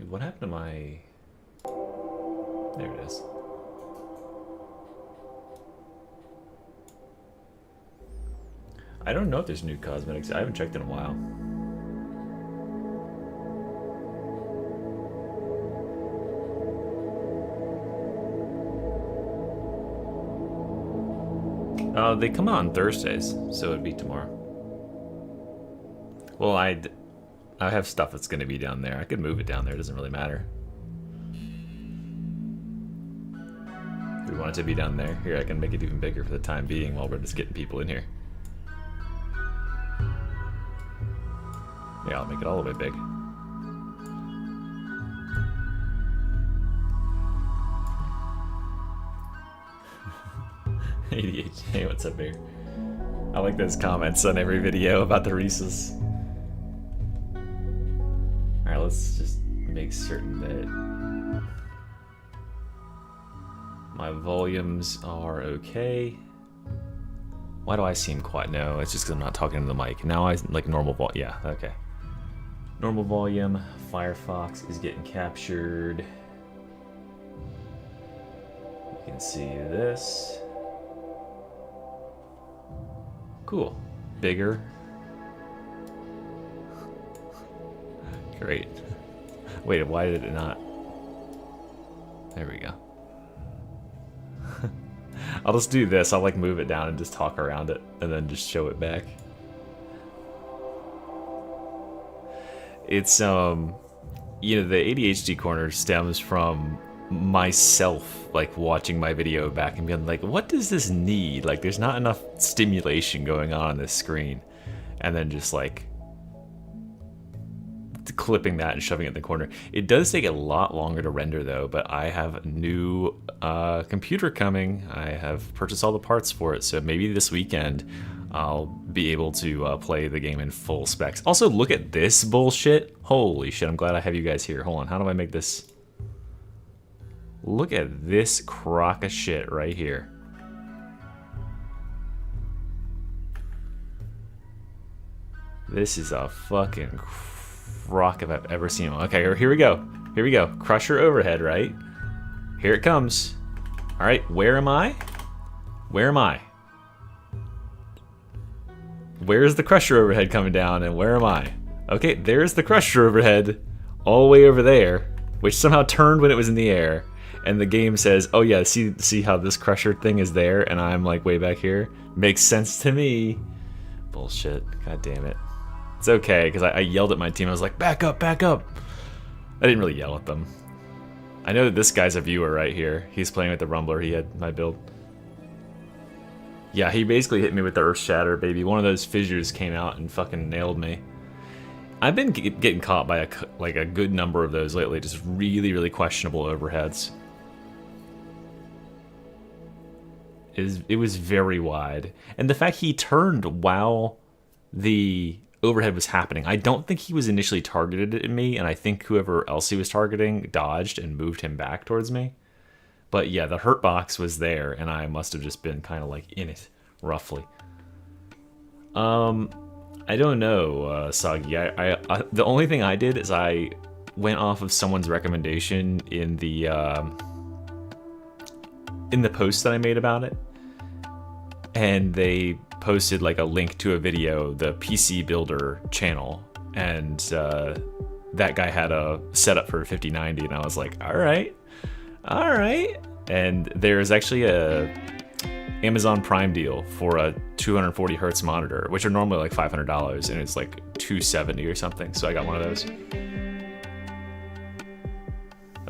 What happened to my... There it is. I don't know if there's new cosmetics. I haven't checked in a while. They come out on Thursdays, so it'd be tomorrow. Well, I have stuff that's going to be down there. I could move it down there. It doesn't really matter. If we want it to be down there, here I can make it even bigger for the time being while we're just getting people in here. Yeah, I'll make it all the way big. ADHD, what's up here? I like those comments on every video about the Reese's. Alright, let's just make certain that my volumes are okay. Why do I seem quiet? No, it's just because I'm not talking to the mic. Now I like normal volume. Yeah, okay. Normal volume. Firefox is getting captured. You can see this. Cool. Bigger. Great. Wait, why did it not? There we go. I'll just do this. I'll like move it down and just talk around it and then just show it back. It's, you know, the ADHD corner stems from myself, like, watching my video back and being like, what does this need? Like, there's not enough stimulation going on this screen. And then just, like, clipping that and shoving it in the corner. It does take a lot longer to render, though, but I have a new computer coming. I have purchased all the parts for it, so maybe this weekend I'll be able to play the game in full specs. Also, look at this bullshit. Holy shit, I'm glad I have you guys here. Hold on, how do I make this? Look at this crock of shit right here. This is a fucking crock if I've ever seen one. Okay, here we go. Here we go. Crusher overhead, right? Here it comes. All right, where am I? Where am I? Where's the crusher overhead coming down, and where am I? Okay, there's the crusher overhead all the way over there, which somehow turned when it was in the air. And the game says, oh yeah, see how this crusher thing is there, and I'm like way back here? Makes sense to me. Bullshit. God damn it. It's okay, because I yelled at my team. I was like, back up, back up. I didn't really yell at them. I know that this guy's a viewer right here. He's playing with the Rumbler. He had my build. Yeah, he basically hit me with the Earth Shatter, baby. One of those fissures came out and fucking nailed me. I've been getting caught by a good number of those lately. Just really, really questionable overheads. It was very wide. And the fact he turned while the overhead was happening. I don't think he was initially targeted at me, and I think whoever else he was targeting dodged and moved him back towards me. But yeah, the hurt box was there, and I must have just been kind of like in it, roughly. I don't know, Soggy. The only thing I did is I went off of someone's recommendation in the post that I made about it. And they posted like a link to a video, the PC Builder channel, and that guy had a setup for 5090, and I was like, all right. And there's actually a Amazon Prime deal for a 240 hertz monitor, which are normally like $500, and it's like $270 or something. So I got one of those.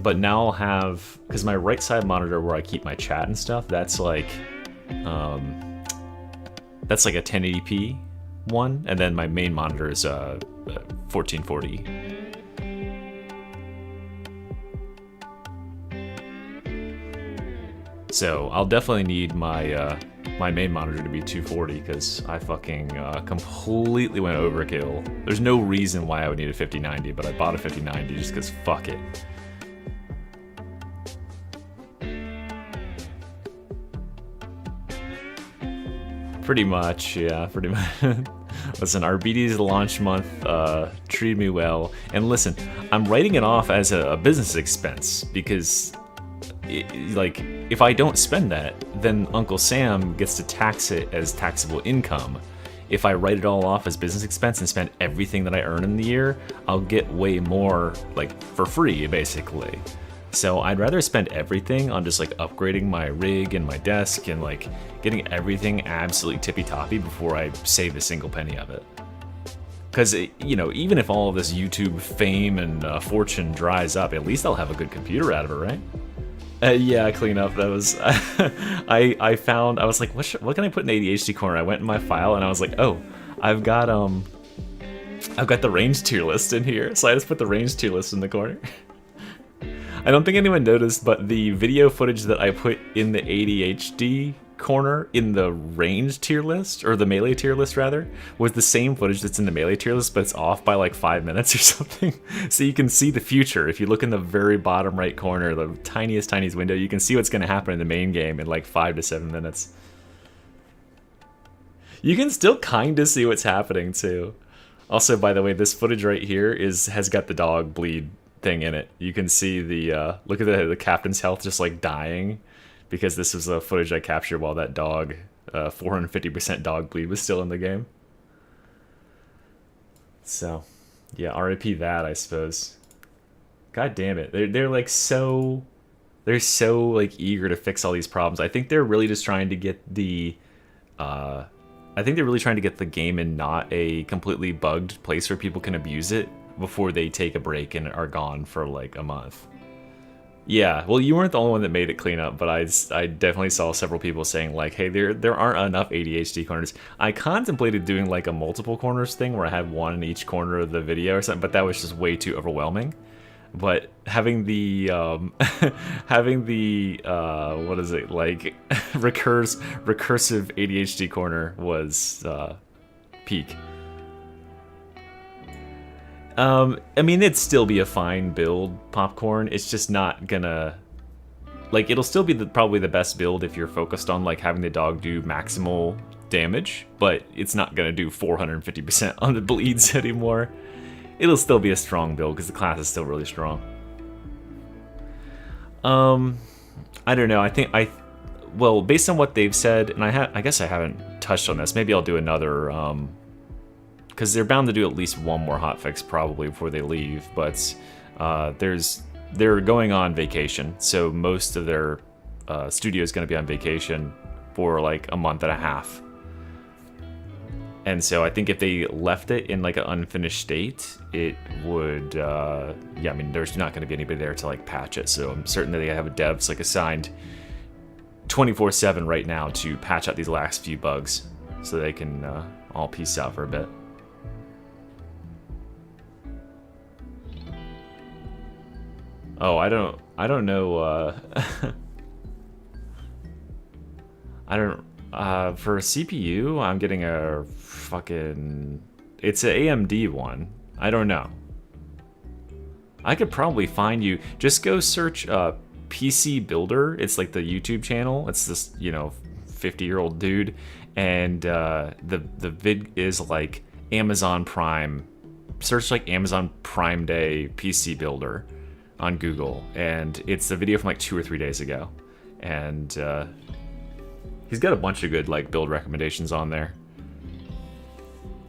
But now I'll have, because my right side monitor where I keep my chat and stuff, that's like a 1080p one, and then my main monitor is 1440. So I'll definitely need my my main monitor to be 240, because I fucking completely went overkill. There's no reason why I would need a 5090, but I bought a 5090 just because fuck it. Pretty much, yeah, pretty much. Listen, our BD's launch month treated me well. And listen, I'm writing it off as a business expense because, like, if I don't spend that, then Uncle Sam gets to tax it as taxable income. If I write it all off as business expense and spend everything that I earn in the year, I'll get way more, like, for free, basically. So I'd rather spend everything on just like upgrading my rig and my desk and like getting everything absolutely tippy-toppy before I save a single penny of it. Because, you know, even if all of this YouTube fame and fortune dries up, at least I'll have a good computer out of it, right? Yeah, clean up. That was I found, I was like, what can I put in the ADHD corner? I went in my file and I was like, oh, I've got the range tier list in here. So I just put the range tier list in the corner. I don't think anyone noticed, but the video footage that I put in the ADHD corner in the range tier list, or the melee tier list rather, was the same footage that's in the melee tier list, but it's off by like 5 minutes or something. So you can see the future. If you look in the very bottom right corner, the tiniest window, you can see what's going to happen in the main game in like 5 to 7 minutes. You can still kind of see what's happening too. Also, by the way, this footage right here has got the dog bleed thing in it. You can see the look at the captain's health just like dying because this was the footage I captured while that dog 450% dog bleed was still in the game. So yeah, RIP that, I suppose. God damn it, they're like so like eager to fix all these problems. I think they're really just trying to get the game in not a completely bugged place where people can abuse it before they take a break and are gone for like a month. Yeah, well, you weren't the only one that made it clean up, but I definitely saw several people saying like, hey, there aren't enough ADHD corners. I contemplated doing like a multiple corners thing where I had one in each corner of the video or something, but that was just way too overwhelming. But having the what is it, like recursive ADHD corner was peak. I mean, it'd still be a fine build, Popcorn. It's just not gonna, like, it'll still be probably the best build if you're focused on like having the dog do maximal damage, but it's not gonna do 450% on the bleeds anymore. It'll still be a strong build because the class is still really strong. I don't know. Well, based on what they've said, and I guess I haven't touched on this. Maybe I'll do another. Because they're bound to do at least one more hotfix probably before they leave, but they're going on vacation, so most of their studio is going to be on vacation for like a month and a half. And so I think if they left it in like an unfinished state, it would, yeah, I mean, there's not going to be anybody there to like patch it, so I'm certain that they have a devs like assigned 24/7 right now to patch out these last few bugs, so they can all peace out for a bit. Oh, I don't know, for a CPU, I'm getting a fucking, it's an AMD one. I don't know. I could probably find you, just go search PC Builder. It's like the YouTube channel. It's this, you know, 50-year-old dude, and the vid is like Amazon Prime. Search like Amazon Prime Day PC Builder on Google, and it's a video from like 2 or 3 days ago, and he's got a bunch of good like build recommendations on there.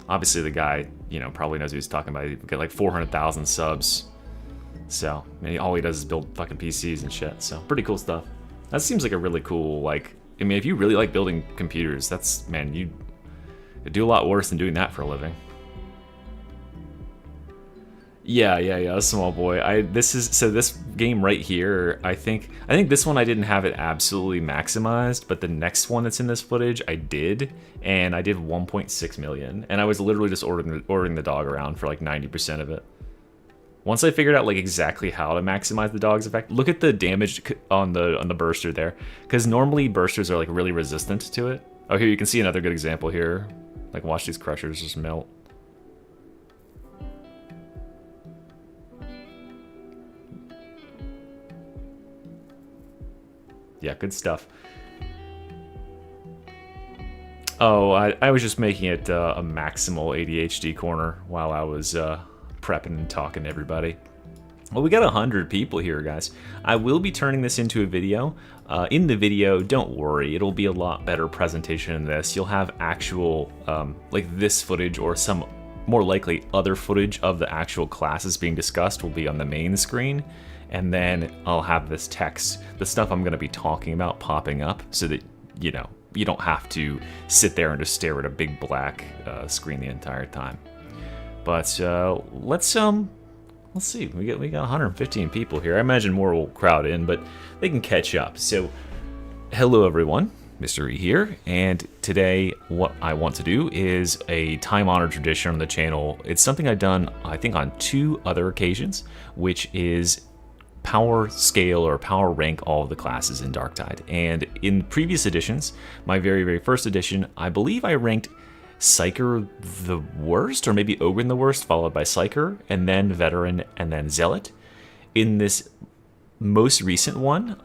Obviously the guy, you know, probably knows what he's talking about. He's got like 400,000 subs, so I mean, all he does is build fucking PCs and shit, so pretty cool stuff. That seems like a really cool, like, I mean, if you really like building computers, that's, man, you do a lot worse than doing that for a living. Yeah, small boy. This game right here, I think this one I didn't have it absolutely maximized, but the next one that's in this footage I did, and I did 1.6 million, and I was literally just ordering the dog around for like 90% of it. Once I figured out like exactly how to maximize the dog's effect, look at the damage on the burster there, because normally bursters are like really resistant to it. Oh, here you can see another good example here. Like, watch these crushers just melt. Yeah, good stuff. Oh, I was just making it a maximal ADHD corner while I was prepping and talking to everybody. Well, we got 100 people here, guys. I will be turning this into a video. In the video, don't worry, it'll be a lot better presentation than this. You'll have actual, like this footage or some more likely other footage of the actual classes being discussed will be on the main screen. And then I'll have this text, the stuff I'm going to be talking about, popping up so that, you know, you don't have to sit there and just stare at a big black screen the entire time. But let's see. We got 115 people here. I imagine more will crowd in, but they can catch up. So, hello everyone, Mr. E here, and today what I want to do is a time-honored tradition on the channel. It's something I've done, I think, on 2 other occasions, which is power scale or power rank all of the classes in Darktide. And in previous editions, my very first edition, I believe I ranked Psyker the worst, or maybe Ogryn the worst, followed by Psyker, and then Veteran, and then Zealot. In this most recent one,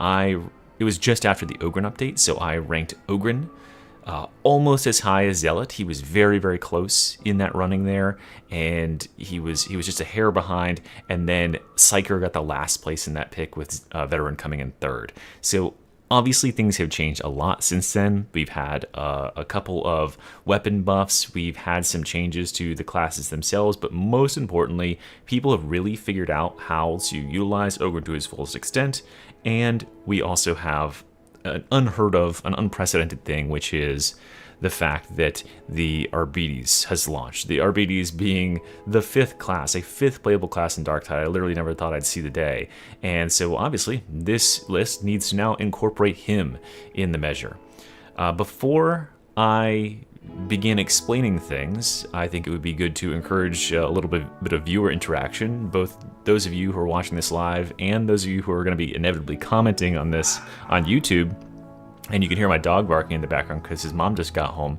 it was just after the Ogryn update, so I ranked Ogryn almost as high as Zealot. He was very close in that running there, and he was just a hair behind, and then Psyker got the last place in that pick with Veteran coming in 3rd. So obviously things have changed a lot since then. We've had a couple of weapon buffs, we've had some changes to the classes themselves, but most importantly, people have really figured out how to utilize Ogryn to his fullest extent, and we also have an unheard of, an unprecedented thing, which is the fact that the Arbites has launched. The Arbites being the 5th class, a 5th playable class in Darktide. I literally never thought I'd see the day. And so obviously this list needs to now incorporate him in the measure. Before I begin explaining things, I think it would be good to encourage a little bit of viewer interaction, both those of you who are watching this live and those of you who are going to be inevitably commenting on this on YouTube. And you can hear my dog barking in the background because his mom just got home.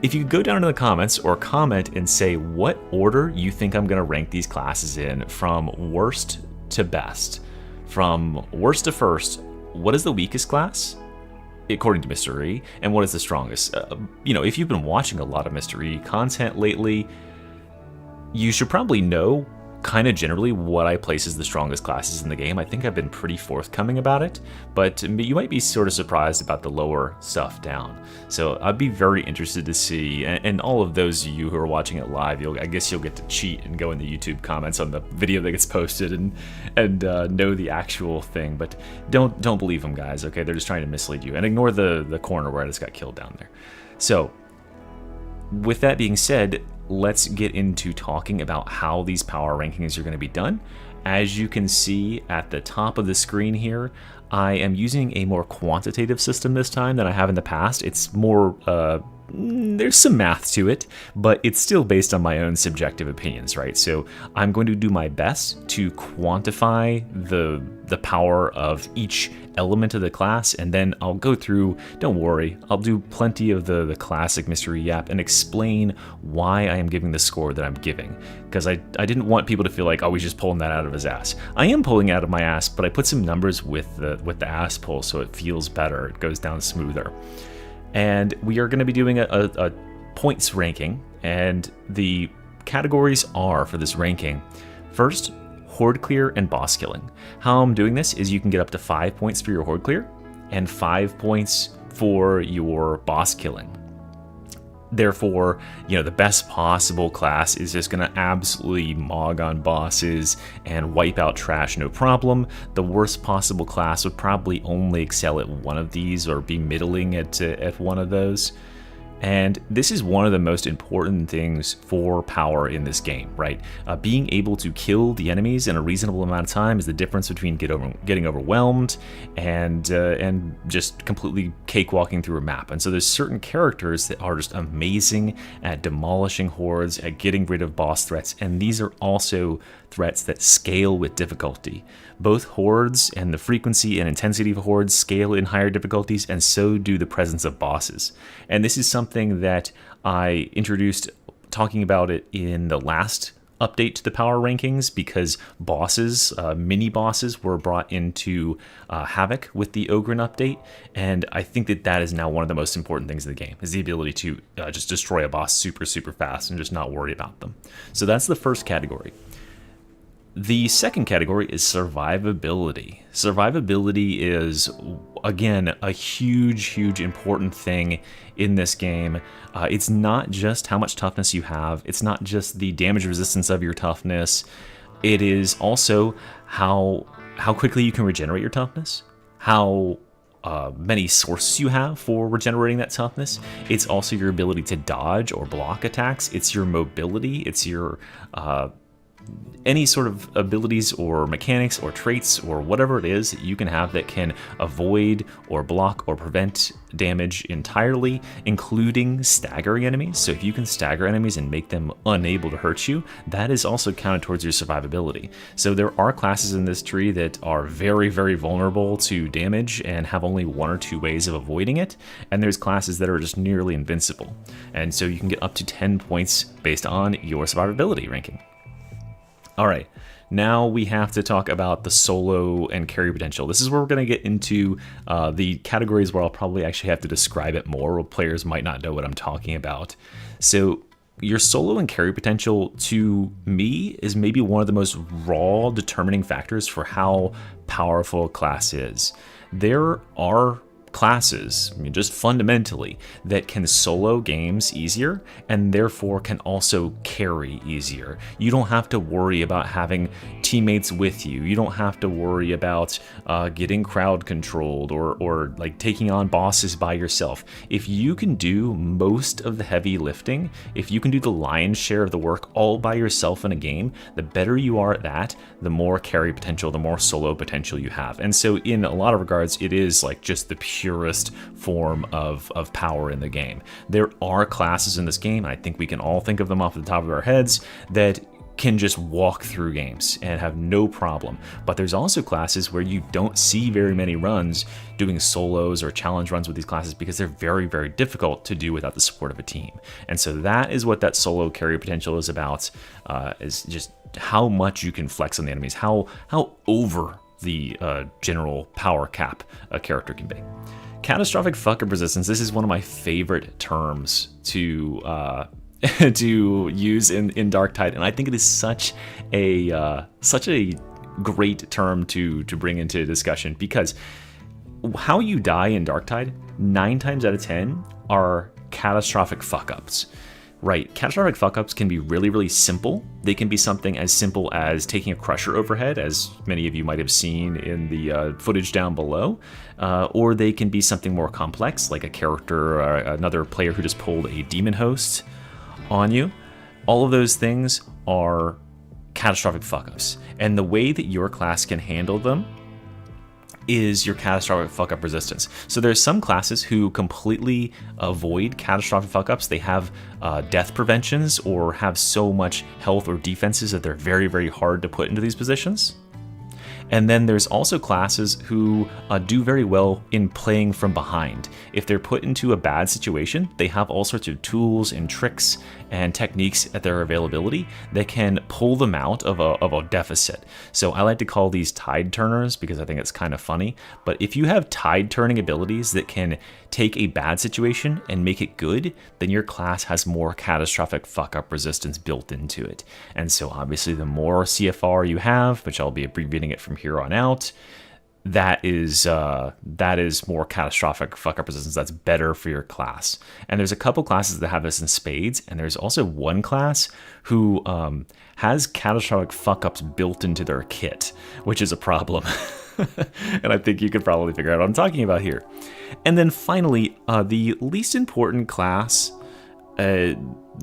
If you go down into the comments or comment and say what order you think I'm going to rank these classes in from worst to best, from worst to first, what is the weakest class, according to Mr. E, and what is the strongest? You know, if you've been watching a lot of Mr. E content lately, you should probably know kind of generally what I place as the strongest classes in the game. I think I've been pretty forthcoming about it, but you might be sort of surprised about the lower stuff down. So I'd be very interested to see, and all of those of you who are watching it live, I guess you'll get to cheat and go in the YouTube comments on the video that gets posted and know the actual thing. But don't believe them, guys. Okay, they're just trying to mislead you, and ignore the corner where I just got killed down there. So with that being said, let's get into talking about how these power rankings are going to be done. As you can see at the top of the screen here, I am using a more quantitative system this time than I have in the past. It's more, there's some math to it, but it's still based on my own subjective opinions, right? So I'm going to do my best to quantify the power of each element of the class, and then I'll go through, don't worry, I'll do plenty of the classic mystery yap and explain why I am giving the score that I'm giving, because I didn't want people to feel like, oh, he's just pulling that out of his ass. I am pulling it out of my ass, but I put some numbers with the ass pull so it feels better, it goes down smoother. And we are going to be doing a points ranking, and the categories are for this ranking: first, horde clear and boss killing. How I'm doing this is you can get up to 5 points for your horde clear and 5 points for your boss killing. Therefore, you know, the best possible class is just going to absolutely mog on bosses and wipe out trash no problem. The worst possible class would probably only excel at one of these or be middling at one of those. And this is one of the most important things for power in this game, right? Being able to kill the enemies in a reasonable amount of time is the difference between getting overwhelmed and just completely cakewalking through a map. And so there's certain characters that are just amazing at demolishing hordes, at getting rid of boss threats, and these are also threats that scale with difficulty. Both hordes and the frequency and intensity of hordes scale in higher difficulties, and so do the presence of bosses. And this is something that I introduced talking about it in the last update to the power rankings because bosses, mini bosses, were brought into Havoc with the Ogren update, and I think that is now one of the most important things in the game, is the ability to just destroy a boss super fast and just not worry about them. So that's the first category. The second category is survivability. Survivability is, again, a huge important thing in this game. It's not just how much toughness you have. It's not just the damage resistance of your toughness. It is also how quickly you can regenerate your toughness, how many sources you have for regenerating that toughness. It's also your ability to dodge or block attacks. It's your mobility. It's your any sort of abilities or mechanics or traits or whatever it is that you can have that can avoid or block or prevent damage entirely, including staggering enemies. So if you can stagger enemies and make them unable to hurt you, that is also counted towards your survivability. So there are classes in this tree that are very vulnerable to damage and have only one or two ways of avoiding it, and there's classes that are just nearly invincible. And so you can get up to 10 points based on your survivability ranking. All right, now we have to talk about the solo and carry potential. This is where we're going to get into the categories where I'll probably actually have to describe it more, or players might not know what I'm talking about. So your solo and carry potential, to me, is maybe one of the most raw determining factors for how powerful a class is. There are classes, I mean, just fundamentally, that can solo games easier and therefore can also carry easier. You don't have to worry about having teammates with you. You don't have to worry about getting crowd controlled or like taking on bosses by yourself. If you can do most of the heavy lifting, if you can do the lion's share of the work all by yourself in a game, the better you are at that, the more carry potential, the more solo potential you have. And so in a lot of regards, it is like just the purest form of power in the game. There are classes in this game, and I think we can all think of them off the top of our heads, that can just walk through games and have no problem. But there's also classes where you don't see very many runs doing solos or challenge runs with these classes because they're very difficult to do without the support of a team. And so that is what that solo carry potential is about, is just how much you can flex on the enemies, how over the general power cap a character can be. Catastrophic fuck-up resistance. This is one of my favorite terms to to use in Darktide, and I think it is such a great term to bring into discussion, because how you die in Darktide 9 times out of 10 are catastrophic fuck-ups. Right, catastrophic fuck-ups can be really simple. They can be something as simple as taking a crusher overhead, as many of you might have seen in the footage down below, or they can be something more complex, like a character or another player who just pulled a demon host on you. All of those things are catastrophic fuck-ups, and the way that your class can handle them is your catastrophic fuck-up resistance. So there's some classes who completely avoid catastrophic fuck-ups. They have death preventions or have so much health or defenses that they're very hard to put into these positions. And then there's also classes who do very well in playing from behind. If they're put into a bad situation, they have all sorts of tools and tricks and techniques at their availability that can pull them out of a deficit. So I like to call these tide turners because I think it's kind of funny. But if you have tide turning abilities that can take a bad situation and make it good, then your class has more catastrophic fuck-up resistance built into it. And so obviously the more CFR you have, which I'll be abbreviating it from here on out, that is more catastrophic fuck-up resistance. That's better for your class. And there's a couple classes that have this in spades, and there's also one class who has catastrophic fuck-ups built into their kit, which is a problem. And I think you could probably figure out what I'm talking about here. And then finally, the least important class, the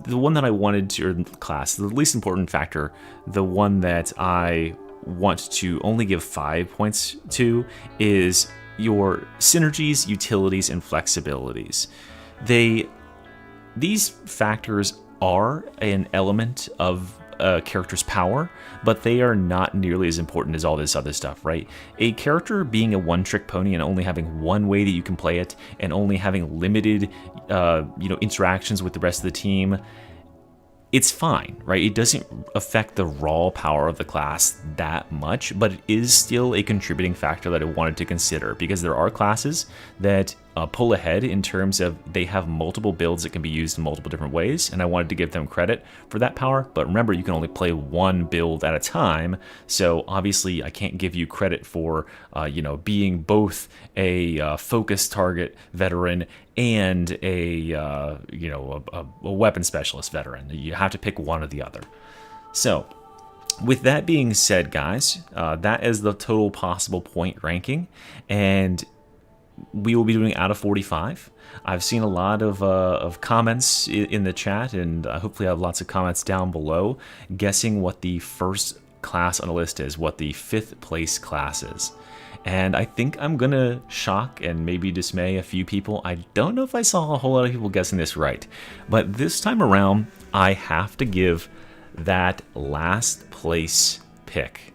one that I wanted to, or class, the least important factor, the one that I want to only give 5 points to, is your synergies, utilities, and flexibilities. These factors are an element of a character's power, but they are not nearly as important as all this other stuff, right? A character being a one-trick pony and only having one way that you can play it, and only having limited interactions with the rest of the team, it's fine, right? It doesn't affect the raw power of the class that much, but it is still a contributing factor that I wanted to consider, because there are classes that pull ahead in terms of they have multiple builds that can be used in multiple different ways, and I wanted to give them credit for that power. But remember, you can only play one build at a time, so obviously I can't give you credit for being both a focus target veteran and a weapon specialist veteran. You have to pick one or the other. So with that being said, guys, that is the total possible point ranking, and we will be doing out of 45. I've seen a lot of comments in the chat, and hopefully I have lots of comments down below guessing what the first class on the list is, what the 5th place class is. And I think I'm going to shock and maybe dismay a few people. I don't know if I saw a whole lot of people guessing this right, but this time around, I have to give that last place pick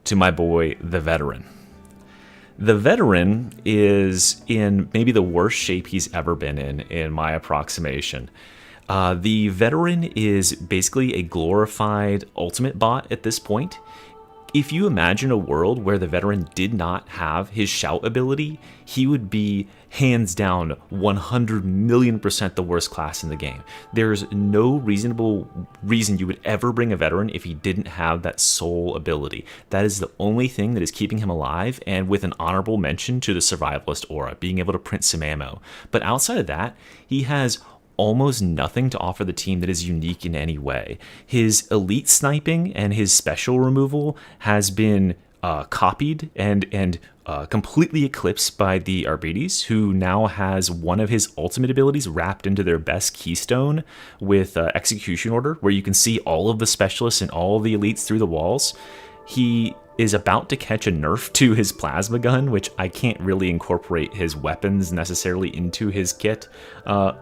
to my boy, the Veteran. The Veteran is in maybe the worst shape he's ever been in my approximation. The Veteran is basically a glorified ultimate bot at this point. If you imagine a world where the Veteran did not have his shout ability, he would be hands down 100,000,000% the worst class in the game. There's no reasonable reason you would ever bring a Veteran if he didn't have that soul ability. That is the only thing that is keeping him alive, and with an honorable mention to the survivalist aura, being able to print some ammo. But outside of that, he has almost nothing to offer the team that is unique in any way. His elite sniping and his special removal has been copied and completely eclipsed by the Arbites, who now has one of his ultimate abilities wrapped into their best keystone with Execution Order, where you can see all of the specialists and all of the elites through the walls. He is about to catch a nerf to his plasma gun, which I can't really incorporate his weapons necessarily into his kit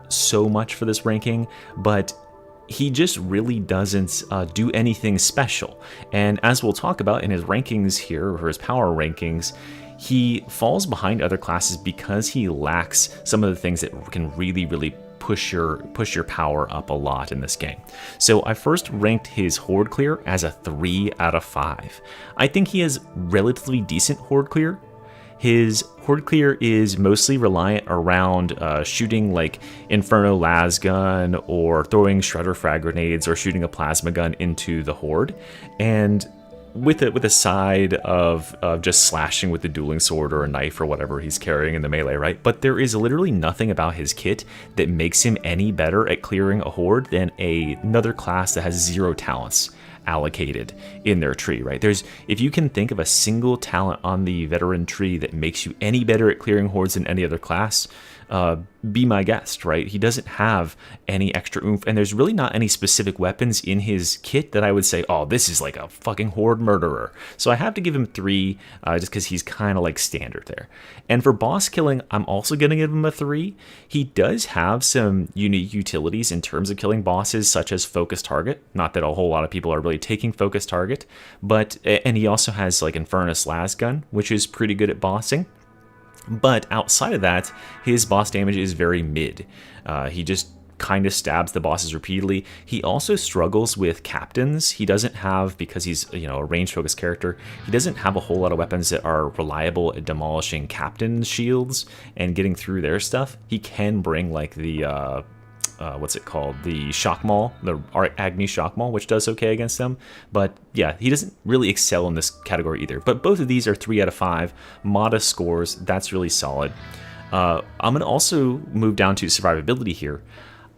so much for this ranking, but he just really doesn't do anything special. And as we'll talk about in his rankings here, or his power rankings, he falls behind other classes because he lacks some of the things that can really push your power up a lot in this game. So I first ranked his Horde Clear as a 3 out of 5. I think he has relatively decent Horde Clear. His Horde Clear is mostly reliant around shooting like Inferno Las Gun, or throwing Shredder Frag Grenades, or shooting a Plasma Gun into the Horde, and with a side of just slashing with the dueling sword or a knife or whatever he's carrying in the melee, right? But there is literally nothing about his kit that makes him any better at clearing a horde than another class that has 0 talents allocated in their tree, right? If you can think of a single talent on the Veteran tree that makes you any better at clearing hordes than any other class, be my guest, right? He doesn't have any extra oomph, and there's really not any specific weapons in his kit that I would say, oh, this is like a fucking horde murderer. So I have to give him 3, just because he's kind of like standard there. And for boss killing, I'm also going to give him a 3. He does have some unique utilities in terms of killing bosses, such as focus target. Not that a whole lot of people are really taking focus target, and he also has like Infernus Las Gun, which is pretty good at bossing. But outside of that, his boss damage is very mid. He just kind of stabs the bosses repeatedly. He also struggles with captains. He doesn't have, because he's a range focused character, he doesn't have a whole lot of weapons that are reliable at demolishing captain shields and getting through their stuff. He can bring like the what's it called? The Shock Maul, the Agni Shock Maul, which does okay against them. But yeah, he doesn't really excel in this category either. But both of these are 3 out of 5. Modest scores. That's really solid. I'm going to also move down to survivability here.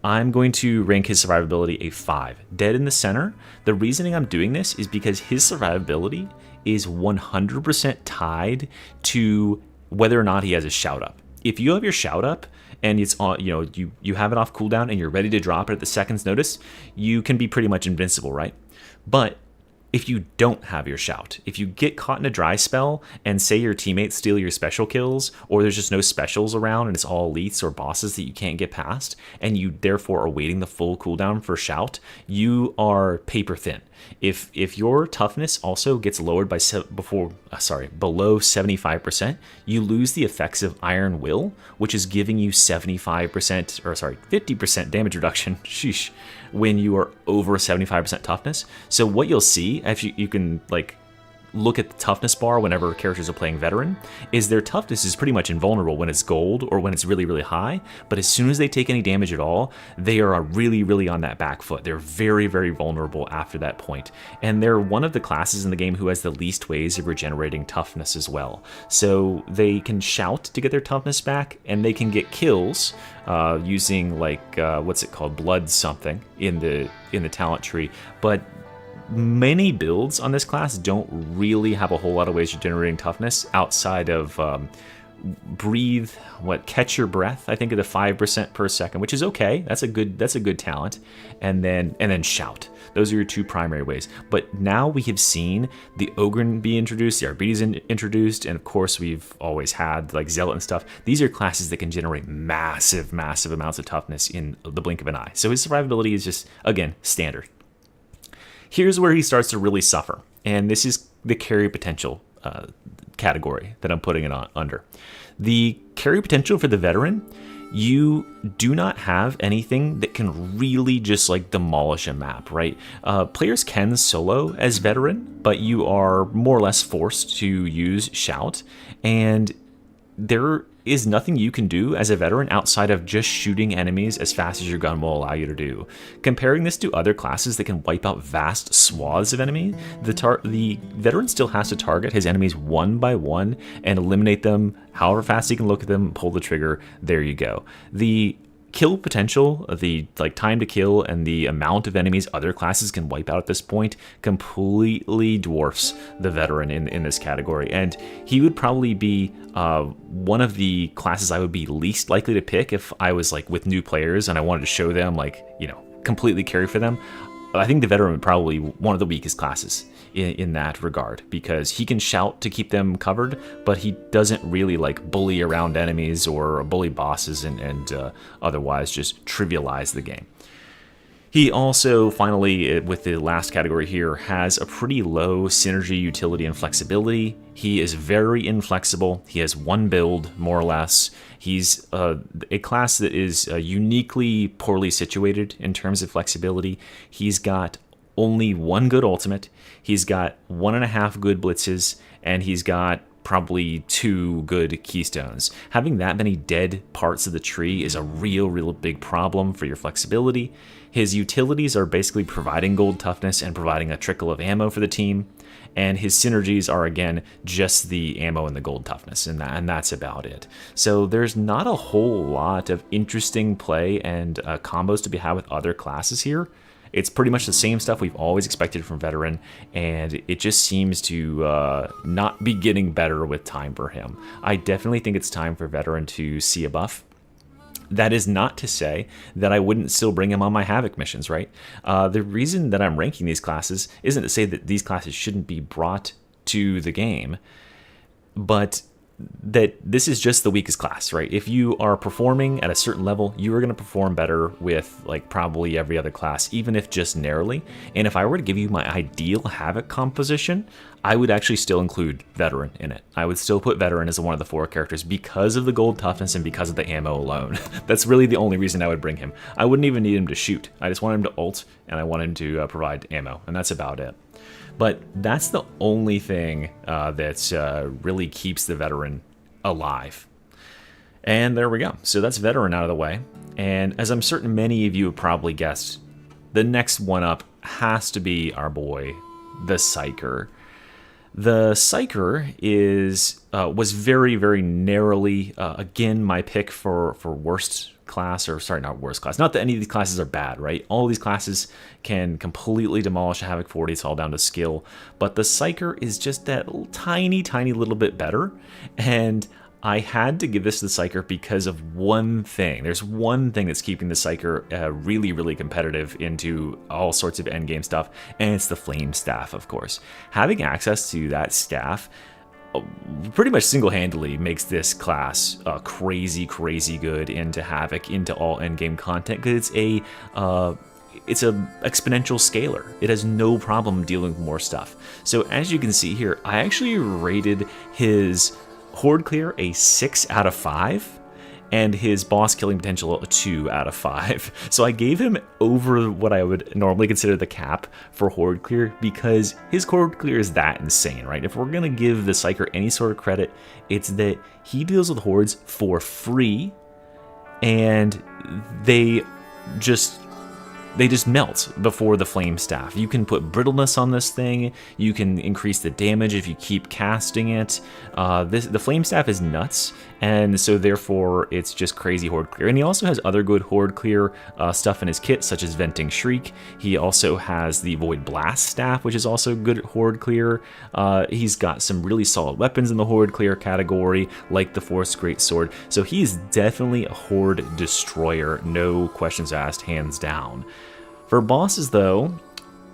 I'm going to rank his survivability a 5. Dead in the center. The reasoning I'm doing this is because his survivability is 100% tied to whether or not he has a shout up. If you have your shout up, and it's on, you have it off cooldown and you're ready to drop it at the second's notice, you can be pretty much invincible, right? But if you don't have your shout. If you get caught in a dry spell and say your teammates steal your special kills, or there's just no specials around and it's all elites or bosses that you can't get past, and you therefore are waiting the full cooldown for shout, you are paper thin. If your toughness also gets lowered by below 75%, you lose the effects of Iron Will, which is giving you 50% damage reduction. Sheesh. When you are over 75% toughness. So what you'll see, if you can like look at the toughness bar whenever characters are playing veteran, is their toughness is pretty much invulnerable when it's gold or when it's really, really high. But as soon as they take any damage at all, they are really, really on that back foot. They're very, very vulnerable after that point. And they're one of the classes in the game who has the least ways of regenerating toughness as well. So they can shout to get their toughness back, and they can get kills using like what's it called, blood something in the talent tree. But many builds on this class don't really have a whole lot of ways of generating toughness outside of catch your breath. I think of the 5% per second, which is okay. That's a good talent. And then shout. Those are your two primary ways. But now we have seen the Ogren be introduced, the Arbites introduced, and of course we've always had like Zealot and stuff. These are classes that can generate massive amounts of toughness in the blink of an eye. So his survivability is just, again, standard. Here's where he starts to really suffer, and this is the carry potential category that I'm putting it under. The carry potential for the veteran, you do not have anything that can really just like demolish a map, right? Players can solo as veteran, but you are more or less forced to use shout, and there is nothing you can do as a veteran outside of just shooting enemies as fast as your gun will allow you to do. Comparing this to other classes that can wipe out vast swaths of enemies, the veteran still has to target his enemies one by one and eliminate them however fast he can look at them, pull the trigger, there you go. The kill potential, the like time to kill, and the amount of enemies other classes can wipe out at this point completely dwarfs the veteran in this category, and he would probably be one of the classes I would be least likely to pick if I was like with new players and I wanted to show them like, you know, completely carry for them. I think the veteran would probably be one of the weakest classes in that regard, because he can shout to keep them covered, but he doesn't really like bully around enemies or bully bosses and otherwise just trivialize the game. He also, finally, with the last category here, has a pretty low synergy, utility, and flexibility. He is very inflexible. He has one build, more or less. He's a class that is uniquely poorly situated in terms of flexibility. He's got only one good ultimate. He's got 1.5 good blitzes, and he's got probably 2 good keystones. Having that many dead parts of the tree is a real big problem for your flexibility. His utilities are basically providing gold toughness and providing a trickle of ammo for the team, and his synergies are again just the ammo and the gold toughness, and that's about it. So there's not a whole lot of interesting play and combos to be had with other classes here. It's pretty much the same stuff we've always expected from veteran, and it just seems to not be getting better with time for him. I definitely think it's time for veteran to see a buff. That is not to say that I wouldn't still bring him on my Havoc missions, right? The reason that I'm ranking these classes isn't to say that these classes shouldn't be brought to the game, but that this is just the weakest class, right? If you are performing at a certain level, you are going to perform better with like probably every other class, even if just narrowly. And if I were to give you my ideal Havoc composition, I would actually still include veteran in it. I would still put veteran as one of the 4 characters because of the gold toughness and because of the ammo alone. That's really the only reason I would bring him. I wouldn't even need him to shoot. I just want him to ult, and I want him to provide ammo, and that's about it. But that's the only thing that really keeps the veteran alive. And there we go. So that's veteran out of the way. And as I'm certain many of you have probably guessed, the next one up has to be our boy, the Psyker. The Psyker was very narrowly, again, my pick for worst class, or sorry, not worst class. Not that any of these classes are bad, right? All these classes can completely demolish a Havoc 40. It's all down to skill. But the Psyker is just that tiny little bit better. And I had to give this to the Psyker because of one thing. There's one thing that's keeping the Psyker really, really competitive into all sorts of endgame stuff, and it's the Flame Staff, of course. Having access to that staff pretty much single-handedly makes this class crazy, crazy good into Havoc, into all endgame content, because it's a exponential scaler. It has no problem dealing with more stuff. So as you can see here, I actually rated his Horde Clear a 6 out of 5, and his boss killing potential a 2 out of 5. So I gave him over what I would normally consider the cap for Horde Clear, because his Horde Clear is that insane, right? If we're gonna give the Psyker any sort of credit, it's that he deals with hordes for free, and they just melt before the Flame Staff. You can put brittleness on this thing, you can increase the damage if you keep casting it. The Flame Staff is nuts, and so therefore it's just crazy Horde Clear. And he also has other good Horde Clear stuff in his kit, such as Venting Shriek. He also has the Void Blast Staff, which is also good Horde Clear. He's got some really solid weapons in the Horde Clear category, like the Force Greatsword. So he's definitely a Horde destroyer, no questions asked, hands down. For bosses, though,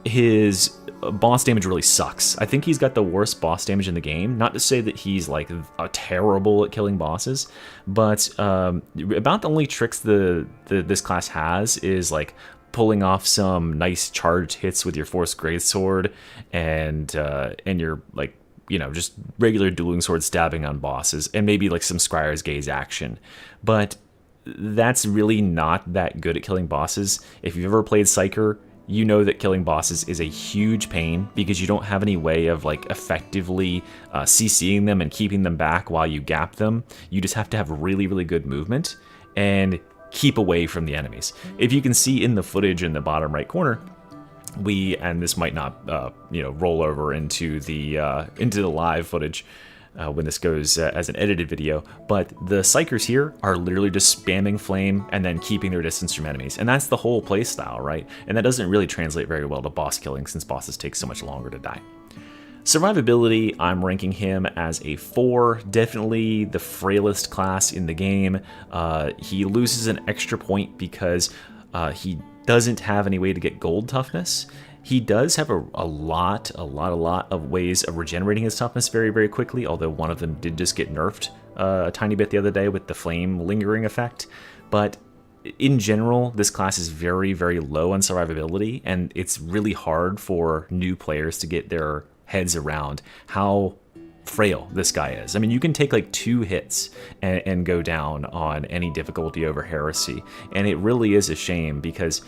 his boss damage really sucks. I think he's got the worst boss damage in the game. Not to say that he's like terrible at killing bosses, but about the only tricks this class has is like pulling off some nice charged hits with your Force Greatsword and your like, you know, just regular dueling sword stabbing on bosses, and maybe like some Scryer's Gaze action. But that's really not that good at killing bosses. If you've ever played Psyker, you know that killing bosses is a huge pain because you don't have any way of like effectively CCing them and keeping them back while you gap them. You just have to have really, really good movement and keep away from the enemies. If you can see in the footage in the bottom right corner, and this might not roll over into the live footage when this goes as an edited video, but the Psykers here are literally just spamming flame and then keeping their distance from enemies, and that's the whole playstyle, right? And that doesn't really translate very well to boss killing, since bosses take so much longer to die. Survivability, I'm ranking him as a 4, definitely the frailest class in the game. He loses an extra point because he doesn't have any way to get gold toughness. He does have a lot of ways of regenerating his toughness very, very quickly, although one of them did just get nerfed a tiny bit the other day with the flame lingering effect. But in general, this class is very, very low on survivability, and it's really hard for new players to get their heads around how frail this guy is. I mean, you can take like 2 hits and go down on any difficulty over Heresy, and it really is a shame because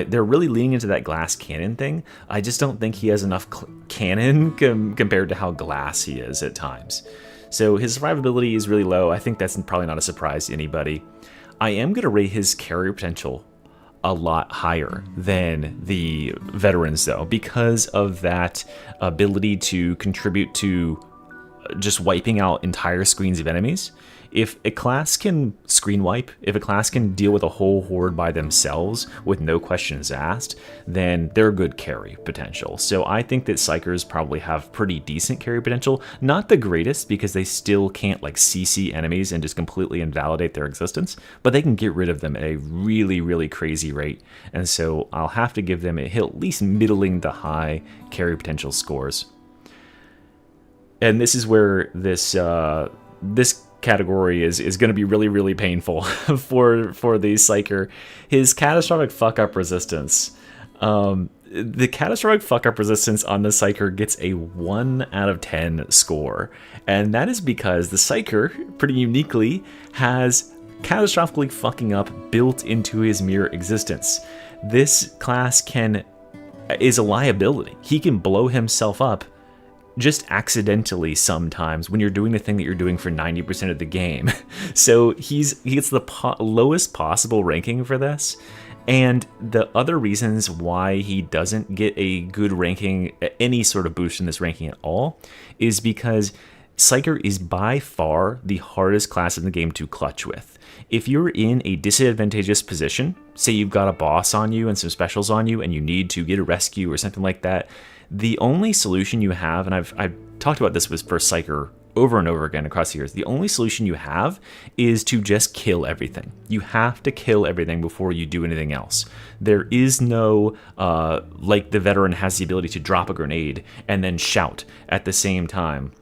they're really leaning into that glass cannon thing. I just don't think he has enough cannon compared to how glass he is at times. So his survivability is really low. I think that's probably not a surprise to anybody. I am going to rate his carrier potential a lot higher than the veterans, though, because of that ability to contribute to just wiping out entire screens of enemies. If a class can screen wipe, if a class can deal with a whole horde by themselves with no questions asked, then they're good carry potential. So I think that Psykers probably have pretty decent carry potential. Not the greatest, because they still can't like CC enemies and just completely invalidate their existence, but they can get rid of them at a really, really crazy rate. And so I'll have to give them at least middling to high carry potential scores. And this is where this category is going to be really, really painful for the Psyker. His catastrophic fuck-up resistance. The catastrophic fuck-up resistance on the Psyker gets a 1 out of 10 score. And that is because the Psyker, pretty uniquely, has catastrophically fucking up built into his mere existence. This class is a liability. He can blow himself up just accidentally sometimes when you're doing the thing that you're doing for 90% of the game. So he gets the lowest possible ranking for this. And the other reasons why he doesn't get a good ranking, any sort of boost in this ranking at all, is because Psyker is by far the hardest class in the game to clutch with. If you're in a disadvantageous position, say you've got a boss on you and some specials on you and you need to get a rescue or something like that, the only solution you have, and I've talked about this with for Psyker over and over again across the years, the only solution you have is to just kill everything. You have to kill everything before you do anything else. There is no, like the veteran has the ability to drop a grenade and then shout at the same time.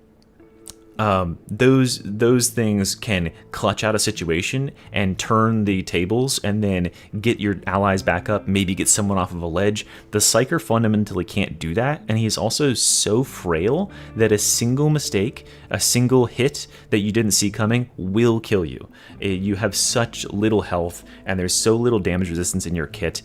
Those things can clutch out a situation and turn the tables and then get your allies back up, maybe get someone off of a ledge. The Psyker fundamentally can't do that, and he's also so frail that a single mistake, a single hit that you didn't see coming will kill you. You have such little health, and there's so little damage resistance in your kit.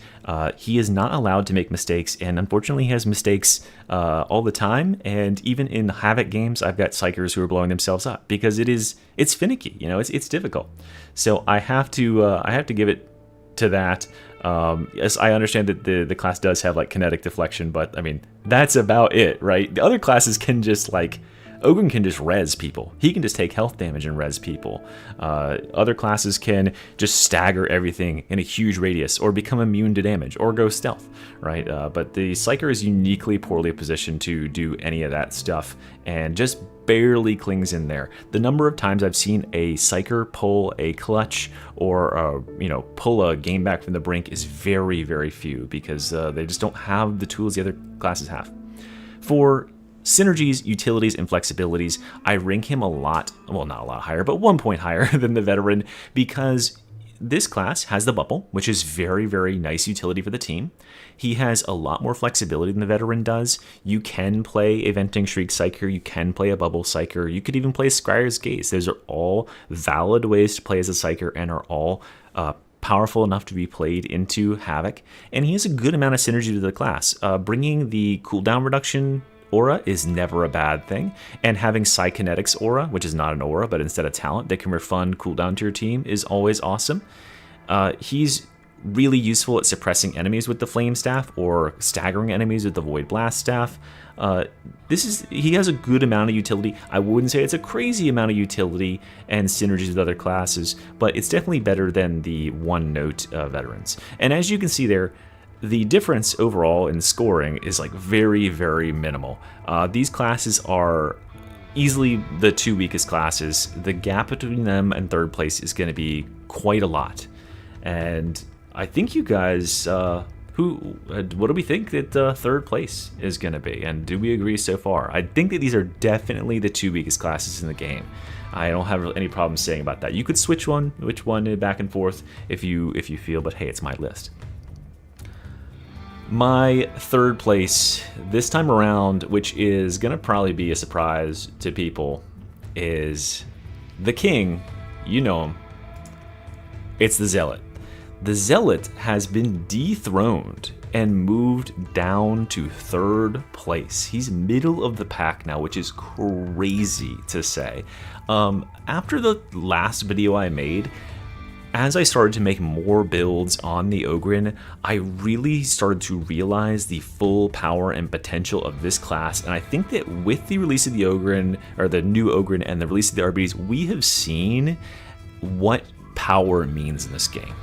He is not allowed to make mistakes, and unfortunately he has mistakes all the time. And even in Havoc games, I've got Psykers who are blowing themselves up because it's finicky, it's difficult. So I have to give it to that. Yes, I understand that the class does have like kinetic deflection, but I mean that's about it, right? The other classes can just like Ogren can just res people. He can just take health damage and res people. Other classes can just stagger everything in a huge radius or become immune to damage or go stealth, right? But the Psyker is uniquely poorly positioned to do any of that stuff and just barely clings in there. The number of times I've seen a Psyker pull a clutch or pull a game back from the brink is very, very few because they just don't have the tools the other classes have. For synergies, utilities, and flexibilities, I rank him a lot, well, not a lot higher, but 1 point higher than the veteran because this class has the bubble, which is very, very nice utility for the team. He has a lot more flexibility than the veteran does. You can play a Venting Shriek Psyker, you can play a Bubble Psyker, you could even play Scryer's Gaze. Those are all valid ways to play as a Psyker and are all powerful enough to be played into Havoc. And he has a good amount of synergy to the class. Bringing the cooldown reduction aura is never a bad thing, and having Psykinetics aura, which is not an aura but instead a talent that can refund cooldown to your team, is always awesome. He's really useful at suppressing enemies with the Flame Staff or staggering enemies with the Void Blast Staff. He has a good amount of utility. I wouldn't say it's a crazy amount of utility and synergies with other classes, but it's definitely better than the one-note veterans. And as you can see there, the difference overall in scoring is like very, very minimal. These classes are easily the two weakest classes. The gap between them and third place is going to be quite a lot. And I think you guys, what do we think that third place is going to be? And do we agree so far? I think that these are definitely the two weakest classes in the game. I don't have any problem saying about that. You could switch which one back and forth if you feel, but hey, it's my list. My third place this time around, which is going to probably be a surprise to people, is the king. You know him. It's the Zealot. The Zealot has been dethroned and moved down to third place. He's middle of the pack now, which is crazy to say. After the last video I made, as I started to make more builds on the Ogren, I really started to realize the full power and potential of this class, and I think that with the release of the Ogren, or the new Ogren and the release of the RBs, we have seen what power means in this game.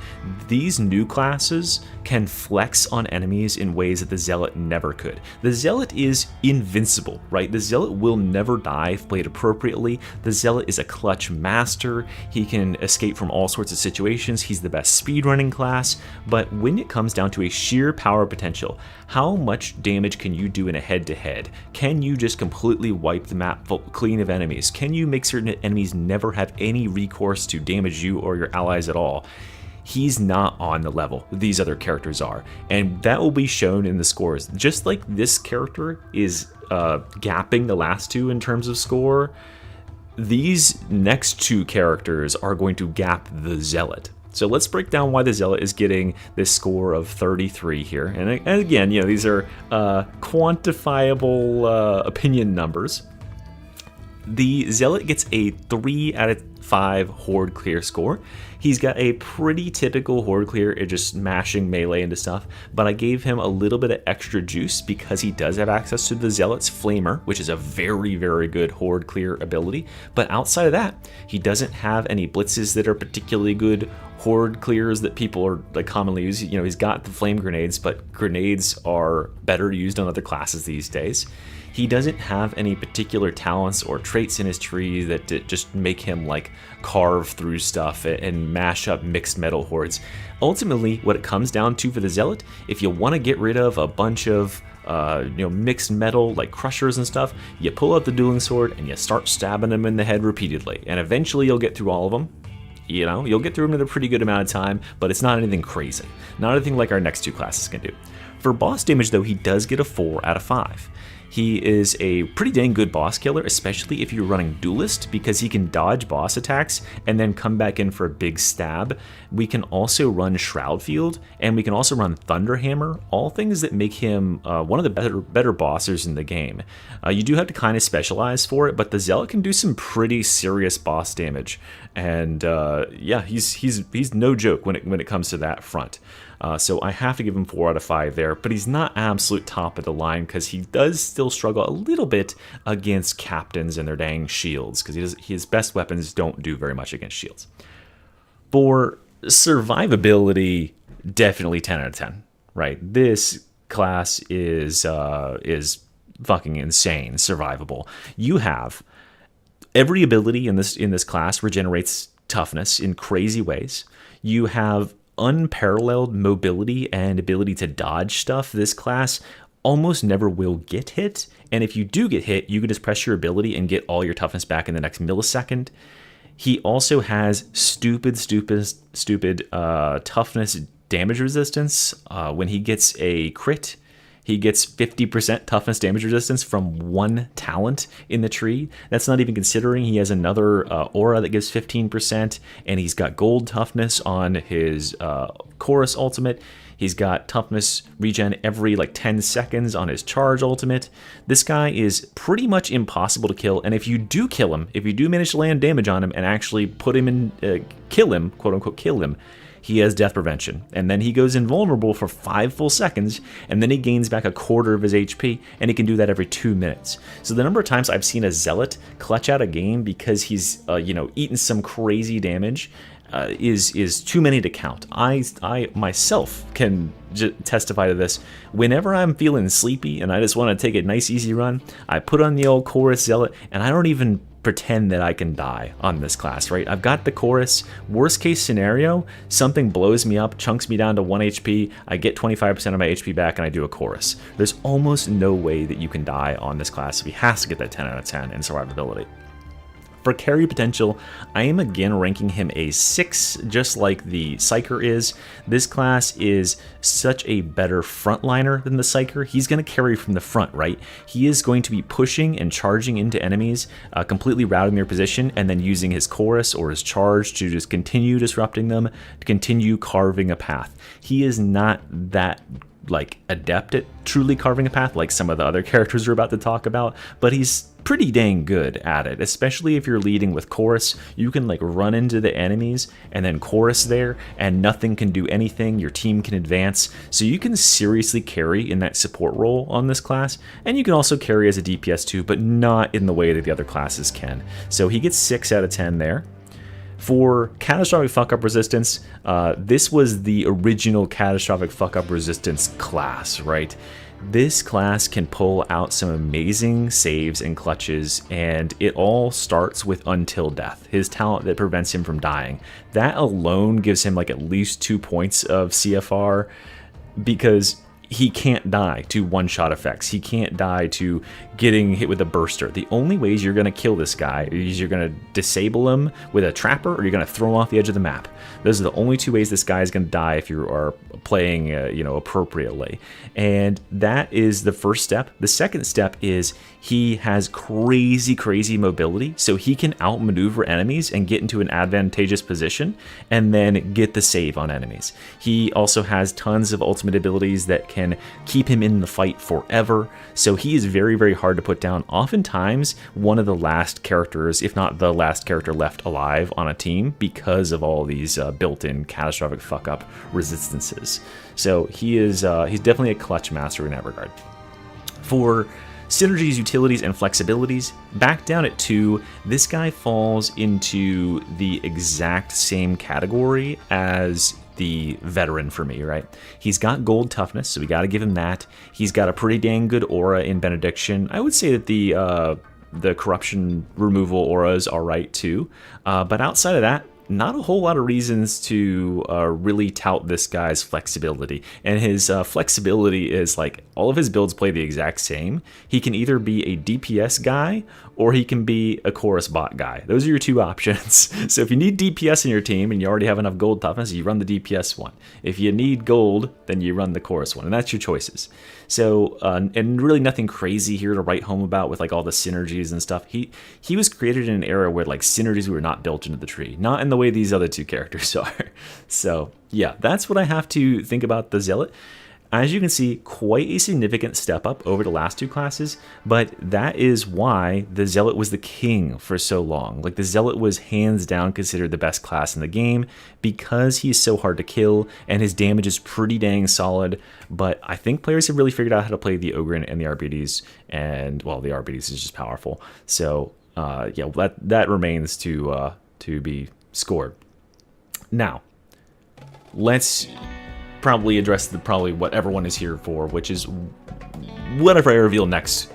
These new classes can flex on enemies in ways that the Zealot never could. The Zealot is invincible, right? The Zealot will never die if played appropriately. The Zealot is a clutch master. He can escape from all sorts of situations. He's the best speedrunning class. But when it comes down to a sheer power potential, how much damage can you do in a head-to-head? Can you just completely wipe the map clean of enemies? Can you make certain enemies never have any recourse to damage you or your allies at all? He's not on the level these other characters are, and that will be shown in the scores. Just like this character is gapping the last two in terms of score, these next two characters are going to gap the Zealot. So let's break down why the Zealot is getting this score of 33 here. And again, these are quantifiable opinion numbers. The Zealot gets a 3 out of 5 horde clear score. He's got a pretty typical horde clear, just mashing melee into stuff, but I gave him a little bit of extra juice because he does have access to the Zealot's Flamer, which is a very, very good horde clear ability. But outside of that, he doesn't have any blitzes that are particularly good horde clears that people are like commonly use. You know, he's got the flame grenades, but grenades are better used on other classes these days. He doesn't have any particular talents or traits in his tree that just make him like carve through stuff and mash up mixed metal hordes. Ultimately, what it comes down to for the Zealot, if you want to get rid of a bunch of mixed metal like crushers and stuff, you pull out the dueling sword and you start stabbing them in the head repeatedly, and eventually you'll get through all of them. You know, you'll get through them in a pretty good amount of time, but it's not anything crazy. Not anything like our next 2 classes can do. For boss damage, though, he does get a 4 out of 5. He is a pretty dang good boss killer, especially if you're running Duelist, because he can dodge boss attacks and then come back in for a big stab. We can also run Shroud Field, and we can also run Thunderhammer, all things that make him one of the better bossers in the game. You do have to kind of specialize for it, but the Zealot can do some pretty serious boss damage, and yeah, he's no joke when it comes to that front. So I have to give him 4 out of 5 there, but he's not absolute top of the line because he does still struggle a little bit against captains and their dang shields, because his best weapons don't do very much against shields. For survivability, definitely 10 out of 10, right? This class is fucking insane survivable. You have every ability in this class regenerates toughness in crazy ways. You have unparalleled mobility and ability to dodge stuff. This class almost never will get hit, and if you do get hit, you can just press your ability and get all your toughness back in the next millisecond. He also has stupid toughness damage resistance. When he gets a crit, he gets 50% toughness damage resistance from 1 talent in the tree. That's not even considering he has another aura that gives 15%, and he's got gold toughness on his chorus ultimate. He's got toughness regen every like 10 seconds on his charge ultimate. This guy is pretty much impossible to kill, and if you do kill him, if you do manage to land damage on him and actually put him in, kill him, quote unquote kill him, he has death prevention, and then he goes invulnerable for 5 full seconds, and then he gains back a quarter of his HP, and he can do that every 2 minutes. So the number of times I've seen a Zealot clutch out a game because he's eaten some crazy damage is too many to count. I myself can testify to this. Whenever I'm feeling sleepy and I just want to take a nice easy run, I put on the old chorus Zealot, and I don't even pretend that I can die on this class, right? I've got the chorus. Worst case scenario, something blows me up, chunks me down to 1 HP, I get 25% of my HP back, and I do a chorus. There's almost no way that you can die on this class, so he has to get that 10 out of 10 in survivability. For carry potential, I am again ranking him a 6, just like the Psyker is. This class is such a better frontliner than the Psyker. He's going to carry from the front, right? He is going to be pushing and charging into enemies, completely routing their position, and then using his chorus or his charge to just continue disrupting them, to continue carving a path. He is not that like adept at truly carving a path like some of the other characters we're about to talk about, but he's pretty dang good at it, especially if you're leading with chorus. You can like run into the enemies and then chorus there, and nothing can do anything. Your team can advance, so you can seriously carry in that support role on this class, and you can also carry as a DPS too, but not in the way that the other classes can. So he gets 6 out of 10 there. For catastrophic fuck-up resistance, this was the original catastrophic fuck-up resistance class, right? This class can pull out some amazing saves and clutches, and it all starts with Until Death, his talent that prevents him from dying. That alone gives him like at least 2 points of CFR, because he can't die to one-shot effects. He can't die to getting hit with a burster. The only ways you're going to kill this guy is you're going to disable him with a trapper, or you're going to throw him off the edge of the map. Those are the only 2 ways this guy is going to die if you are playing appropriately. And that is the first step. The second step is he has crazy mobility, so he can outmaneuver enemies and get into an advantageous position and then get the save on enemies. He also has tons of ultimate abilities that can can keep him in the fight forever. So he is very, very hard to put down. Oftentimes, one of the last characters, if not the last character left alive on a team, because of all these built-in catastrophic fuck-up resistances. So he's definitely a clutch master in that regard. For synergies, utilities, and flexibilities, back down at 2, this guy falls into the exact same category as the veteran for me, right? He's got gold toughness, so we got to give him that. He's got a pretty dang good aura in Benediction. I would say that the corruption removal auras are right too, but outside of that, not a whole lot of reasons to really tout this guy's flexibility. And his flexibility is like all of his builds play the exact same. He can either be a DPS guy or he can be a chorus bot guy. Those are your two options. So if you need DPS in your team and you already have enough gold toughness, you run the DPS one. If you need gold, then you run the chorus one, and that's your choices. So, and really nothing crazy here to write home about with like all the synergies and stuff. He was created in an era where like synergies were not built into the tree, not in the way these other two characters are. So yeah, that's what I have to think about the Zealot. As you can see, quite a significant step up over the last two classes, but that is why the Zealot was the king for so long. Like, the Zealot was hands down considered the best class in the game because he's so hard to kill and his damage is pretty dang solid. But I think players have really figured out how to play the Ogryn and the RBDs, and well, the RBDs is just powerful. So yeah, that remains to be scored. Now, let's probably address probably what everyone is here for, which is whatever I reveal next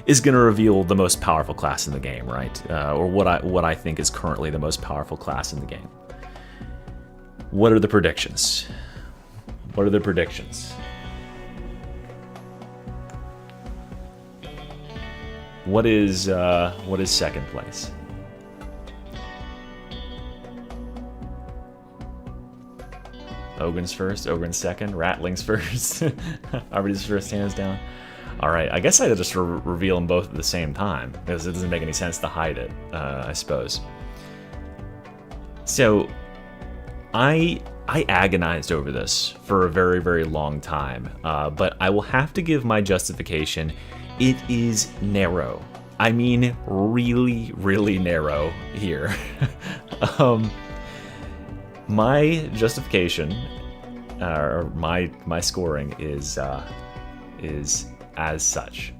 is going to reveal the most powerful class in the game, right? Or what I think is currently the most powerful class in the game. What are the predictions? What are the predictions? What is second place? Ogryn's first, Ogryn's second, Rattling's first, Arbity's first, hands down. All right, I guess I just reveal them both at the same time because it doesn't make any sense to hide it, I suppose. So, I agonized over this for a very, very long time, but I will have to give my justification. It is narrow. I mean, really, really narrow here. My justification, or my scoring is as such.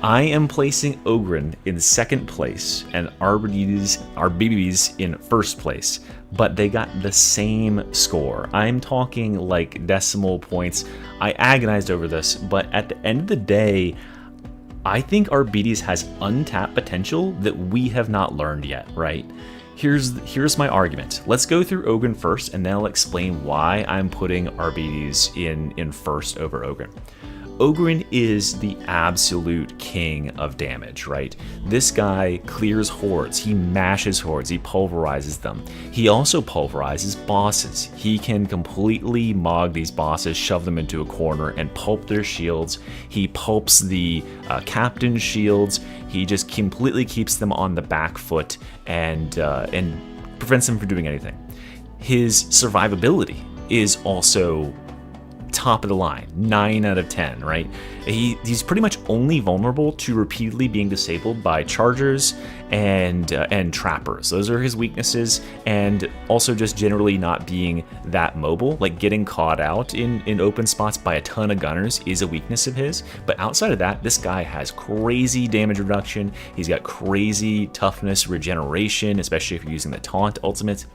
I am placing Ogryn in second place and RBBs in first place, but they got the same score. I'm talking like decimal points. I agonized over this, but at the end of the day, I think RBDs has untapped potential that we have not learned yet, right? Here's my argument. Let's go through Ogryn first, and then I'll explain why I'm putting RBDs in first over Ogryn. Ogryn is the absolute king of damage, right? This guy clears hordes, he mashes hordes, he pulverizes them. He also pulverizes bosses. He can completely mog these bosses, shove them into a corner, and pulp their shields. He pulps the captain's shields. He just completely keeps them on the back foot and prevents them from doing anything. His survivability is also top of the line, 9 out of 10, right? He's pretty much only vulnerable to repeatedly being disabled by chargers and trappers. Those are his weaknesses, and also just generally not being that mobile. Like, getting caught out in open spots by a ton of gunners is a weakness of his, but outside of that, this guy has crazy damage reduction. He's got crazy toughness regeneration, especially if you're using the taunt ultimate.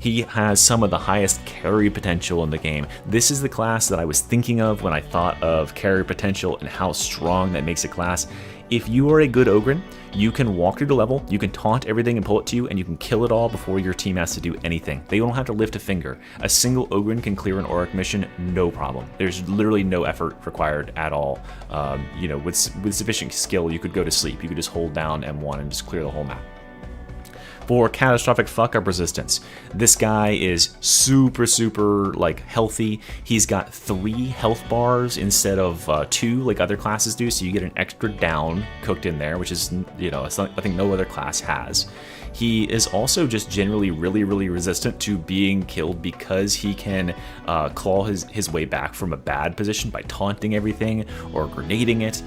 He has some of the highest carry potential in the game. This is the class that I was thinking of when I thought of carry potential and how strong that makes a class. If you are a good Ogryn, you can walk through the level, you can taunt everything and pull it to you, and you can kill it all before your team has to do anything. They don't have to lift a finger. A single Ogryn can clear an Auric mission, no problem. There's literally no effort required at all. You know, with sufficient skill, you could go to sleep. You could just hold down M1 and just clear the whole map. For catastrophic fuck-up resistance, this guy is super, super, like, healthy. He's got 3 health bars instead of 2 like other classes do, so you get an extra down cooked in there, which is, you know, it's not, I think no other class has. He is also just generally really, really resistant to being killed because he can claw his way back from a bad position by taunting everything or grenading it.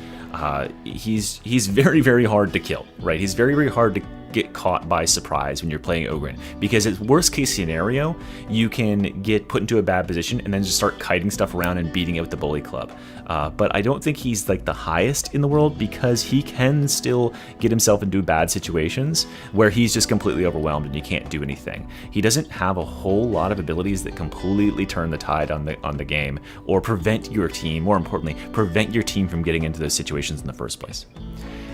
He's very, very hard to kill, right? He's very, very hard to get caught by surprise when you're playing Ogryn, because at worst case scenario, you can get put into a bad position and then just start kiting stuff around and beating it with the bully club. But I don't think he's like the highest in the world, because he can still get himself into bad situations where he's just completely overwhelmed and you can't do anything. He doesn't have a whole lot of abilities that completely turn the tide on the game, or prevent your team, more importantly, prevent your team from getting into those situations in the first place.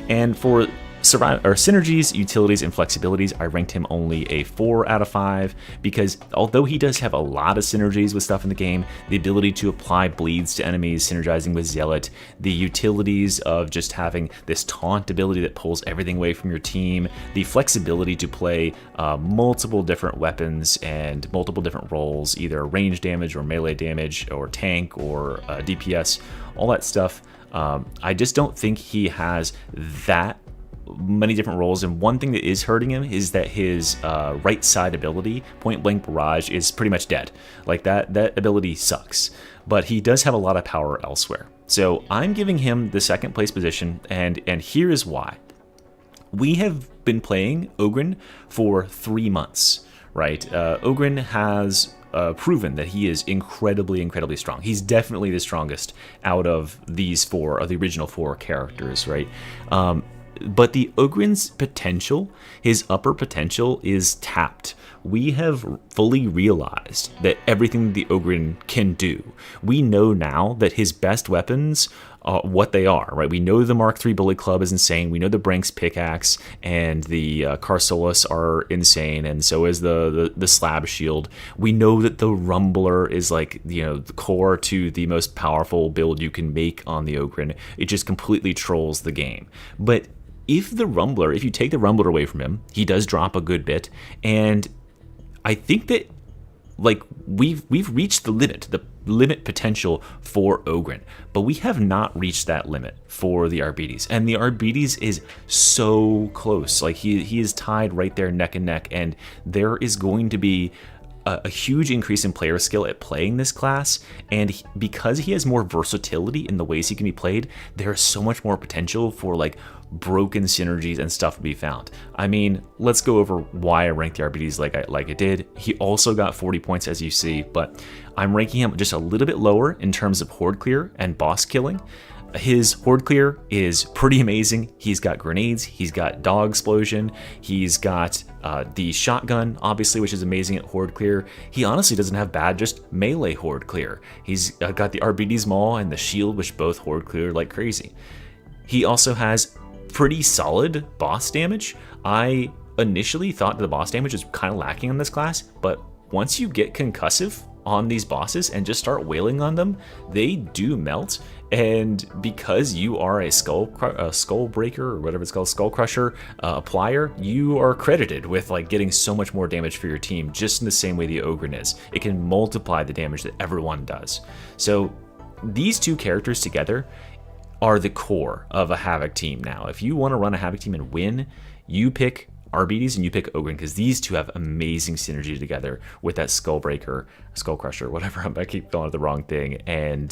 And for synergies, utilities, and flexibilities, I ranked him only a 4 out of 5, because although he does have a lot of synergies with stuff in the game, the ability to apply bleeds to enemies, synergizing with Zealot, the utilities of just having this taunt ability that pulls everything away from your team, the flexibility to play multiple different weapons and multiple different roles, either range damage or melee damage or tank or DPS, all that stuff. I just don't think he has that many different roles, and one thing that is hurting him is that his right side ability, Point Blank Barrage, is pretty much dead. Like that ability sucks, but he does have a lot of power elsewhere. So I'm giving him the second place position, and here is why. We have been playing Ogryn for 3 months, right? Ogryn has proven that he is incredibly, incredibly strong. He's definitely the strongest out of these four, of the original 4 characters, right? But the Ogryn's potential, his upper potential, is tapped. We have fully realized that everything the Ogryn can do. We know now that his best weapons are what they are, right? We know the Mark III Bully Club is insane. We know the Brank's Pickaxe and the Carsolus are insane, and so is the Slab Shield. We know that the Rumbler is like, you know, the core to the most powerful build you can make on the Ogryn. It just completely trolls the game. But if you take the Rumbler away from him, he does drop a good bit, and I think that like we've reached the limit potential for Ogryn, but we have not reached that limit for the Arbites, and the Arbites is so close. Like he is tied right there neck and neck, and there is going to be a huge increase in player skill at playing this class, and because he has more versatility in the ways he can be played, there is so much more potential for like broken synergies and stuff to be found. I mean, let's go over why I ranked the RBDs like I did. He also got 40 points, as you see, but I'm ranking him just a little bit lower in terms of horde clear and boss killing. His horde clear is pretty amazing. He's got grenades, he's got dog explosion, he's got the shotgun, obviously, which is amazing at horde clear. He honestly doesn't have bad just melee horde clear. He's got the RBD's Maul and the shield, which both horde clear like crazy. He also has pretty solid boss damage. I initially thought the boss damage was kind of lacking in this class, but once you get concussive on these bosses and just start wailing on them, they do melt. And because you are a skull breaker, or whatever it's called, skull crusher applier, you are credited with like getting so much more damage for your team, just in the same way the Ogryn is. It can multiply the damage that everyone does. So these two characters together are the core of a Havoc team now. If you want to run a Havoc team and win, you pick Arbites and you pick Ogryn, because these two have amazing synergy together with that skull breaker, skull crusher, whatever. I keep calling it the wrong thing, and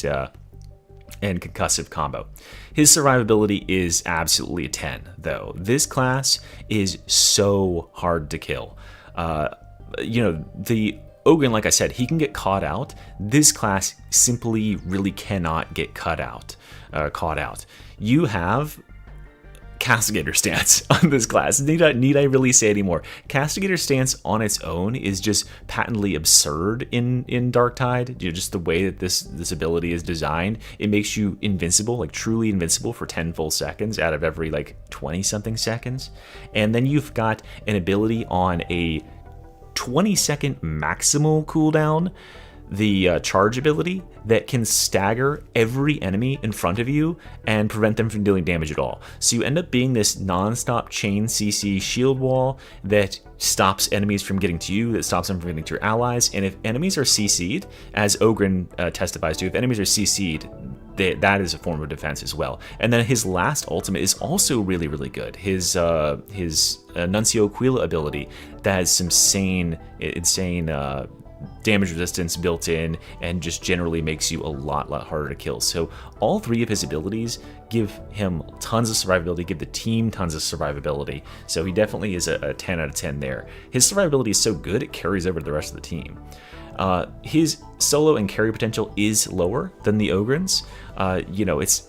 concussive combo. His survivability is absolutely a 10, though. This class is so hard to kill. The Ogryn, like I said, he can get caught out. This class simply really cannot get caught out. You have Castigator stance on this class. Need I really say anymore? Castigator stance on its own is just patently absurd in Darktide. Just the way that this ability is designed, it makes you invincible, like truly invincible, for 10 full seconds out of every like 20 something seconds. And then you've got an ability on a 20-second maximal cooldown, the charge ability, that can stagger every enemy in front of you and prevent them from dealing damage at all. So you end up being this non-stop chain CC shield wall that stops enemies from getting to you, that stops them from getting to your allies. And if enemies are CC'd, as Ogryn testifies to, if enemies are CC'd, that is a form of defense as well. And then his last ultimate is also really, really good. His Nuncio Aquila ability that has some insane damage resistance built in, and just generally makes you a lot harder to kill. So all 3 of his abilities give him tons of survivability, give the team tons of survivability. So he definitely is a 10 out of 10 there. His survivability is so good it carries over to the rest of the team. His solo and carry potential is lower than the Ogren's.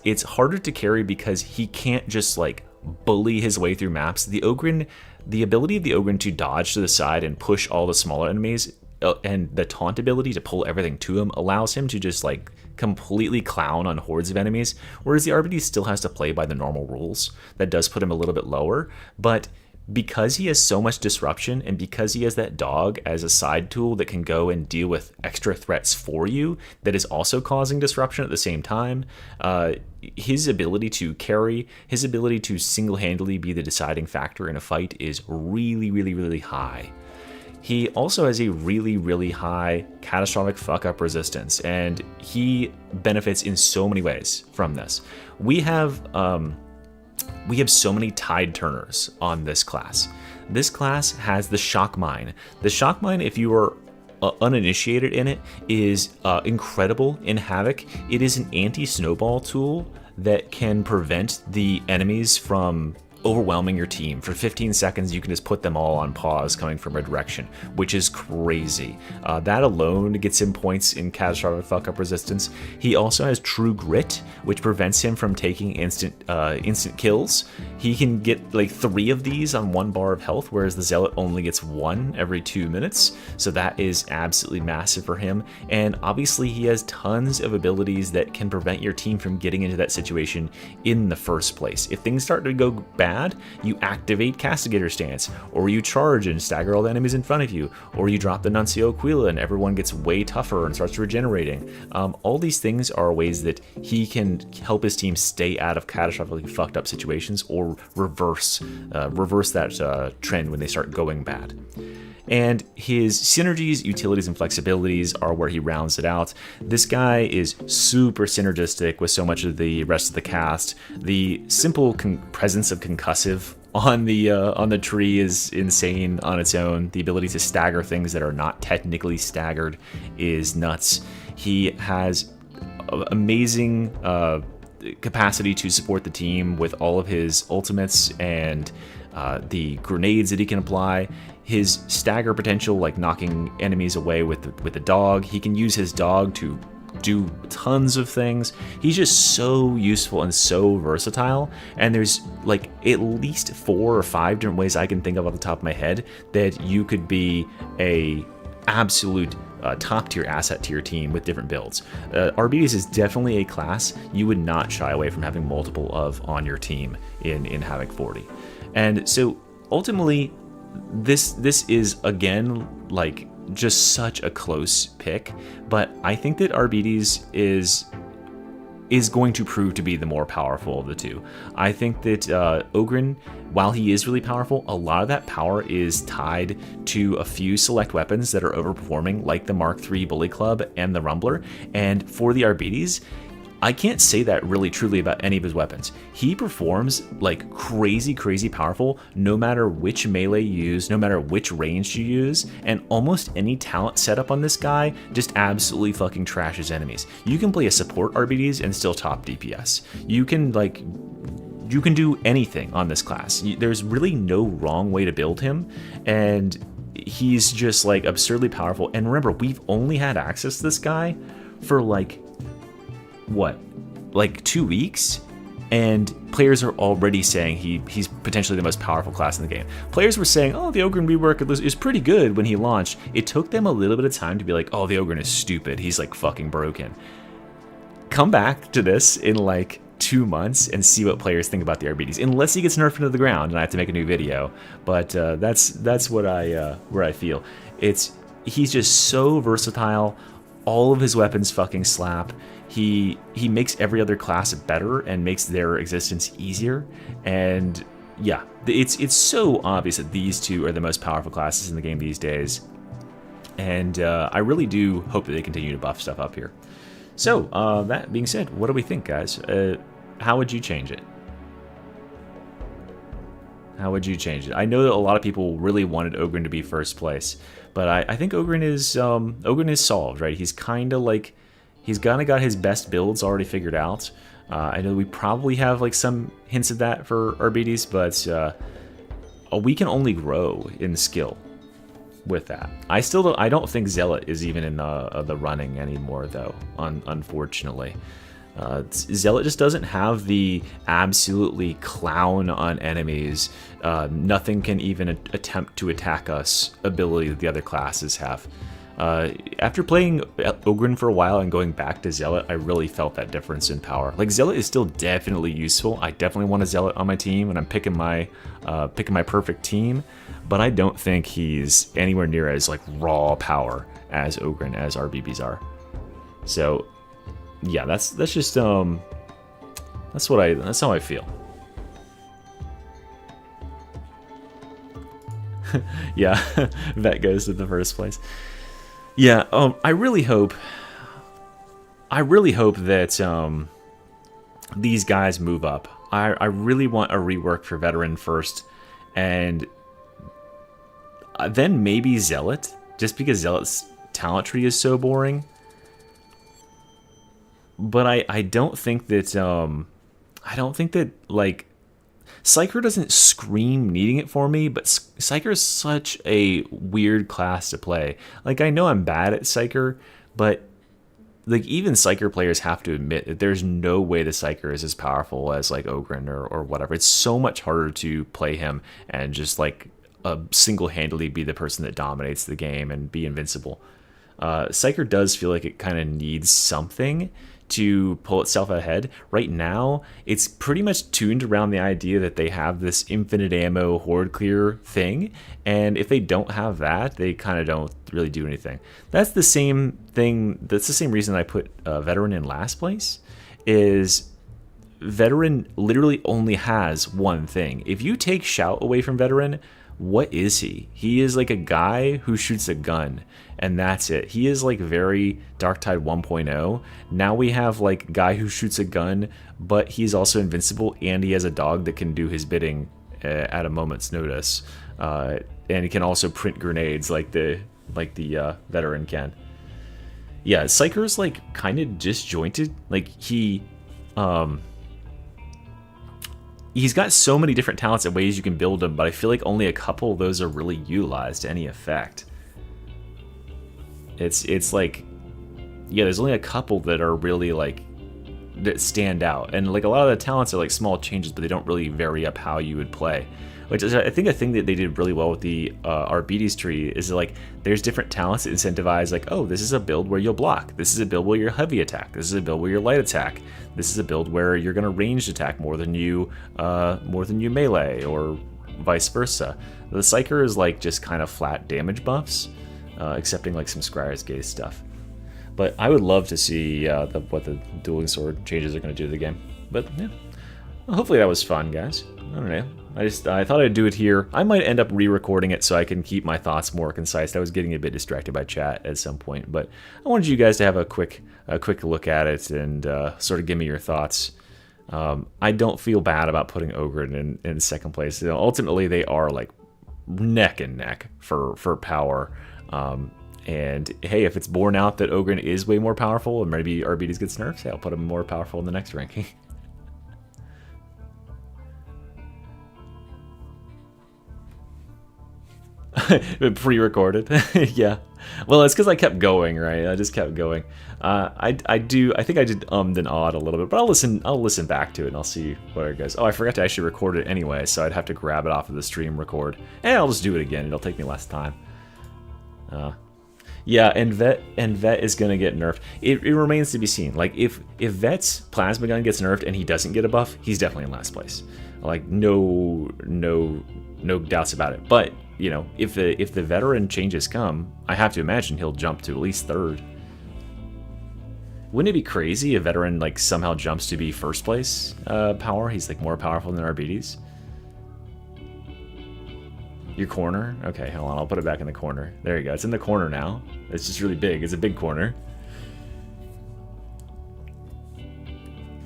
It's harder to carry because he can't just like bully his way through maps. The ability of the Ogren to dodge to the side and push all the smaller enemies, and the taunt ability to pull everything to him, allows him to just like completely clown on hordes of enemies, whereas the RBD still has to play by the normal rules. That does put him a little bit lower, but because he has so much disruption, and because he has that dog as a side tool that can go and deal with extra threats for you that is also causing disruption at the same time, his ability to carry, his ability to single-handedly be the deciding factor in a fight is really, really, really high. He also has a really, really high catastrophic fuck-up resistance, and he benefits in so many ways from this. We have so many tide turners on this class. This class has the shock mine. The shock mine, if you are uninitiated in it, is incredible in Havoc. It is an anti-snowball tool that can prevent the enemies from overwhelming your team. For 15 seconds, you can just put them all on pause coming from a direction, which is crazy. That alone gets him points in catastrophic fuck-up resistance. He also has True Grit, which prevents him from taking instant kills. He can get like 3 of these on 1 bar of health, whereas the Zealot only gets 1 every 2 minutes. So that is absolutely massive for him. And obviously he has tons of abilities that can prevent your team from getting into that situation in the first place. If things start to go bad, you activate Castigator Stance, or you charge and stagger all the enemies in front of you, or you drop the Nuncio Aquila and everyone gets way tougher and starts regenerating. All these things are ways that he can help his team stay out of catastrophically fucked up situations, or reverse that trend when they start going bad. And his synergies, utilities, and flexibilities are where he rounds it out. This guy is super synergistic with so much of the rest of the cast. The simple presence of concussive on the tree is insane on its own. The ability to stagger things that are not technically staggered is nuts. He has amazing capacity to support the team with all of his ultimates and the grenades that he can apply. His stagger potential, like knocking enemies away with the dog. He can use his dog to do tons of things. He's just so useful and so versatile, and there's like at least 4 or 5 different ways I can think of off the top of my head that you could be a absolute top tier asset to your team with different builds. RBDs is definitely a class you would not shy away from having multiple of on your team in Havoc 40. And so ultimately this is again like just such a close pick, but I think that RBDs is going to prove to be the more powerful of the two. I think that Ogren, while he is really powerful, a lot of that power is tied to a few select weapons that are overperforming, like the Mark III Bully Club and the Rumbler. And for the RBDs, I can't say that really truly about any of his weapons. He performs like crazy powerful no matter which melee you use, no matter which range you use, and almost any talent setup on this guy just absolutely fucking trashes enemies. You can play a support RBDs and still top DPS. You can do anything on this class. There's really no wrong way to build him, and he's just like absurdly powerful. And remember, we've only had access to this guy for like 2 weeks, and players are already saying he's potentially the most powerful class in the game. Players were saying, oh, the Ogren rework is pretty good when he launched. It took them a little bit of time to be like, oh, the Ogren is stupid, he's like fucking broken. Come back to this in like 2 months and see what players think about the RBDs, unless he gets nerfed into the ground and I have to make a new video. But that's what where I feel. He's just so versatile. All of his weapons fucking slap. He makes every other class better and makes their existence easier. And yeah, it's so obvious that these two are the most powerful classes in the game these days. And I really do hope that they continue to buff stuff up here. So, that being said, what do we think, guys? How would you change it? How would you change it? I know that a lot of people really wanted Ogren to be first place, but I think Ogren is solved, right? He's kind of like, he's kind of got his best builds already figured out. I know we probably have like some hints of that for Arbides, but we can only grow in skill with that. I don't think Zealot is even in the running anymore, though. Unfortunately. Zealot just doesn't have the absolutely clown on enemies, nothing can even attempt to attack us ability that the other classes have. After playing Ogren for a while and going back to Zealot, I really felt that difference in power. Like, Zealot is still definitely useful. I definitely want a Zealot on my team when I'm picking my perfect team, but I don't think he's anywhere near as like raw power as Ogren, as RBBs are. So yeah, that's just that's how I feel. Yeah, Vet goes to the first place. Yeah, I really hope that these guys move up. I really want a rework for Veteran first, and then maybe Zealot, just because Zealot's talent tree is so boring. But I don't think that like Psyker doesn't scream needing it for me, but Psyker is such a weird class to play. Like, I know I'm bad at Psyker, but like even Psyker players have to admit that there's no way the Psyker is as powerful as like Ogren or whatever. It's so much harder to play him and just like single-handedly be the person that dominates the game and be invincible. Psyker does feel like it kind of needs something to pull itself ahead. Right now, it's pretty much tuned around the idea that they have this infinite ammo horde clear thing, and if they don't have that, they kind of don't really do anything. That's the same thing. That's the same reason I put Veteran in last place. Is Veteran literally only has one thing. If you take Shout away from Veteran, what is he? He is like a guy who shoots a gun, and that's it. He is like very Darktide 1.0. Now we have like a guy who shoots a gun, but he's also invincible, and he has a dog that can do his bidding at a moment's notice. And he can also print grenades like the Veteran can. Yeah, Psyker's like kind of disjointed. Like he's got so many different talents and ways you can build him, but I feel like only a couple of those are really utilized to any effect. It's like, yeah, there's only a couple that are really like, that stand out. And like a lot of the talents are like small changes, but they don't really vary up how you would play. Which is, I think, a thing that they did really well with the Arbides tree is like, there's different talents that incentivize like, oh, this is a build where you'll block. This is a build where you're heavy attack. This is a build where you're light attack. This is a build where you're gonna ranged attack more than you melee, or vice versa. The Psyker is like just kind of flat damage buffs, excepting like some Scryer's Gaze stuff. But I would love to see what the dueling sword changes are going to do to the game. But yeah, well, hopefully that was fun, guys. I don't know. I thought I'd do it here. I might end up re-recording it so I can keep my thoughts more concise. I was getting a bit distracted by chat at some point, but I wanted you guys to have a quick look at it and sort of give me your thoughts. I don't feel bad about putting Ogren in second place. You know, ultimately, they are like neck and neck for power. And hey, if it's borne out that Ogren is way more powerful and maybe Arbides gets nerfed, hey, I'll put him more powerful in the next ranking. Pre-recorded. Yeah, well, it's because I kept going, right? I just kept going. I think I did then odd a little bit, but I'll listen back to it and I'll see where it goes. Oh, I forgot to actually record it anyway, so I'd have to grab it off of the stream record, and I'll just do it again. It'll take me less time. Yeah, and Vet is gonna get nerfed. It remains to be seen. Like if Vet's plasma gun gets nerfed and he doesn't get a buff, he's definitely in last place. Like no doubts about it. But you know, if the Veteran changes come, I have to imagine he'll jump to at least third. Wouldn't it be crazy if Veteran like somehow jumps to be first place power? He's like more powerful than Arbides. Your corner? Okay, hold on, I'll put it back in the corner. There you go, it's in the corner now. It's just really big, it's a big corner.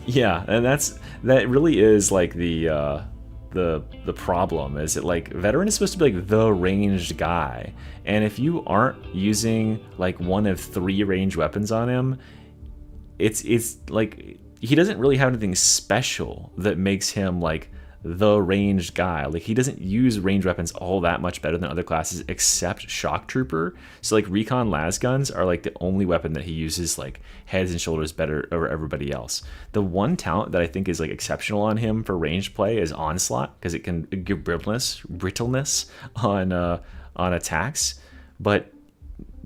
Yeah, and that really is like the problem is that like veteran is supposed to be like the ranged guy, and if you aren't using like one of 3 ranged weapons on him, it's like he doesn't really have anything special that makes him like the ranged guy. Like he doesn't use ranged weapons all that much better than other classes except shock trooper. So like recon las guns are like the only weapon that he uses like heads and shoulders better over everybody else. The one talent that I think is like exceptional on him for ranged play is onslaught, because it can give brittleness on attacks, but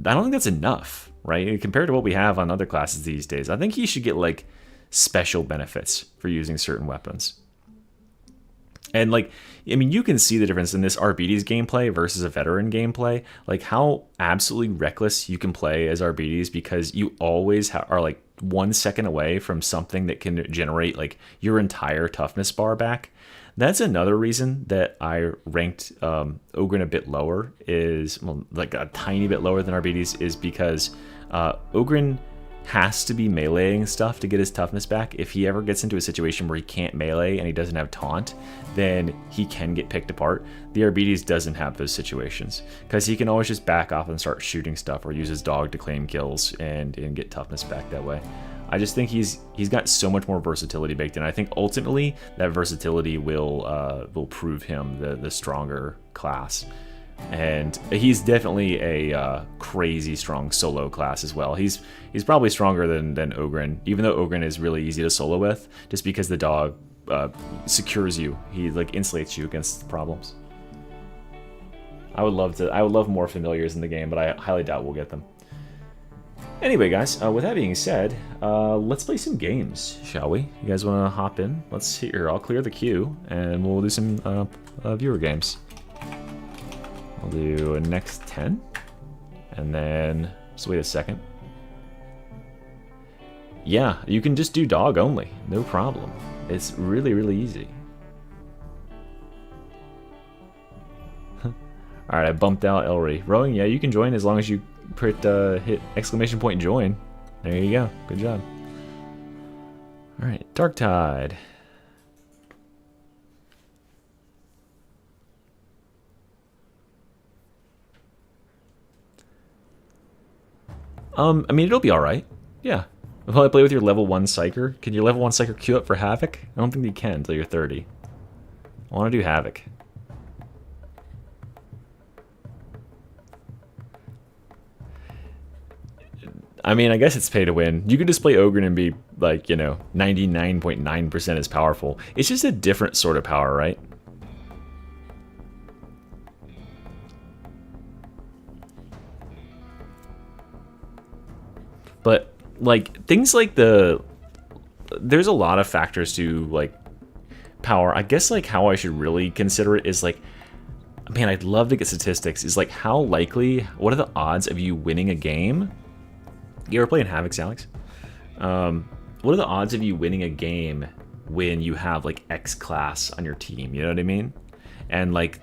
I don't think that's enough, right? Compared to what we have on other classes these days. I think he should get like special benefits for using certain weapons. And like, I mean, you can see the difference in this RBD's gameplay versus a veteran gameplay, like how absolutely reckless you can play as RBD's, because you always are like 1 second away from something that can generate like your entire toughness bar back. That's another reason that I ranked Ogren a bit lower, is well, like a tiny bit lower than RBD's, is because Ogren has to be meleeing stuff to get his toughness back. If he ever gets into a situation where he can't melee and he doesn't have taunt, then he can get picked apart. The RBD's doesn't have those situations, because he can always just back off and start shooting stuff or use his dog to claim kills and get toughness back that way. I just think he's got so much more versatility baked in. I think ultimately that versatility will prove him the stronger class. And he's definitely a crazy strong solo class as well. He's probably stronger than Ogren, even though Ogren is really easy to solo with, just because the dog secures you. He like insulates you against problems. I would love more familiars in the game, but I highly doubt we'll get them. Anyway, guys, with that being said, let's play some games, shall we? You guys want to hop in? Let's see here. I'll clear the queue, and we'll do some viewer games. I'll do a next 10, and then just wait a second. Yeah, you can just do dog only, no problem. It's really, really easy. Alright, I bumped out Elry. Rowing, yeah, you can join as long as you hit exclamation point join. There you go, good job. Alright, Darktide. I mean, it'll be alright. Yeah. Will I play with your level 1 Psyker? Can your level 1 Psyker queue up for Havoc? I don't think you can until you're 30. I want to do Havoc. I mean, I guess it's pay to win. You could just play Ogren and be, like, you know, 99.9% as powerful. It's just a different sort of power, right? But like things like there's a lot of factors to like power. I guess like how I should really consider it is like, man, I'd love to get statistics. Is like how likely, what are the odds of you winning a game? You ever playing Havoc, Alex? What are the odds of you winning a game when you have like X class on your team? You know what I mean? And like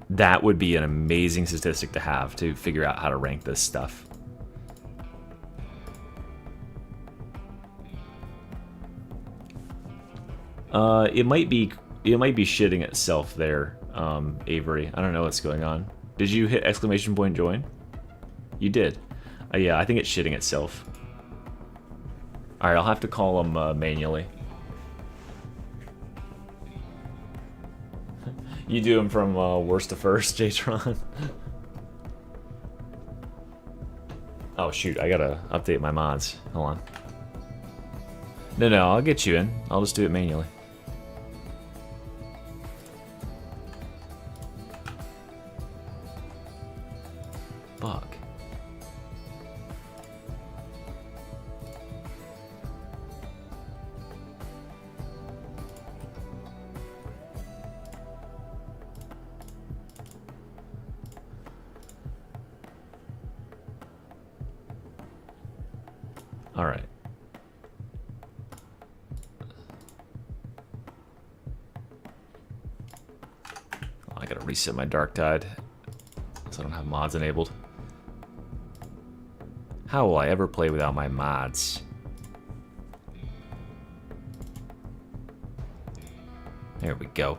that would be an amazing statistic to have to figure out how to rank this stuff. It might be shitting itself there, Avery. I don't know what's going on. Did you hit exclamation point join? You did. Yeah, I think it's shitting itself. Alright, I'll have to call him manually. You do him from worst to first, Jtron. Oh shoot, I gotta update my mods. Hold on. No, I'll get you in. I'll just do it manually. Fuck. All right. I gotta reset my Darktide, so I don't have mods enabled. How will I ever play without my mods? There we go.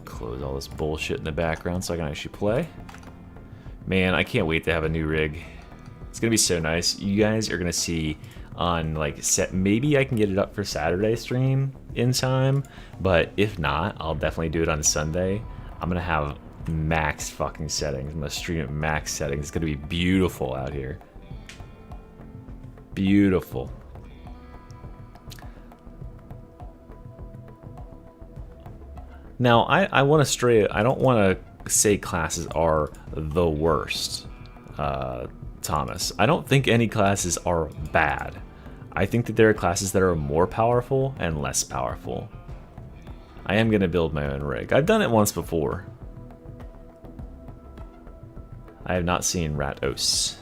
Close all this bullshit in the background so I can actually play. Man, I can't wait to have a new rig. It's gonna be so nice. You guys are gonna see on like maybe I can get it up for Saturday stream in time, but if not, I'll definitely do it on Sunday. I'm gonna have max fucking settings. I'm gonna stream at max settings. It's gonna be beautiful out here. Beautiful. Now, I want to I don't want to say classes are the worst, Thomas. I don't think any classes are bad. I think that there are classes that are more powerful and less powerful. I am going to build my own rig. I've done it once before. I have not seen Ratos.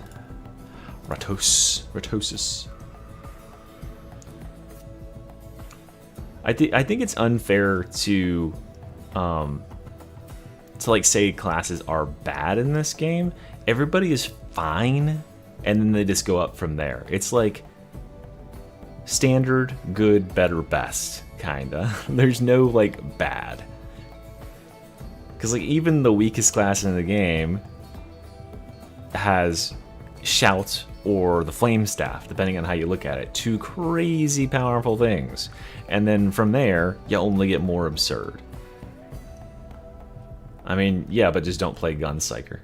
Ratosis. I think it's unfair to like say classes are bad in this game. Everybody is fine, and then they just go up from there. It's like standard, good, better, best, kinda. There's no like bad. Because like even the weakest class in the game has Shout or the Flame Staff, depending on how you look at it. Two crazy powerful things. And then from there, you only get more absurd. I mean, yeah, but just don't play Gun Psyker.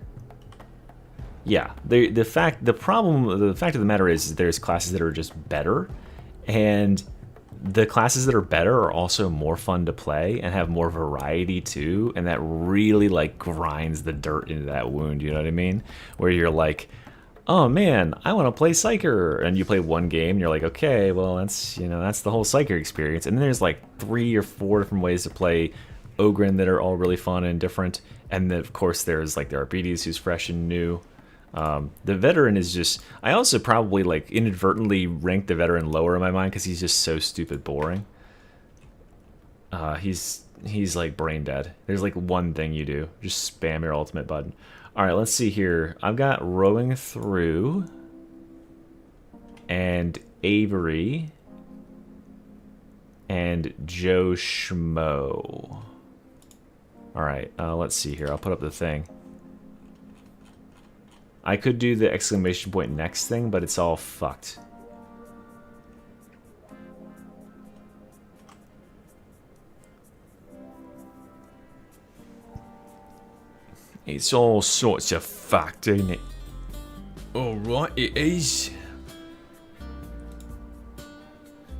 Yeah, the fact of the matter is there's classes that are just better, and the classes that are better are also more fun to play and have more variety too, and that really like grinds the dirt into that wound, you know what I mean? Where you're like, oh man, I want to play Psyker, and you play one game and you're like, okay, well that's the whole Psyker experience. And then there's like 3 or 4 different ways to play Ogren that are all really fun and different, and then of course there's like the Arbides who's fresh and new. The veteran is just, I also probably like inadvertently ranked the veteran lower in my mind because he's just so stupid boring. He's like brain dead. There's like one thing you do, just spam your ultimate button. All right, let's see here. I've got Rowing Through and Avery and Joe Schmo. All right, let's see here. I'll put up the thing. I could do the exclamation point next thing, but it's all fucked. It's all sorts of fucked, ain't it? Alright, it is.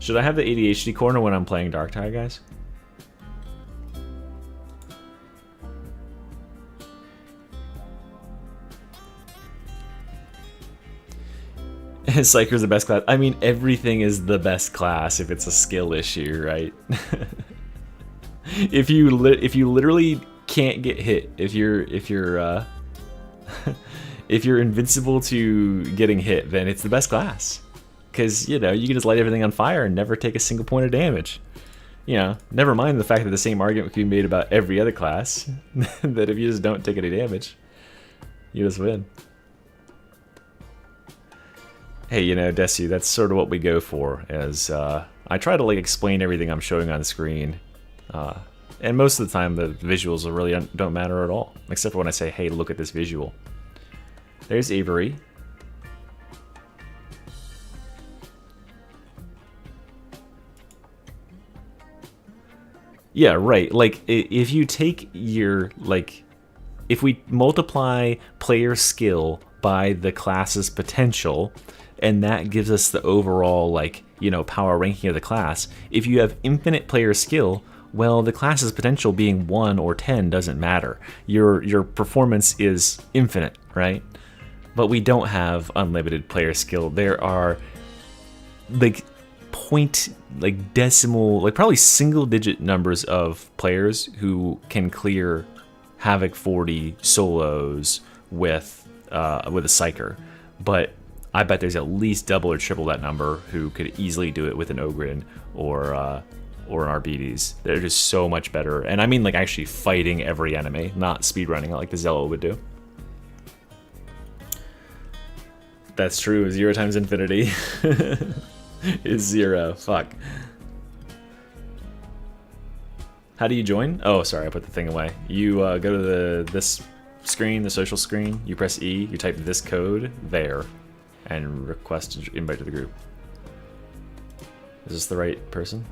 Should I have the ADHD corner when I'm playing Darktide, guys? Psyker's the best class. I mean, everything is the best class if it's a skill issue, right? if you literally can't get hit, if you're if you're invincible to getting hit, then it's the best class. Because you can just light everything on fire and never take a single point of damage. Never mind the fact that the same argument can be made about every other class. That if you just don't take any damage, you just win. Hey, Desu, that's sort of what we go for, as I try to like explain everything I'm showing on screen. And most of the time the visuals really don't matter at all, except for when I say, hey, look at this visual. There's Avery. Yeah, right. Like, if you take your, like, if we multiply player skill by the class's potential, and that gives us the overall, like, power ranking of the class. If you have infinite player skill, well, the class's potential being 1 or 10 doesn't matter. Your performance is infinite, right? But we don't have unlimited player skill. There are, like, decimal, like, probably single-digit numbers of players who can clear Havoc 40 solos with a Psyker. But I bet there's at least double or triple that number who could easily do it with an Ogren or or an RBDs. They're just so much better. And I mean like actually fighting every enemy, not speedrunning it like the Zealot would do. That's true. 0 times infinity is 0. Fuck. How do you join? Oh, sorry, I put the thing away. You go to this screen, the social screen. You press E. You type this code there, and request invite to the group. Is this the right person?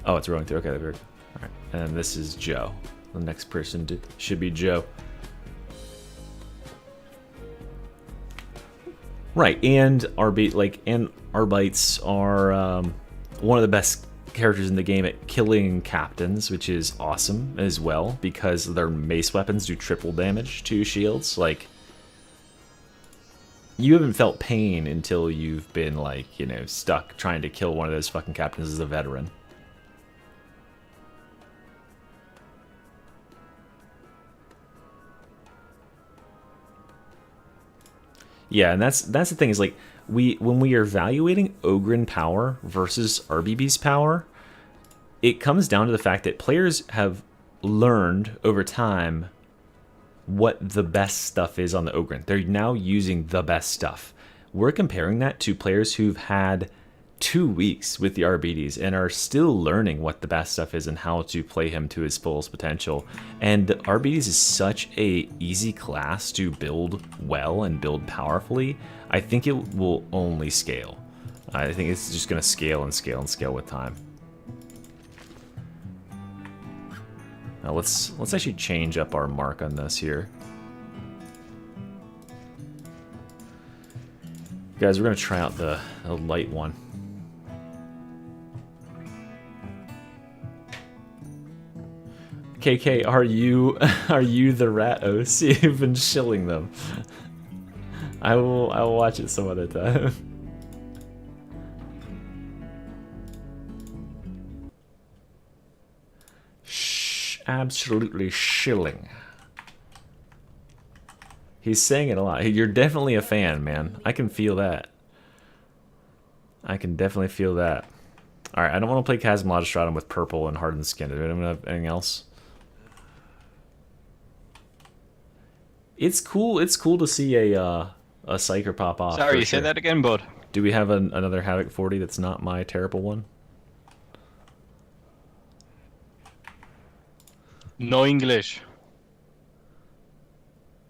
Oh, it's rolling through. Okay, that worked. All right, and this is Joe. The next person should be Joe. Right, and Arbites are one of the best characters in the game at killing captains, which is awesome as well because their mace weapons do triple damage to shields. Like, you haven't felt pain until you've been like, you know, stuck trying to kill one of those fucking captains as a veteran. Yeah, and that's the thing is like when we are evaluating Ogren power versus RBB's power, it comes down to the fact that players have learned over time what the best stuff is on the Ogren. They're now using the best stuff. We're comparing that to players who've had 2 weeks with the RBDs and are still learning what the best stuff is and how to play him to his fullest potential. And RBDs is such a easy class to build well and build powerfully. I think it will only scale. I think it's just going to scale and scale and scale with time. Now let's actually change up our mark on this here. Guys, we're going to try out the light one. KK, are you the rat OC? You've been shilling them. I will watch it some other time. Shh, absolutely shilling. He's saying it a lot. You're definitely a fan, man. I can feel that. I can definitely feel that. Alright, I don't want to play Chasm Stratum with purple and hardened skin. Do anyone have anything else? It's cool to see a Psyker pop off. Sorry, you said that again, bud. Do we have another Havoc 40 that's not my terrible one? No English.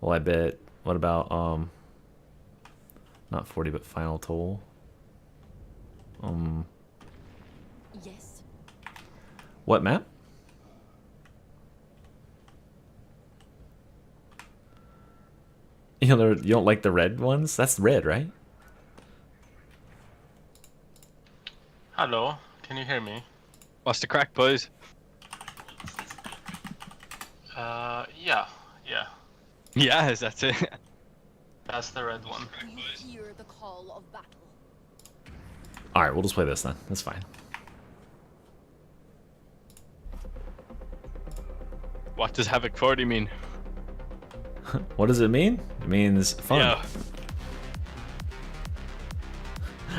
Well, I bet. What about not 40 but Final Toll? Yes. What map? You know, you don't like the red ones? That's red, right? Hello, can you hear me? What's the crack, boys? Yeah. Yes, that's it. That's the red one. We hear the call of battle. Alright, we'll just play this then. That's fine. What does Havoc 40 mean? What does it mean? It means fun. Yeah.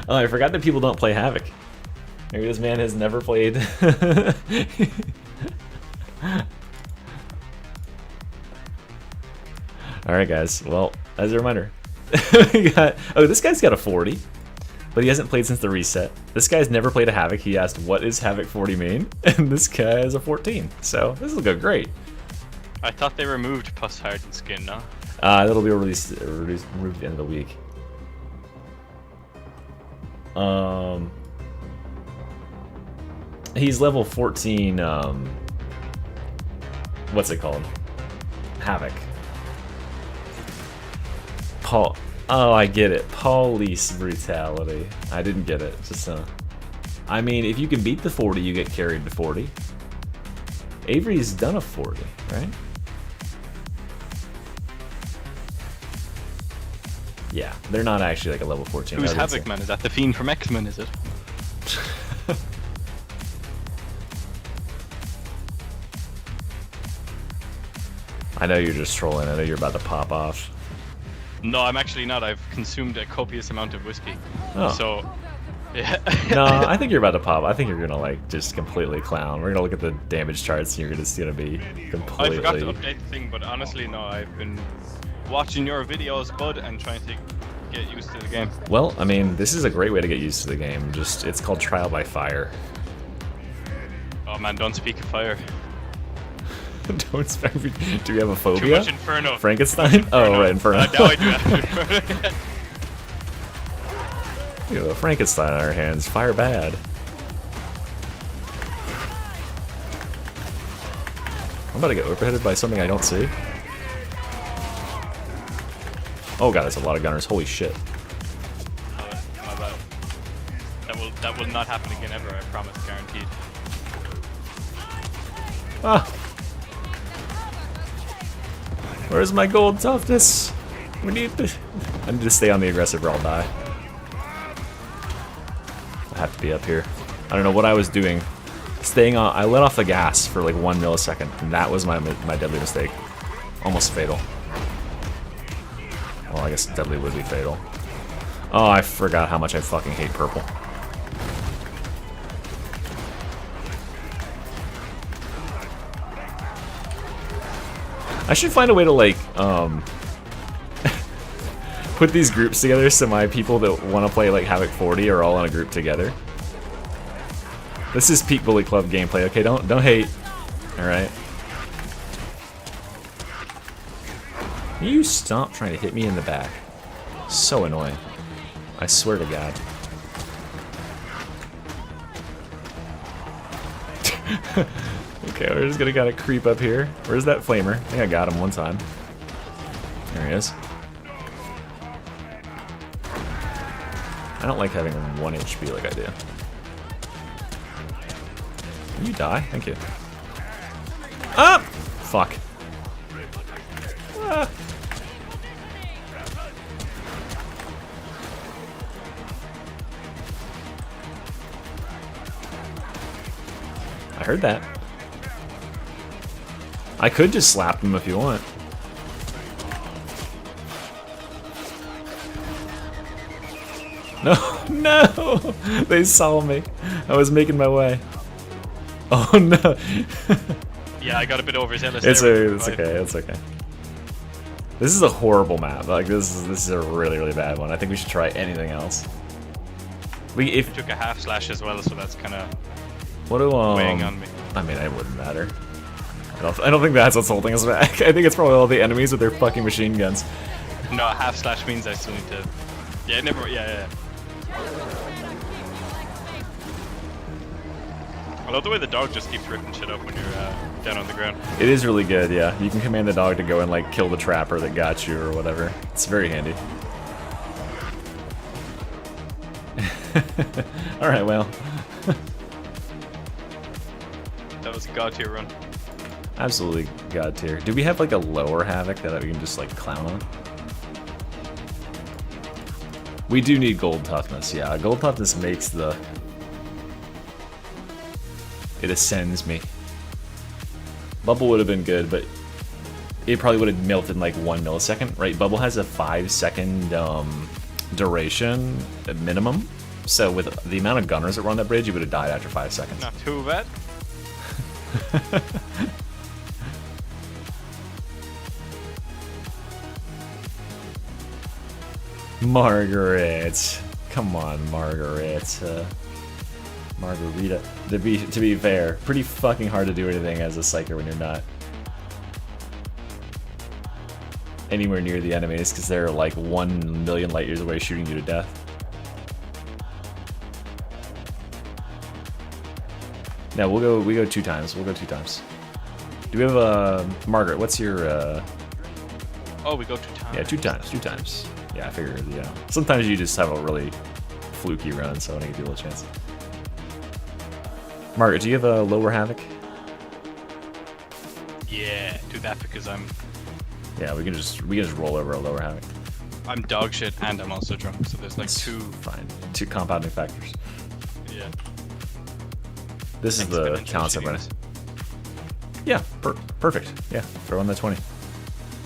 Oh, I forgot that people don't play Havoc. Maybe this man has never played. Alright guys, well, as a reminder. This guy's got a 40. But he hasn't played since the reset. This guy's never played a Havoc. He asked, what is Havoc 40 mean? And this guy has a 14. So this will go great. I thought they removed plus hardened skin, no? That'll be removed at the end of the week. He's level 14, what's it called? Havoc. Paul. Oh, I get it. Police brutality. I didn't get it. Just I mean, if you can beat the 40, you get carried to 40. Avery's done a 40, right? Yeah, they're not actually like a level 14. Who's Havoc, man? Is that the Fiend from X-Men, is it? I know you're just trolling. I know you're about to pop off. No, I'm actually not. I've consumed a copious amount of whiskey. Oh. So, yeah. No, I think you're about to pop. I think you're gonna like just completely clown. We're gonna look at the damage charts and you're just gonna be completely. I forgot to update the thing, but honestly, no. I've been watching your videos, bud, and trying to get used to the game. Well, I mean, this is a great way to get used to the game. Just it's called Trial by Fire. Oh man, don't speak of fire. Don't spare me. Do we have a Too phobia? much Inferno. Frankenstein? Oh, right, Inferno. Now I do have Inferno. We have a Frankenstein on our hands. Fire bad. I'm about to get overheaded by something I don't see. Oh god, that's a lot of gunners. Holy shit. My bad. That will not happen again ever. I promise, guaranteed. Ah! Where's my gold toughness? We need to... I need to stay on the aggressive or I'll die. I have to be up here. I don't know what I was doing. Staying on... I let off the gas for like 1 millisecond, and that was my deadly mistake. Almost fatal. Well, I guess deadly would be fatal. Oh, I forgot how much I fucking hate purple. I should find a way to like put these groups together so my people that want to play like Havoc 40 are all in a group together. This is peak Bully Club gameplay. Okay, don't hate. All right. You stop trying to hit me in the back. So annoying. I swear to God. Okay, we're just gonna gotta creep up here. Where's that flamer? I think I got him one time. There he is. I don't like having 1 HP like I do. Can you die? Thank you. Ah! Fuck. Ah. I heard that. I could just slap them if you want. No, no! They saw me. I was making my way. Oh no! Yeah, I got a bit overzealous. It's there. okay. It's okay. This is a horrible map. Like this is a really bad one. I think we should try anything else. I took a half slash as well, so that's kind of what do weighing on me. I mean, it wouldn't matter. I don't think that's what's holding us back. I think it's probably all the enemies with their fucking machine guns. No, a half slash means I still need to. Yeah, never. Yeah. I love the way the dog just keeps ripping shit up when you're down on the ground. It is really good, yeah. You can command the dog to go and like kill the trapper that got you or whatever. It's very handy. Alright, well. That was a god tier run. Absolutely god tier. Do we have like a lower Havoc that we can just like clown on? We do need gold toughness, yeah. Gold toughness makes the... It ascends me. Bubble would have been good, but it probably would have melted in like 1 millisecond, right? Bubble has a 5-second duration at minimum. So with the amount of gunners that were on that bridge, you would have died after 5 seconds. Not too bad. Margaret. Come on, Margaret. Margarita. To be fair, pretty fucking hard to do anything as a Psyker when you're not anywhere near the enemies because they're like 1 million light years away shooting you to death. No, we go 2 times. We'll go 2 times. Do we have a Margaret? What's your Oh, we go 2 times. Yeah, 2 times. 2 times. Yeah, I figured, you know. Sometimes you just have a really fluky run, so I want to give you a little chance. Margaret, do you have a lower Havoc? Yeah, do that because I'm Yeah, we can just roll over a lower Havoc. dog shit and I'm also drunk, so there's like That's 2. fine. 2 compounding factors. Yeah. This is the Exponential talents I'm running. shittiness. Yeah, perfect. Yeah, throw in the 20.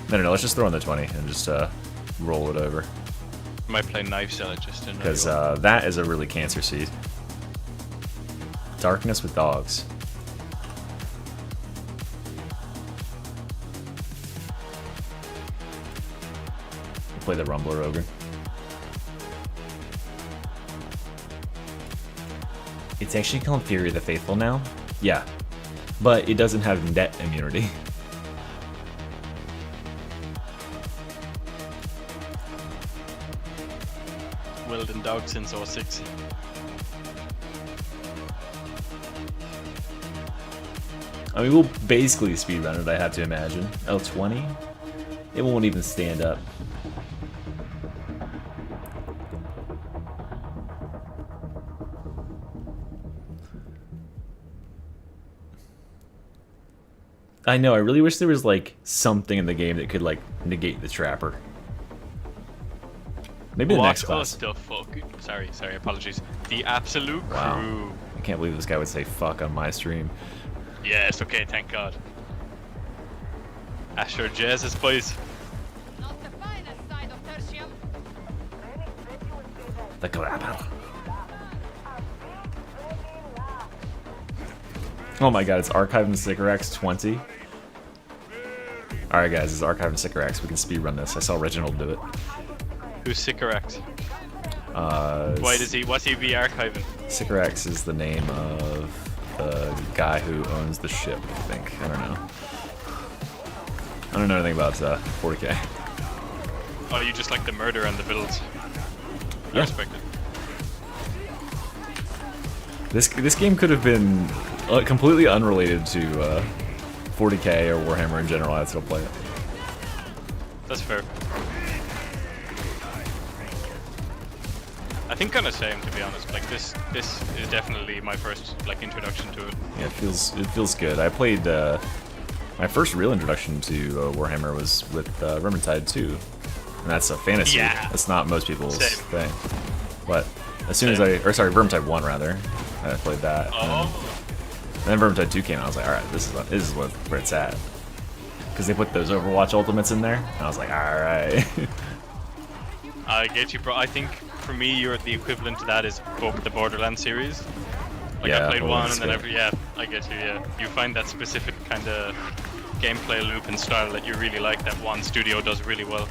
No, let's just throw in the 20 and just roll it over. Might play knife Zealot just to know. Because that is a really cancer seed. Darkness with dogs. We'll play the Rumbler Ogre. It's actually called Fury of the Faithful now. Yeah. But it doesn't have net immunity. Wielding dog since 06. I mean, we'll basically speedrun it, I have to imagine. L20? It won't even stand up. I know, I really wish there was, like, something in the game that could, like, negate the Trapper. Maybe the next class. The fuck? Sorry, apologies. The Absolute Wow. Crew. I can't believe this guy would say fuck on my stream. Yes, okay, thank God. Asher Jesus, boys. Not the finest side of Tertium. The Grapple. Oh my god, it's Archive and Sycorax 20. Alright guys, it's Archive and Sycorax. We can speedrun this. I saw Reginald do it. Who's Sycorax? What's he be archiving? Sycorax is the name of the guy who owns the ship, I think. I don't know. I don't know anything about 40k. Oh, you just like the murder and the builds. I Yeah. respect it. This game could have been completely unrelated to 40k or Warhammer in general. I'd still play it. That's fair. I think kind of same, to be honest. Like this is definitely my first like introduction to it. Yeah, it feels good. I played my first real introduction to Warhammer was with Darktide 2, and that's a fantasy. Yeah. That's not most people's Same. thing. But as soon as Vermintide 1 rather, I played that. Oh. And then Vermintide 2 came out. I was like, all right, this is where it's at. Because they put those Overwatch ultimates in there, and I was like, all right. I get you, bro. I think for me, you're the equivalent to that is the Borderlands series. Like Yeah, I played one, and then Borderlands, I get you. Yeah, you find that specific kind of gameplay loop and style that you really like. That one studio does really well.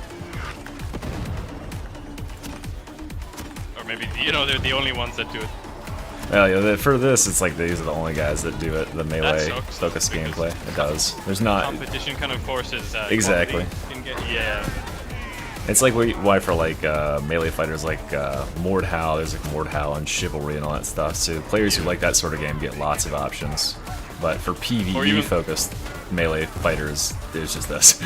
Or maybe they're the only ones that do it. Well, yeah, for this, it's like these are the only guys that do it. The melee sucks, focus because gameplay. It does. There's not Competition kind of forces. Exactly. Yeah. It's like why for like melee fighters like Mordhau, there's like Mordhau and Chivalry and all that stuff. So players who like that sort of game get lots of options. But for PvE focused melee fighters, there's just this.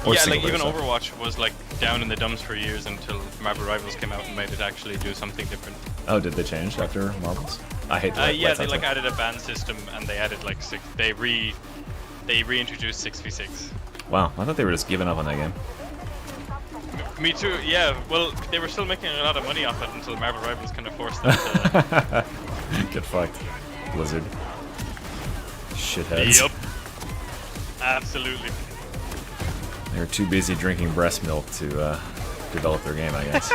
Yeah, like even Overwatch was like down in the dumps for years until Marvel Rivals came out and made it actually do something different. Oh, did they change after Marvels? I hate that. Yeah, they like added a ban system and they added like they reintroduced 6v6. Wow, I thought they were just giving up on that game. Me too. Yeah. Well, they were still making a lot of money off it until Marvel Rivals kind of forced them to. Get fucked, Blizzard. Shitheads. Yup. Absolutely. They were too busy drinking breast milk to develop their game, I guess.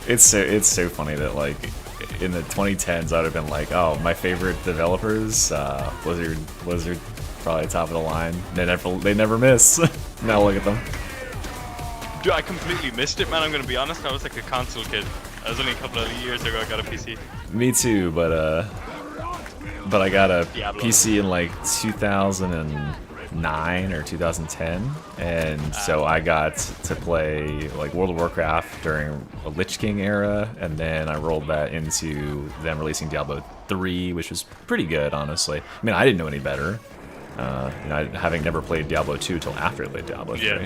It's so funny that like in the 2010s I'd have been like, oh, my favorite developers, Blizzard, probably top of the line. They never miss. Now look at them. Dude, I completely missed it, man. I'm gonna be honest. I was like a console kid. I was only a couple of years ago. I got a PC. Me too, but I got a Diablo. PC in like 2009 or 2010, and so I got to play like World of Warcraft during a Lich King era, and then I rolled that into them releasing Diablo 3, which was pretty good, honestly. I mean, I didn't know any better, having never played Diablo 2 till after I played Diablo 3. Yeah.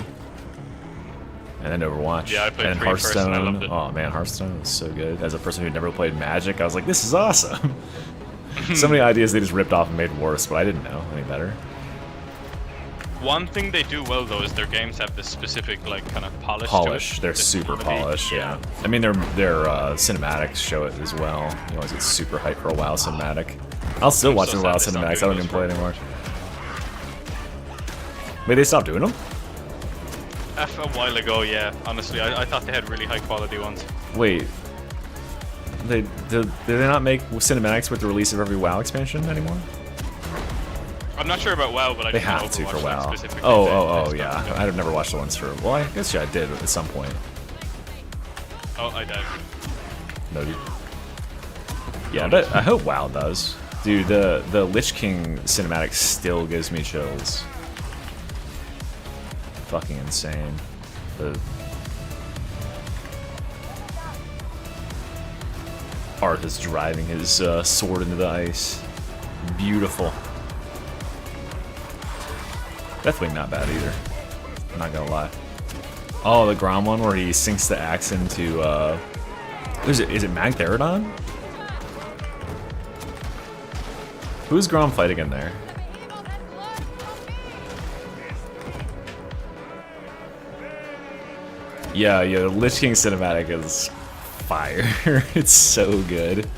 And then Overwatch, Yeah, I played and 3 first, and I loved it. Oh man, Hearthstone was so good. As a person who'd never played Magic, I was like, this is awesome. So many ideas they just ripped off and made worse, but I didn't know any better. One thing they do well though is their games have this specific like kind of polish. To it. They're This super quality. polished, yeah. I mean, their cinematics show it as well. You always get super hyped for a WoW cinematic. I'll still watch so a WoW sad they stopped cinematics. I doing don't even those play it anymore. Wait, they stopped doing them? A while ago, yeah. Honestly, I thought they had really high quality ones. Wait. Did they not make cinematics with the release of every WoW expansion anymore? I'm not sure about WoW, but I They just know have to for Overwatch, like, WoW. specifically, Oh, they yeah. stopped doing I've never watched the ones for. Well, I guess yeah, I did at some point. it. Oh, I died. No, dude. Yeah, but I hope WoW does. Dude, the Lich King cinematic still gives me chills. Fucking insane. The Arth driving his sword into the ice. Beautiful. Definitely not bad either. I'm not gonna lie. Oh, the Grom one where he sinks the axe into is it Magtheridon? Who's Grom fighting in there? Yeah, the Lich King cinematic is fire. It's so good.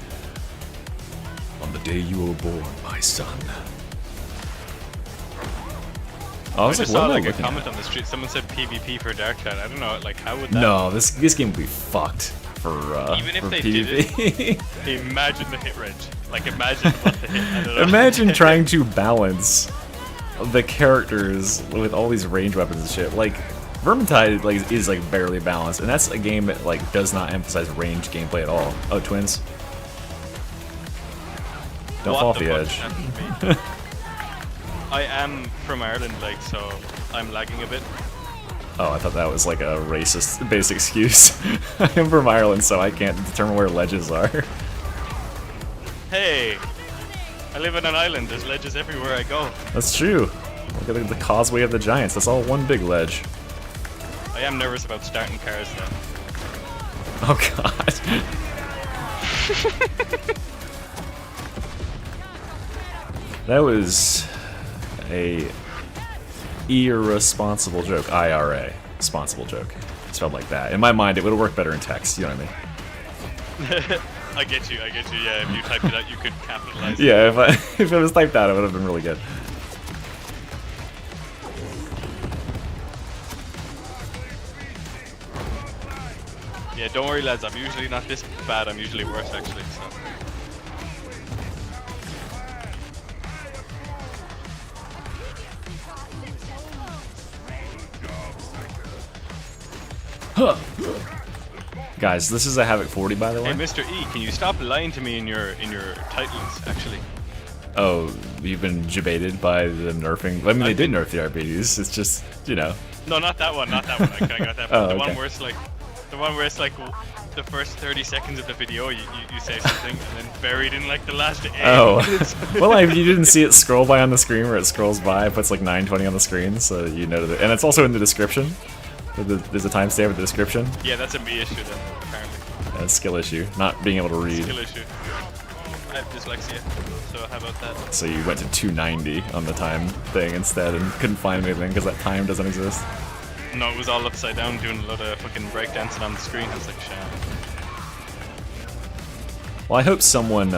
On the day you were born, my son. Oh, I I was like, just what saw am I like a looking comment at? on the street. Someone said PvP for Darktide. I don't know, like how would that? No, this game would be fucked for Even if for they PvP. Imagine the hit range. Like imagine what the hit. I don't know. Imagine trying to balance the characters with all these range weapons and shit. Like Vermintide is like barely balanced, and that's a game that like does not emphasize range gameplay at all. Oh, twins. Don't What fall off the fuck edge. does that mean? I am from Ireland, like, so I'm lagging a bit. Oh, I thought that was like a racist base excuse. I am from Ireland, so I can't determine where ledges are. Hey, I live on an island. There's ledges everywhere I go. That's true. Look at the Causeway of the Giants. That's all one big ledge. I am nervous about starting cars though. Oh god. That was a irresponsible joke. IRA. Responsible joke. It spelled like that. In my mind, it would have worked better in text. You know what I mean? I get you. Yeah, if you typed it out, you could capitalize. Yeah, if it was typed out, it would have been really good. Yeah, don't worry, lads. I'm usually not this bad. I'm usually worse, actually. So. Guys, this is a Havoc 40, by the way. Hey, Mr. E, can you stop lying to me in your titles? Actually. Oh, you've been debated by the nerfing. I mean, they did nerf the RPGs. It's just, you know. No, not that one. Not that one. I kind of got that. Oh, the okay. one where it's like, the first 30 seconds of the video, you say something, and then buried in like the last 8 Oh. minutes. Well, you didn't see it scroll by on the screen where it scrolls by. It puts like 9:20 on the screen, so you know that. And it's also in the description. There's a timestamp in the description. Yeah, that's a me issue then, apparently. A skill issue, not being able to read. Skill issue. I have dyslexia, so how about that? So you went to 290 on the time thing instead and couldn't find anything because that time doesn't exist. No, it was all upside down doing a lot of fucking breakdancing on the screen. I was like, shit. Well, I hope someone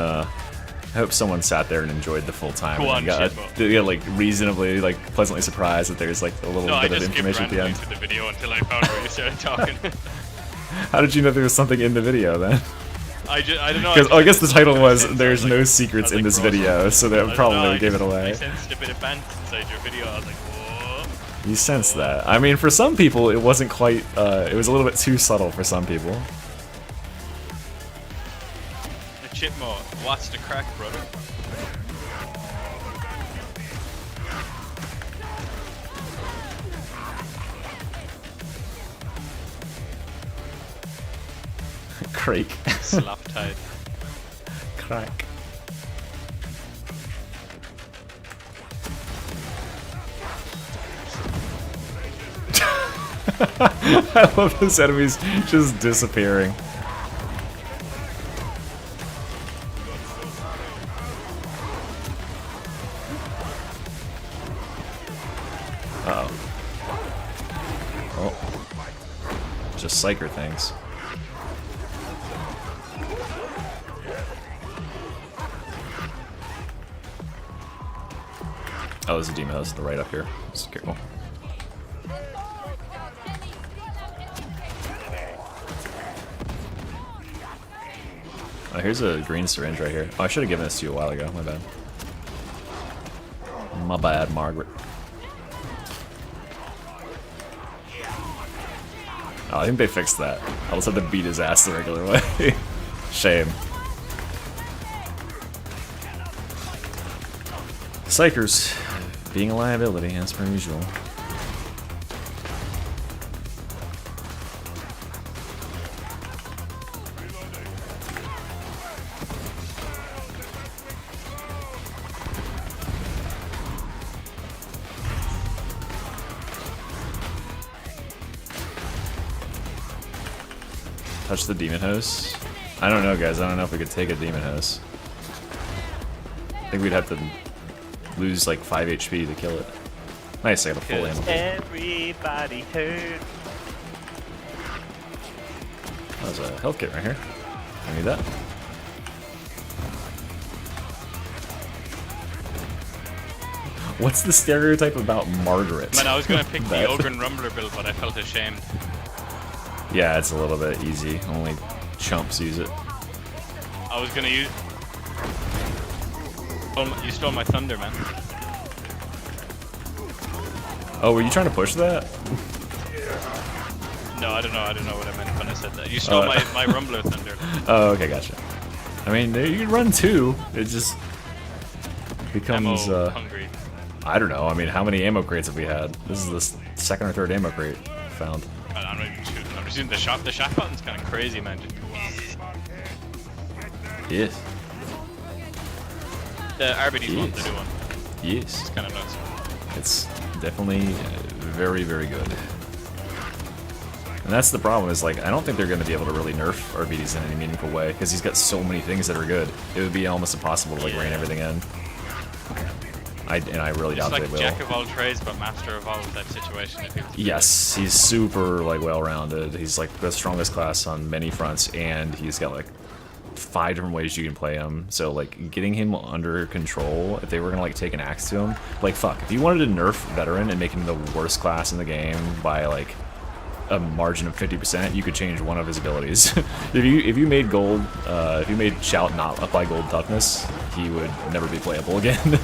sat there and enjoyed the full time. Go on, and got shitball. like reasonably like pleasantly surprised that there's like a little No, I bit of just skipped information at the randomly end. to the video until I found where you started talking. How did you know there was something in the video then? I don't know. Because I guess the title was sensed- "There's I was no like- secrets I was in like, this gross. video," so I that don't know, probably I gave it just- away. I sensed a bit of band inside your video. I was like, whoa. You sensed that. I mean, for some people, it wasn't quite. It was a little bit too subtle for some people. The Chipmo, what's the crack, brother? Crake. Slaptide. Crack. I love those enemies just disappearing. Uh-oh. Oh. Just Psyker things. Oh, there's a demon host right up here. Just careful. Oh, here's a green syringe right here. Oh, I should have given this to you a while ago. My bad. My bad, Margaret. Oh, I think they fixed that. I'll just have to beat his ass the regular way. Shame. Psykers being a liability, as per usual. Touch the demon hose. I don't know, guys. I don't know if we could take a demon hose. I think we'd have to lose like 5 HP to kill it. Nice, I got a full ammo. Everybody hurt. There's a health kit right here. I need that. What's the stereotype about Margaret? Man, I was gonna pick the That- Ogre and Rumbler build, but I felt ashamed. Yeah, it's a little bit easy. Only chumps use it. I was gonna use. Oh, you stole my thunder, man. Oh, were you trying to push that? No, I don't know what I meant when I said that. You stole my Rumbler thunder. Oh, okay, gotcha. I mean, you can run two. It just becomes. Ammo hungry. I don't know. I mean, how many ammo crates have we had? This is the second or third ammo crate found. I'm not even shooting. I'm just using the shot. The shot button's kind of crazy, man. Yes. The RBD's one, the Yes. new one. Yes. It's kind of nuts. It's definitely very, very good. And that's the problem is, like, I don't think they're going to be able to really nerf RBDs in any meaningful way, because he's got so many things that are good. It would be almost impossible to, like, rein everything in. And I really It's doubt like they will. jack of all trades, but master of all type situation. If he was to do Yes, he's super, like, well-rounded. He's, like, the strongest class on many fronts, and he's got, like, 5 different ways you can play him. So, like, getting him under control, if they were gonna, like, take an axe to him, like, fuck, if you wanted to nerf Veteran and make him the worst class in the game by, like, a margin of 50%, you could change one of his abilities. if you made gold, if you made Shout not apply gold toughness, he would never be playable again.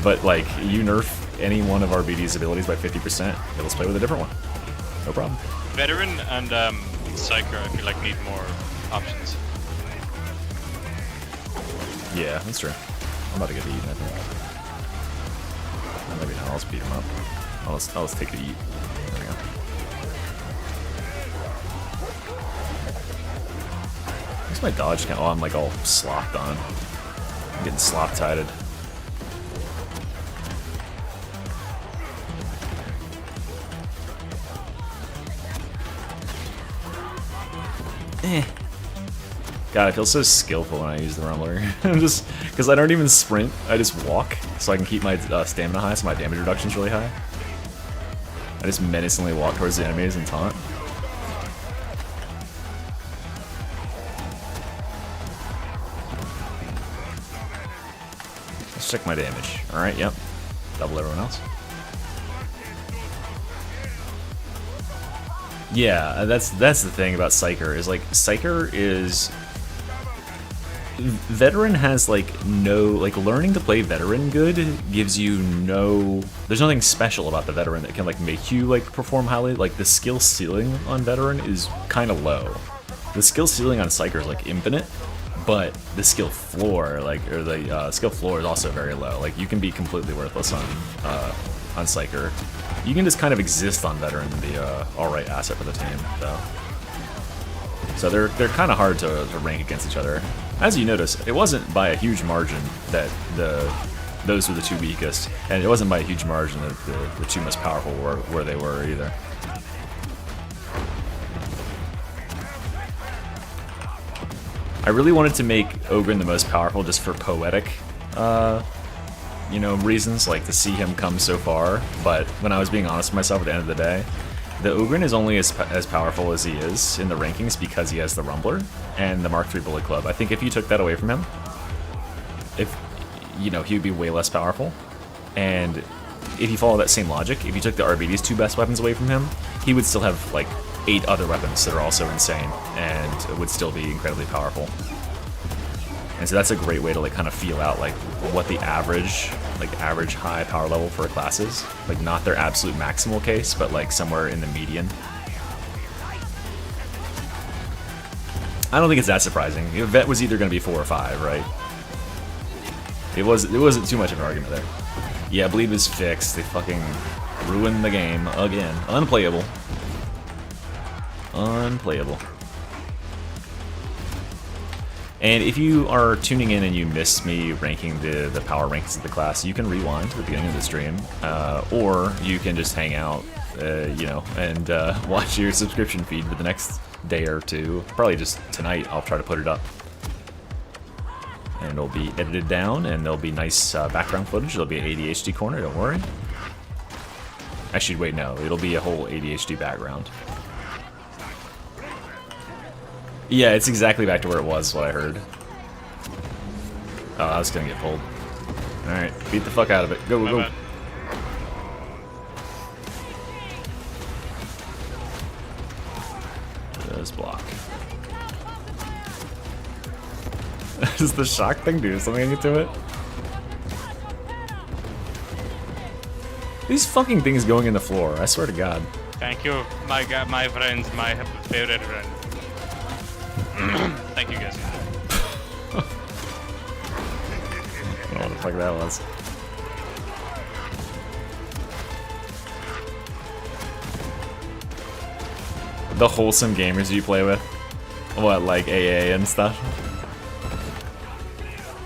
But like, you nerf any one of RBD's abilities by 50%, it'll play with a different one. No problem. Veteran and Psyker, I feel like need more options. Yeah, that's true. I'm about to get to eat, I think. Maybe not, I'll just beat him up. I'll just take the eat. There we go. What's my dodge count? Oh, I'm like all slopped on. I'm getting slop-tided. God, I feel so skillful when I use the Rumbler. Just because I don't even sprint, I just walk, so I can keep my stamina high, so my damage reduction's really high. I just menacingly walk towards the enemies and taunt. Let's check my damage. Alright, yep. Double everyone else. Yeah, that's the thing about Psyker, is like, Psyker is... Veteran has like no, like, learning to play Veteran good gives you no, there's nothing special about the Veteran that can like make you like perform highly. Like, the skill ceiling on Veteran is kind of low. The skill ceiling on Psyker is like infinite, but the skill floor, like, or the skill floor is also very low. Like, you can be completely worthless on Psyker. You can just kind of exist on Veteran and be a alright asset for the team, though. So they're kind of hard to rank against each other. As you notice, it wasn't by a huge margin that those were the two weakest, and it wasn't by a huge margin that the two most powerful were where they were either. I really wanted to make Ogren the most powerful just for poetic, you know, reasons, like to see him come so far. But when I was being honest with myself at the end of the day, the Ogren is only as powerful as he is in the rankings because he has the Rumbler and the Mark III Bullet Club. I think if you took that away from him, he would be way less powerful. And if you follow that same logic, if you took the RBD's two best weapons away from him, he would still have like 8 other weapons that are also insane and would still be incredibly powerful. And so that's a great way to like kind of feel out like what the average high power level for a class is. Like not their absolute maximal case, but like somewhere in the median. I don't think it's that surprising. Vet was either going to be 4 or 5, right? It wasn't too much of an argument there. Yeah, Bleed was fixed. They fucking ruined the game again. Unplayable. Unplayable. And if you are tuning in and you missed me ranking the power rankings of the class, you can rewind to the beginning of the stream, or you can just hang out, you know, and watch your subscription feed for the next day or two. Probably just tonight I'll try to put it up. And it'll be edited down, and there'll be nice background footage. There'll be an ADHD corner, don't worry. Actually, wait, no. It'll be a whole ADHD background. Yeah, it's exactly back to where it was, what I heard. Oh, I was gonna get pulled. Alright, beat the fuck out of it. Go, My go. bad. Just block. Does the shock thing do something to it? These fucking things going in the floor, I swear to God. Thank you, my friends, my favorite friends. Thank you guys. I don't know what the fuck that was. The wholesome gamers you play with? What, like AA and stuff?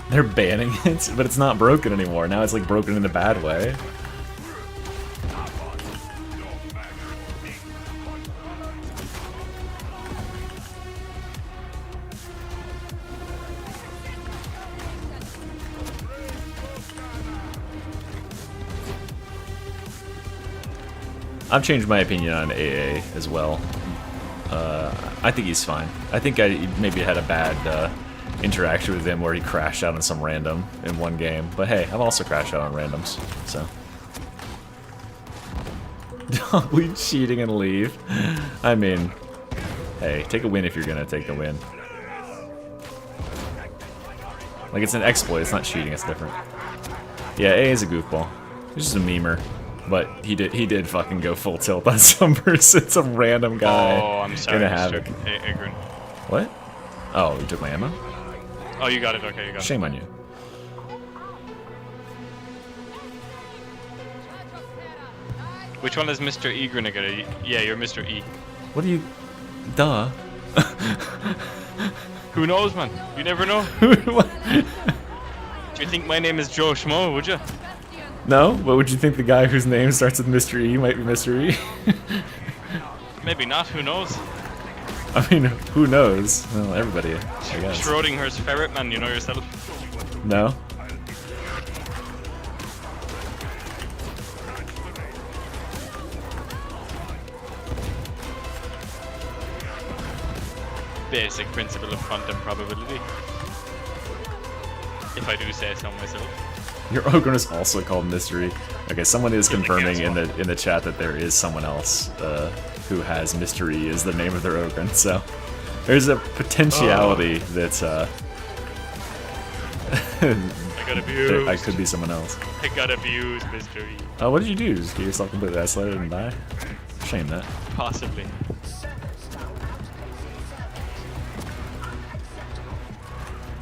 They're banning it, but it's not broken anymore. Now it's like broken in the bad way. I've changed my opinion on AA as well. I think he's fine. I think I maybe had a bad interaction with him where he crashed out on some random in one game. But hey, I've also crashed out on randoms, so. Don't leave cheating and leave. I mean, hey, take a win if you're gonna take the win. Like, it's an exploit, it's not cheating, it's different. Yeah, A is a goofball. He's just a memer. But he did fucking go full tilt on some person, some random guy. Oh, I'm sorry, Gonna have it. Ignorant. What? Oh, you took my ammo? Oh, you got it. Okay, you got Shame on you. it. Which one is Mr. E gonna get? Yeah, you're Mr. E. What do you... Duh. Who knows, man? You never know. What? Do you think my name is Joe Schmo, would you? No? But would you think the guy whose name starts with Mr. E might be Mr. E? Maybe not, who knows? I mean, who knows? Well, everybody, I guess. Schrodinger's ferret, man, you know yourself. No? Basic principle of quantum probability. If I do say so myself. Your Ogren is also called Mystery. Okay, someone is confirming in the chat that there is someone else who has Mystery as the name of their Ogren, so there's a potentiality that I got abused. I could be someone else. I got abused, Mr. E. Oh, what did you do? Just get yourself completely isolated and die? Shame that. Possibly.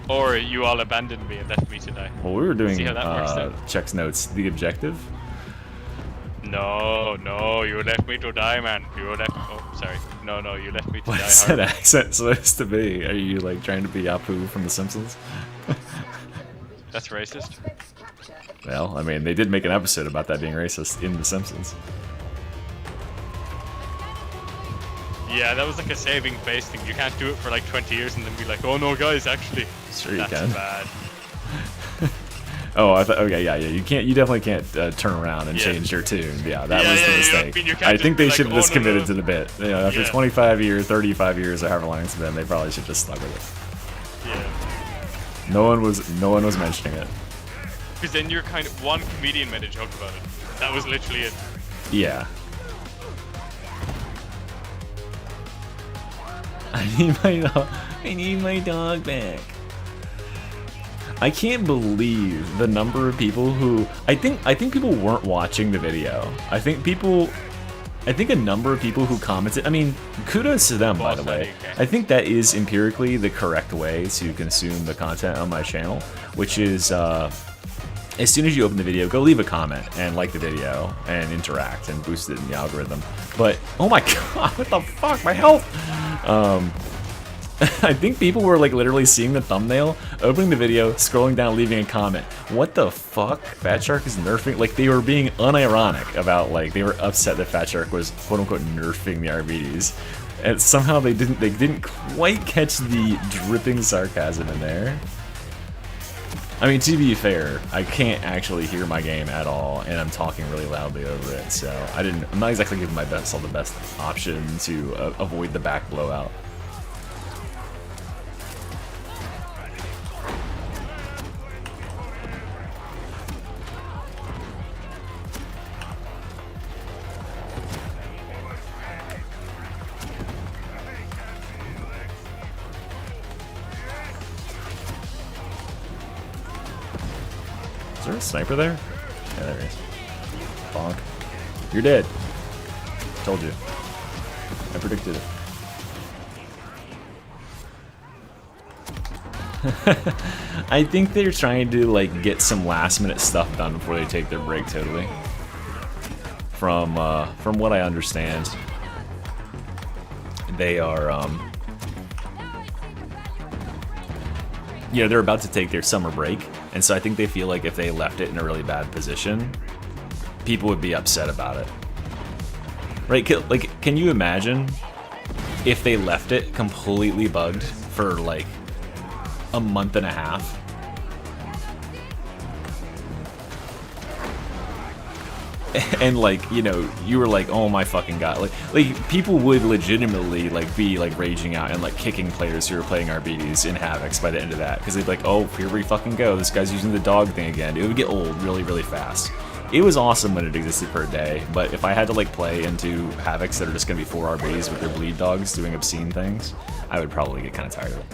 Or you all abandoned me and left me to die. Well, we were doing See how that works out. checks notes. The objective. No, you left me to die, man. You left. Oh, sorry. No, you left me to What die is hard. that accent supposed to be? Are you like trying to be Apu from The Simpsons? That's racist. Well, I mean, they did make an episode about that being racist in The Simpsons. Yeah, that was like a saving face thing. You can't do it for like 20 years and then be like, oh no, guys, actually, Sure you that's can. bad. Oh, I thought. Okay, yeah. You can't. You definitely can't turn around and Yeah. change your tune. Yeah, that Yeah, was the yeah, mistake. you can't I just think be they like, should have "Oh, just no, committed no." to the bit. You know, after Yeah. 25 years, 35 years, or however long it's been, they probably should just stuck with Yeah. it. No one was mentioning it. Because then you're kind of one comedian made a joke about it. That was literally it. Yeah. I need my dog back. I can't believe the number of people who I think people weren't watching the video. I think a number of people who commented, I mean, kudos to them, by the way. I think that is empirically the correct way to consume the content on my channel, which is as soon as you open the video, go leave a comment and like the video and interact and boost it in the algorithm. But oh my god, what the fuck, my health! I think people were like literally seeing the thumbnail, opening the video, scrolling down, leaving a comment. What the fuck? Fat Shark is nerfing? Like, they were being unironic about, like, they were upset that Fat Shark was quote unquote nerfing the RBDs. And somehow they didn't quite catch the dripping sarcasm in there. I mean, to be fair, I can't actually hear my game at all, and I'm talking really loudly over it, so I'm not exactly giving myself the best option to avoid the back blowout. Is there a sniper there? Yeah, there he is. Bonk. You're dead. Told you. I predicted it. I think they're trying to like get some last minute stuff done before they take their break totally. From what I understand, they are you know, they're about to take their summer break, and so I think they feel like if they left it in a really bad position, people would be upset about it. Right? Like, can you imagine if they left it completely bugged for like a month and a half? And like, you know, you were like, oh my fucking god, like people would legitimately like be like raging out and like kicking players who are playing RBDs in Havocs by the end of that, because they'd be like, oh, here we fucking go, this guy's using the dog thing again. It would get old really, really fast. It was awesome when it existed for a day, but if I had to like play into Havocs that are just gonna be 4 RBs with their bleed dogs doing obscene things, I would probably get kind of tired of it.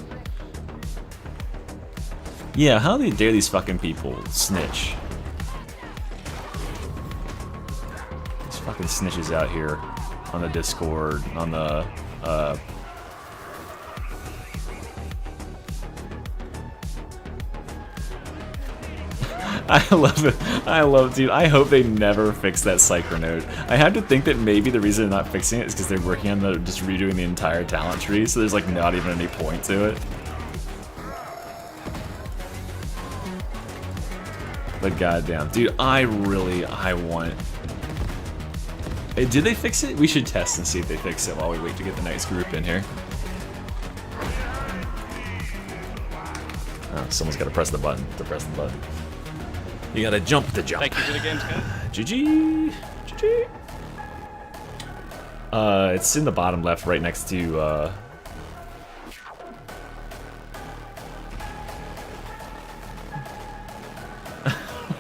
Yeah, how dare these fucking people snitch? Fucking snitches out here on the Discord, on the I love it. Dude, I hope they never fix that Psyker node. I have to think that maybe the reason they're not fixing it is because they're working on just redoing the entire talent tree, so there's like not even any point to it. But goddamn, dude, I want. Hey, did they fix it? We should test and see if they fix it while we wait to get the next group in here. Oh, someone's got to press the button to press the button. You gotta jump to jump. Thank you for the games, guys. GG. GG. It's in the bottom left, right next to,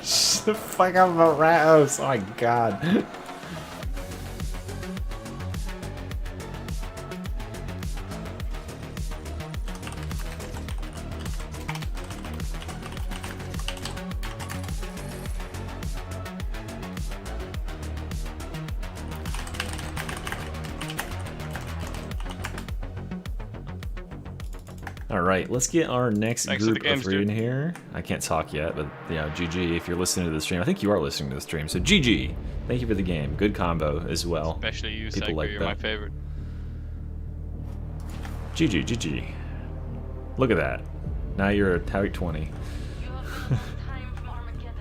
Shut the fuck up about Ratos. Oh my god. Alright, let's get our next group of 3 in here. I can't talk yet, but yeah, GG if you're listening to the stream. I think you are listening to the stream, so GG. Thank you for the game. Good combo as well. Especially you, People Psyker, like you're that. my favorite. GG, GG. Look at that. Now you're a Tariq 20.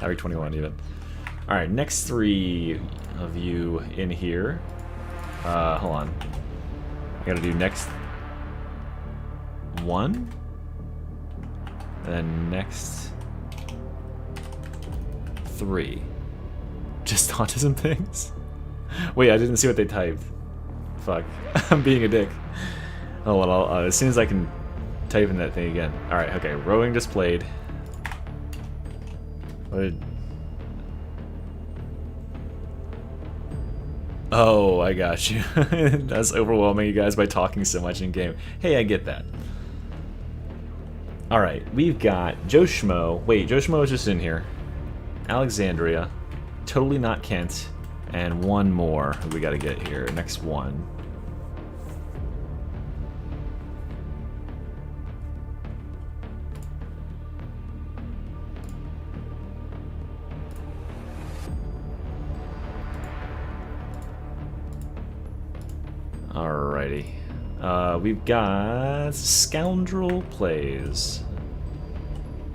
Tariq 21 even. Alright, next 3 of you in here. Hold on. I gotta do next 1, and then next 3. Just autism things? Wait, I didn't see what they typed. Fuck. I'm being a dick. Oh well, as soon as I can type in that thing again. Alright, okay, rowing displayed. What did... Oh, I got you. That's overwhelming you guys by talking so much in game. Hey, I get that. Alright, we've got Joe Schmo. Wait, Joe Schmo is just in here. Alexandria. Totally not Kent. And one more we gotta get here. Next one. Alrighty. We've got Scoundrel Plays.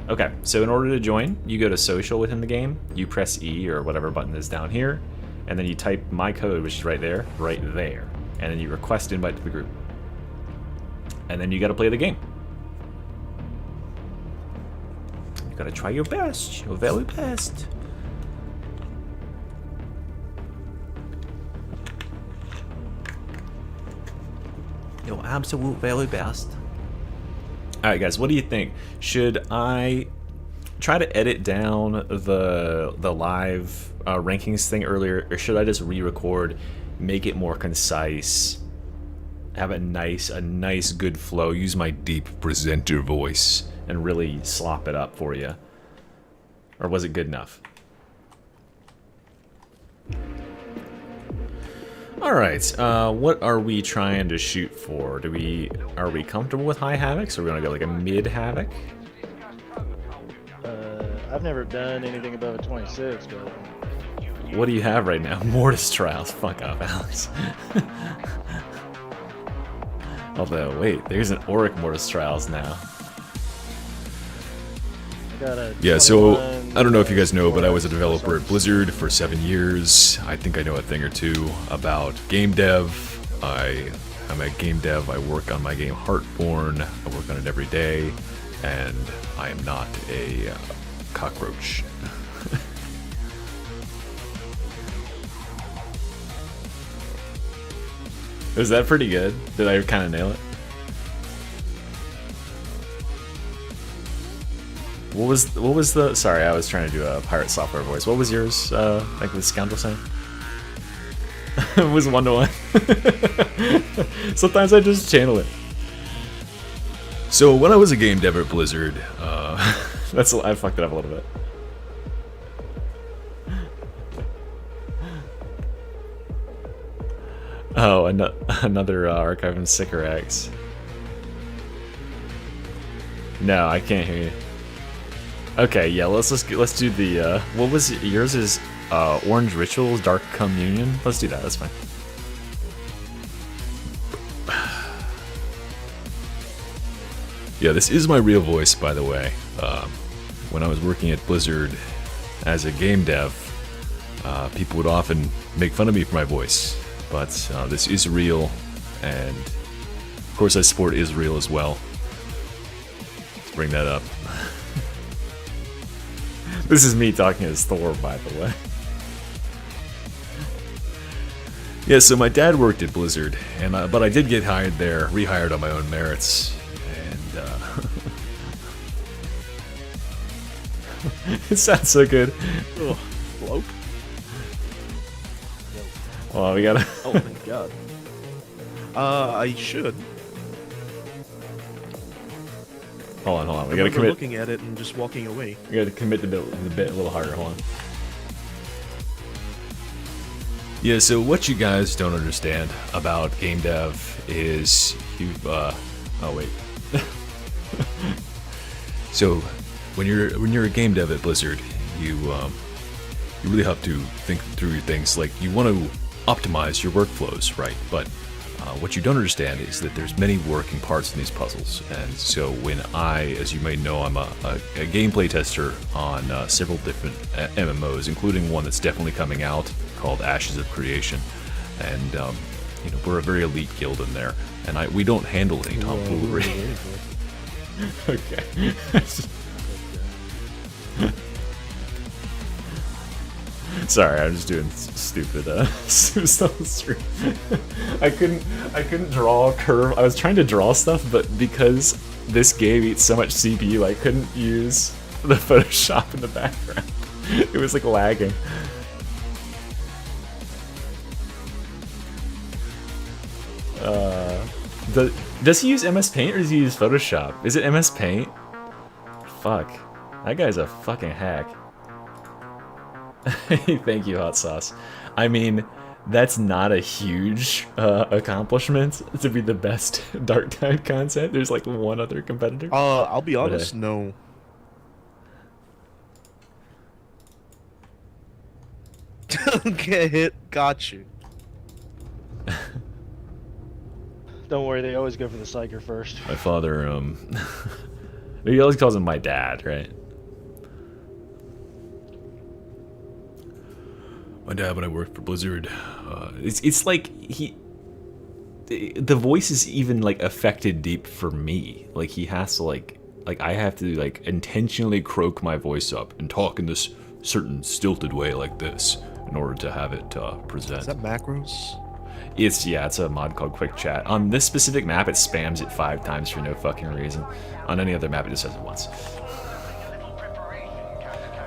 Okay, so in order to join, you go to social within the game, you press E or whatever button is down here, and then you type my code, which is right there, and then you request invite to the group. And then you gotta play the game. You gotta try your best, your very best. Your absolute very best. Alright guys, what do you think? Should I try to edit down the live rankings thing earlier, or should I just re-record, make it more concise, have a nice good flow, use my deep presenter voice, and really slop it up for you? Or was it good enough? Alright, what are we trying to shoot for? Are we comfortable with high havocs, or are we gonna go like a mid havoc? I've never done anything above a 26, but... What do you have right now? Mortis Trials. Fuck off, Alex. Although, wait, there's an Auric Mortis Trials now. Yeah, so I don't know if you guys know, but I was a developer at Blizzard for 7 years. I think I know a thing or two about game dev. I'm a game dev. I work on my game Heartborn. I work on it every day, and I am not a cockroach. Was that pretty good? Did I kind of nail it? What was the? Sorry, I was trying to do a pirate software voice. What was yours? Like the scoundrel saying? It was 1-to-1. Sometimes I just channel it. So when I was a game dev at Blizzard, I fucked it up a little bit. Oh, another archive in Psyker X. No, I can't hear you. Okay, yeah, let's do the what was it? Yours is Orange Rituals, Dark Communion. Let's do that. That's fine. yeah, this is my real voice, by the way. When I was working at Blizzard as a game dev, people would often make fun of me for my voice, but this is real, and of course I support Israel as well. Let's bring that up. This is me talking as Thor, by the way. Yeah, so my dad worked at Blizzard, and but I did get hired there, rehired on my own merits, and It sounds so good. Ugh, bloke. Well, we gotta. Oh my god. I should. Hold on. We I gotta remember commit. looking at it and just walking away. We gotta commit the bit a little harder. Hold on. yeah, so what you guys don't understand about game dev is oh wait. So when you're a game dev at Blizzard, you really have to think through your things. Like, you want to optimize your workflows, right? But what you don't understand is that there's many working parts in these puzzles. And so when as you may know, I'm a gameplay tester on several different MMOs, including one that's definitely coming out called Ashes of Creation. And we're a very elite guild in there, and we don't handle any tomfoolery. Okay. Sorry, I'm just doing stupid stuff on the screen. I couldn't draw a curve. I was trying to draw stuff, but because this game eats so much CPU, I couldn't use the Photoshop in the background. It was like lagging. Does he use MS Paint or does he use Photoshop? Is it MS Paint? Fuck. That guy's a fucking hack. Thank you, Hot Sauce. I mean, that's not a huge accomplishment to be the best Darktide content. There's like one other competitor. I'll be honest, no. Get hit, got you. Don't worry, they always go for the Psyker first. My father, he always calls him my dad, right? My dad, when I worked for Blizzard, It's like the voice is even like affected deep for me. Like he has to like I have to like intentionally croak my voice up and talk in this certain stilted way like this in order to have it present. Is that macros? It's a mod called Quick Chat. On this specific map, it spams it 5 times for no fucking reason. On any other map, it just does it once.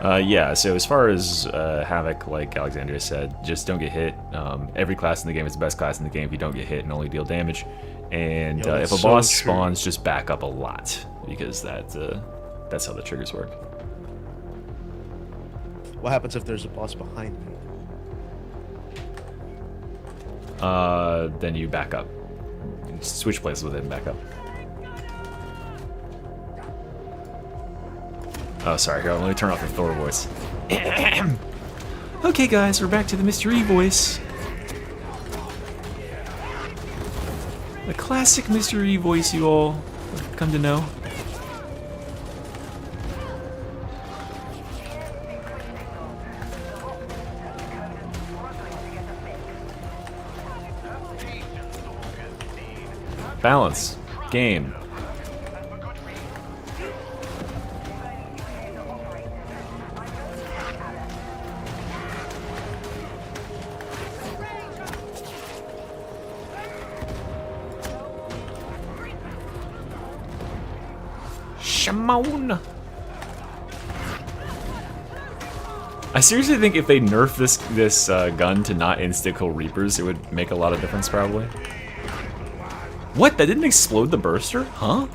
Yeah, so as far as Havoc, like Alexandria said, just don't get hit. Every class in the game is the best class in the game if you don't get hit and only deal damage. And Yo, if a that's boss so true. spawns, just back up a lot, because that's how the triggers work. What happens if there's a boss behind me? Then you back up. You switch places with it and back up. Oh, sorry. Here, let me turn off the Thor voice. Okay, guys, we're back to the Mr. E voice. The classic Mr. E voice you all have come to know. Balance. Game. Shimon. I seriously think if they nerf this gun to not insta-kill Reapers, it would make a lot of difference, probably. What? That didn't explode the burster? Huh?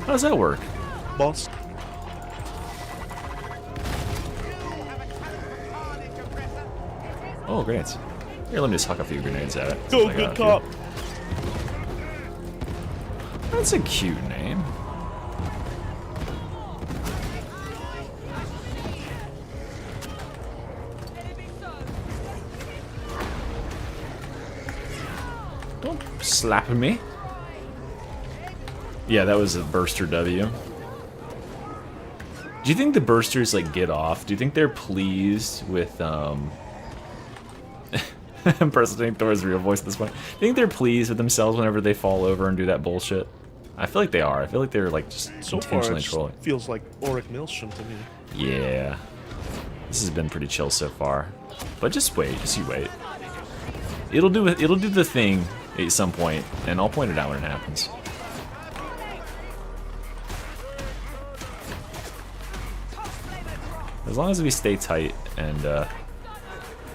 How does that work? Boss? Oh, grenades. Here, let me just huck a few grenades at it. Go, I got good a few. cop. That's a cute name. Don't slap me. Yeah, that was a burster W. Do you think the bursters like get off? Do you think they're pleased with I'm impersonating Thor's real voice at this point. Do you think they're pleased with themselves whenever they fall over and do that bullshit? I feel like they are. I feel like they're like just So far, intentionally it trolling. feels like Auric Maelstrom to me. Yeah. This has been pretty chill so far. But just wait, just you wait. It'll do the thing at some point, and I'll point it out when it happens. As long as we stay tight and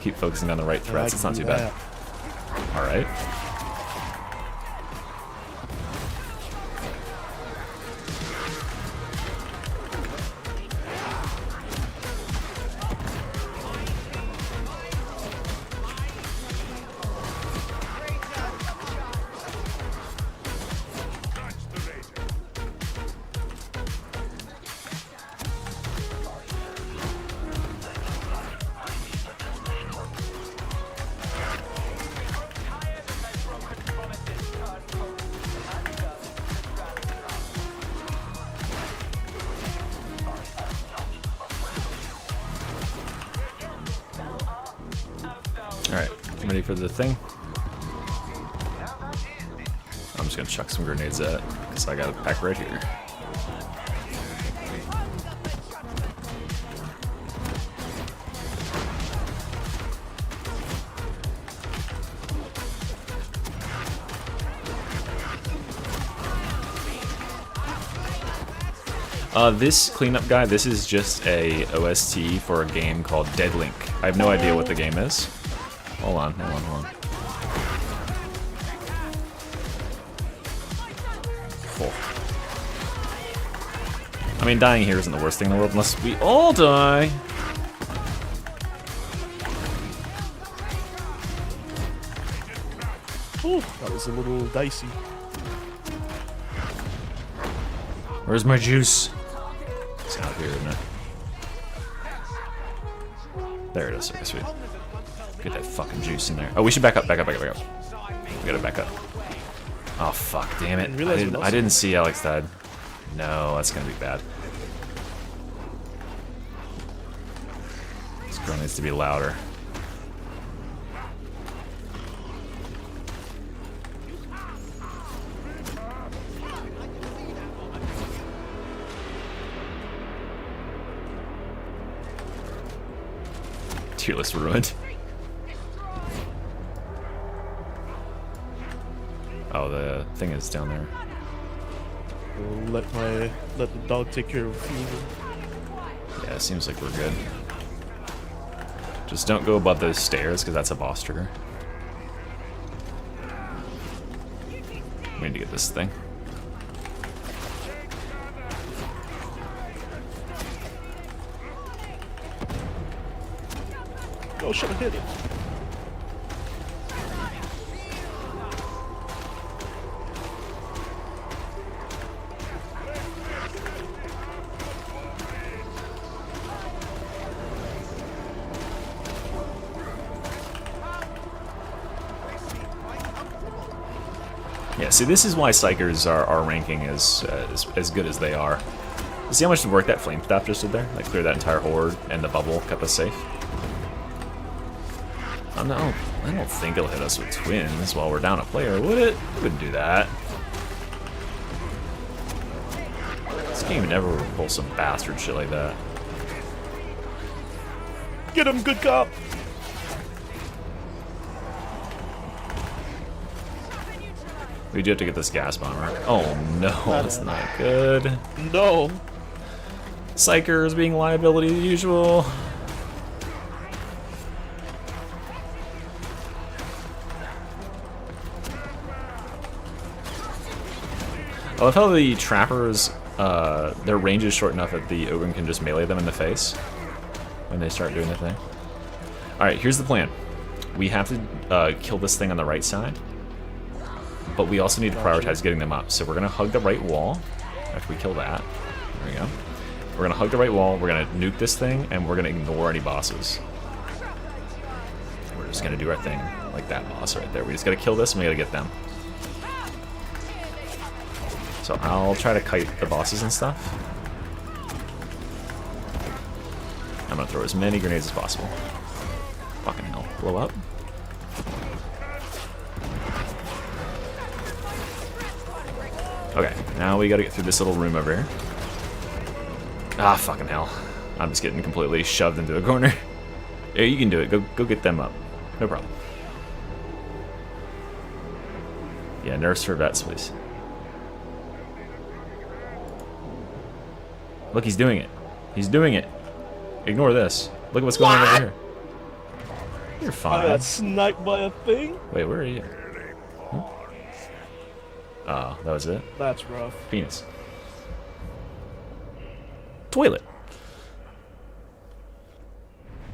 keep focusing on the right threats, it's not too bad. Alright. Alright, ready for the thing? I'm just gonna chuck some grenades at it, because I got a pack right here. This cleanup guy, this is just a OST for a game called Dead Link. I have no idea what the game is. Hold on. helpful. I mean, dying here isn't the worst thing in the world unless we all die. Ooh, that was a little dicey. Where's my juice? It's out here, isn't it? There it is. Okay, sweet. Get that fucking juice in there. Oh, we should back up, back up, back up, back up. We gotta back up. Oh, fuck, damn it. I didn't see Alex died. No, that's gonna be bad. This girl needs to be louder. Tier list ruined. Oh, the thing is down there. We'll let the dog take care of fever. Yeah, it seems like we're good. Just don't go above those stairs, because that's a boss trigger. We need to get this thing. Oh, should have hit it. Yeah, see, this is why Psykers are ranking as good as they are. You see how much work that flame staff just did there? Like, clear that entire horde, and the bubble kept us safe. Oh, no, I don't think it'll hit us with twins while we're down a player, would it? It wouldn't do that. This game never would pull some bastard shit like that. Get him, good cop! We do have to get this gas bomber. Oh no, that's not good. No! Psyker is being liability as usual. I love how the trappers, their range is short enough that the Ogun can just melee them in the face when they start doing the thing. Alright, here's the plan. We have to kill this thing on the right side, but we also need to prioritize getting them up. So we're going to hug the right wall after we kill that. There we go. We're going to hug the right wall, we're going to nuke this thing, and we're going to ignore any bosses. We're just going to do our thing, like that boss right there. We just got to kill this and we got to get them. So I'll try to kite the bosses and stuff. I'm gonna throw as many grenades as possible. Fucking hell. Blow up. Okay, now we gotta get through this little room over here. Ah, fucking hell. I'm just getting completely shoved into a corner. Yeah, you can do it. Go get them up. No problem. Yeah, nurse for vets, please. Look, he's doing it. He's doing it. Ignore this. Look at what's going on over here. You're fine. I got sniped by a thing? Wait, where are you? Huh? Oh, that was it? That's rough. Penis. Toilet.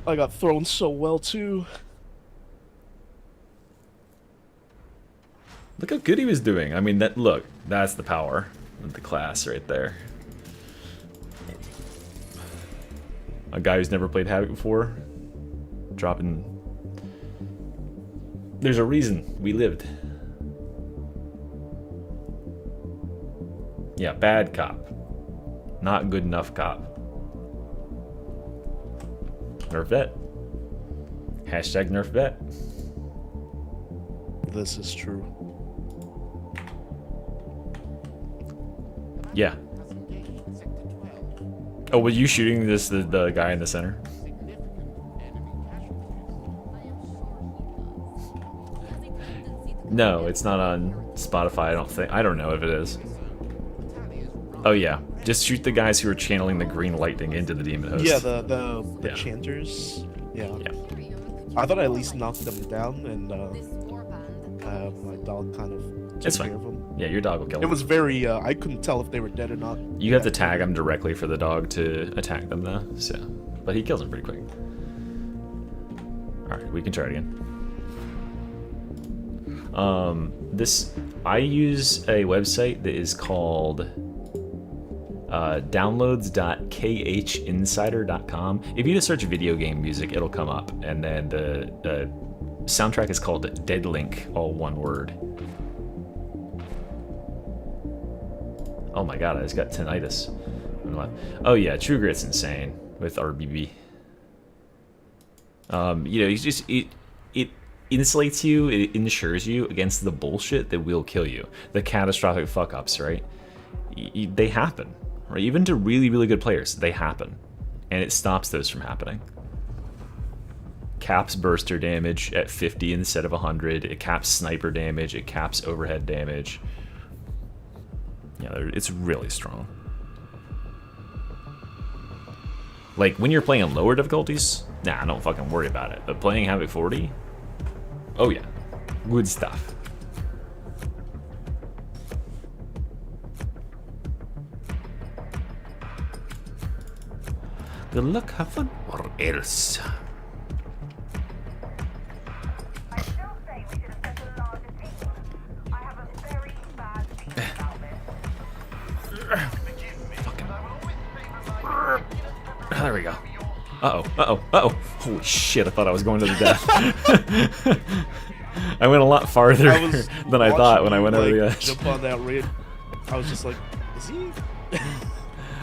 I got thrown so well, too. Look how good he was doing. I mean, look, that's the power of the class right there. A guy who's never played Havoc before, dropping... There's a reason we lived. Yeah, bad cop. Not good enough cop. Nerf vet. Hashtag nerf vet. This is true. Yeah. Oh, were you shooting the guy in the center? No, it's not on Spotify, I don't think. I don't know if it is. Oh yeah, just shoot the guys who are channeling the green lightning into the demon host. Yeah, the chanters. Yeah. Yeah. I thought I at least knocked them down, and My dog kind of took It's care fine. of them. Yeah, your dog will kill It them. was very, I couldn't tell if they were dead or not. You have to tag him directly for the dog to attack them, though. So, but he kills them pretty quick. All right, we can try it again. I use a website that is called downloads.khinsider.com. If you just search video game music, it'll come up, and then the soundtrack is called Dead Link, all one word. Oh my god, I just got tinnitus. Oh yeah, True Grit's insane with RBB. You know, it insulates you, it insures you against the bullshit that will kill you. The catastrophic fuck-ups, right? They happen, right? Even to really, really good players, they happen. And it stops those from happening. Caps burster damage at 50 instead of 100. It caps sniper damage. It caps overhead damage. Yeah, it's really strong. Like, when you're playing lower difficulties, nah, don't fucking worry about it. But playing Havoc 40, oh yeah, good stuff. Good luck, have fun, or else. I still say we should have set a larger team. I have a very bad feeling about this. Fucking. There we go. Uh-oh, uh-oh, uh-oh. Holy shit, I thought I was going to the death. I went a lot farther than I thought when I went over the edge. Jump on that raid. I was just like, is he?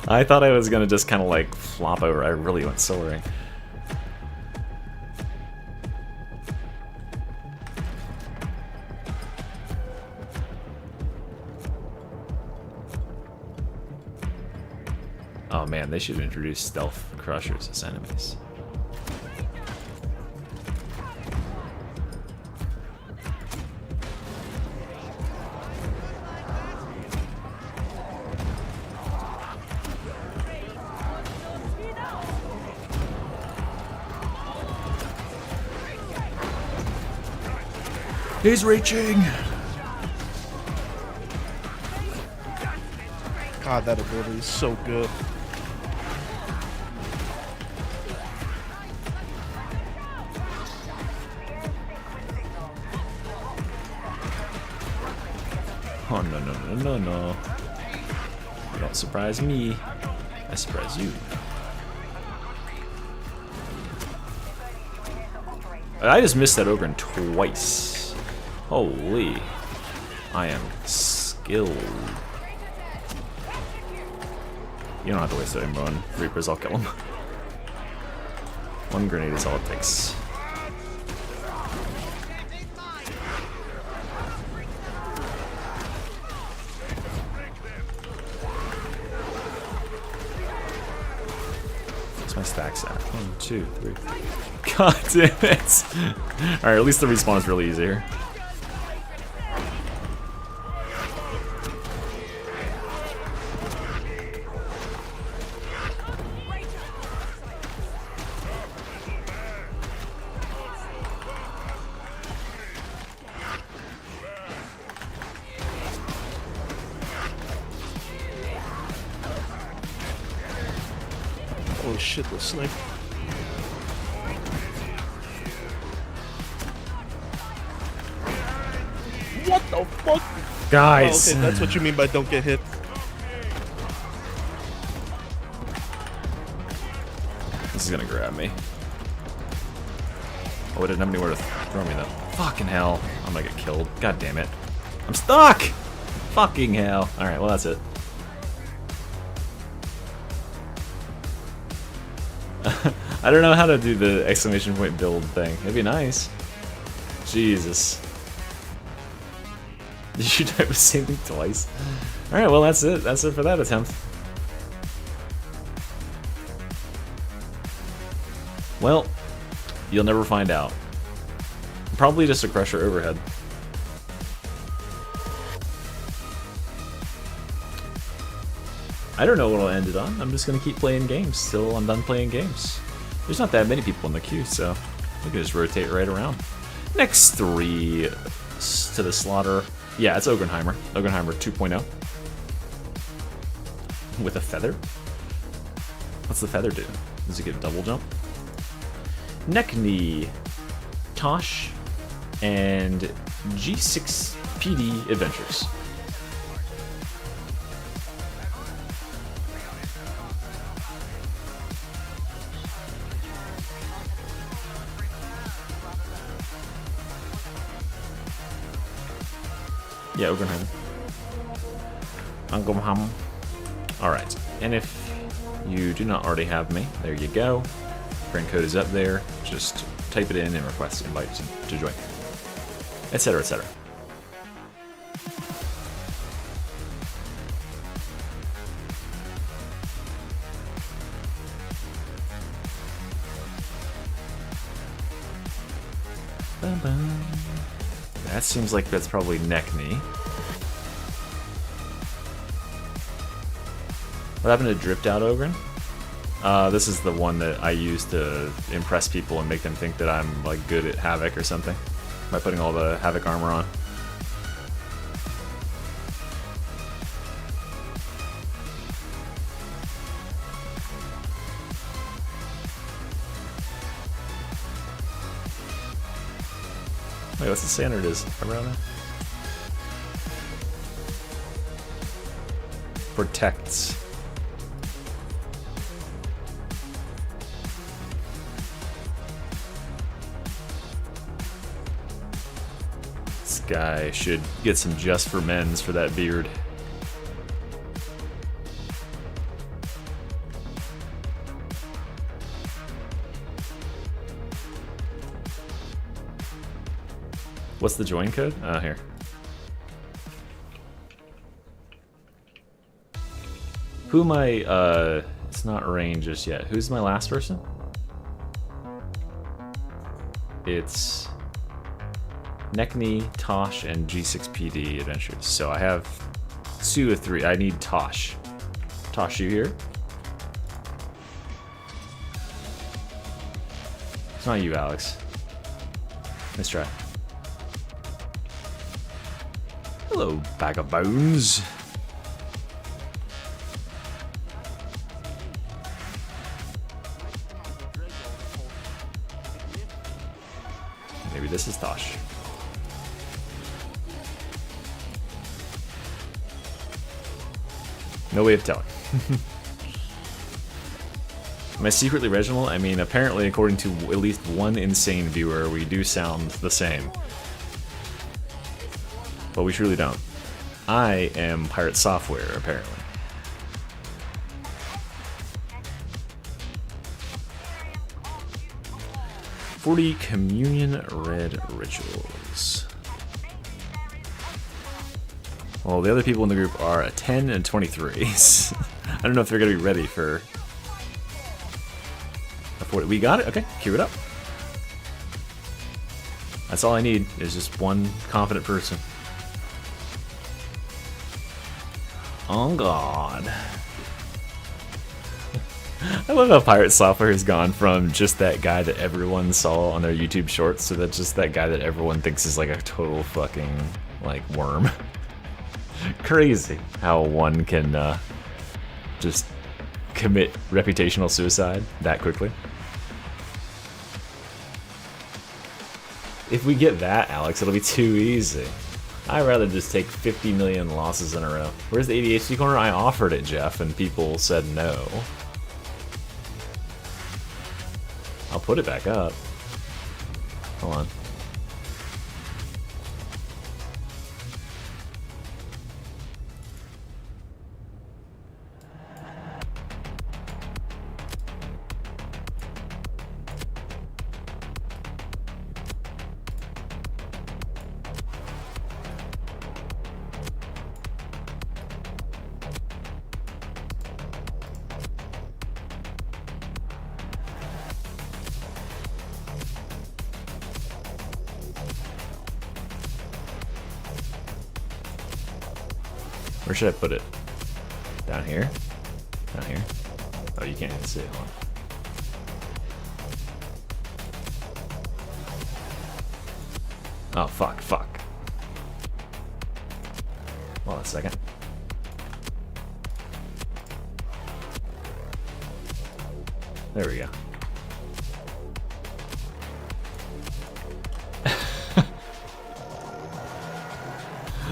I thought I was gonna just kind of like flop over. I really went soaring. Oh man, they should introduce stealth crushers as enemies. He's reaching! God, that ability is so good. Oh no no no no no. You don't surprise me. I surprise you. I just missed that Ogren twice. Holy. I am skilled. You don't have to waste it anymore on Reapers, I'll kill him. One grenade is all it takes. What's my stacks at? 1, 2, 3. God damn it! Alright, at least the respawn is really easy here. Holy shit, the sniper. What the fuck? Guys! Oh, okay, that's what you mean by don't get hit. This is gonna grab me. Oh, I didn't have anywhere to throw me though. Fucking hell. I'm gonna get killed. God damn it. I'm stuck! Fucking hell. Alright, well that's it. I don't know how to do the exclamation point build thing. It'd be nice. Jesus. Did you type the same thing twice? Alright, well that's it. That's it for that attempt. Well, you'll never find out. Probably just a crusher overhead. I don't know what I'll end it on. I'm just gonna keep playing games till I'm done playing games. There's not that many people in the queue, so we can just rotate right around. Next 3 to the slaughter. Yeah, it's Ogrenheimer. Ogrenheimer 2.0. With a feather? What's the feather do? Does it get a double jump? Neck Knee, Tosh, and G6 PD Adventures. Yeah, Ogrenheimer. Ungleham. Alright, and if you do not already have me, there you go. Friend code is up there. Just type it in and request invite to join. Etc., etc. That seems like that's probably neck knee. What happened to Dripped Out Ogren? This is the one that I use to impress people and make them think that I'm like good at Havoc or something by putting all the Havoc armor on. Wait, what's the standard is around there? Protects. This guy should get some Just for Men's for that beard. What's the join code? Here. Who am I? It's not range just yet. Who's my last person? It's Neck Knee, Tosh, and G6PD Adventures. So I have 2 of 3. I need Tosh. Tosh, you here? It's not you, Alex. Let's try. Hello, bag of bones. Maybe this is Tosh. No way of telling. Am I secretly Reginald? I mean, apparently, according to at least one insane viewer, we do sound the same. But we truly don't. I am Pirate Software, apparently. "40 Communion Red Rituals." Well, the other people in the group are a 10 and 23. I don't know if they're going to be ready for a 40. We got it? Okay, cue it up. That's all I need, is just one confident person. Oh god. I love how Pirate Software has gone from just that guy that everyone saw on their YouTube shorts to that's just that guy that everyone thinks is like a total fucking like worm. Crazy how one can just commit reputational suicide that quickly. If we get that, Alex, it'll be too easy. I'd rather just take 50 million losses in a row. Where's the ADHD corner? I offered it, Jeff, and people said no. I'll put it back up. Hold on. Where should I put it? Down here? Down here? Oh, you can't even see it. Hold on. Oh, fuck. Hold on a second. There we go.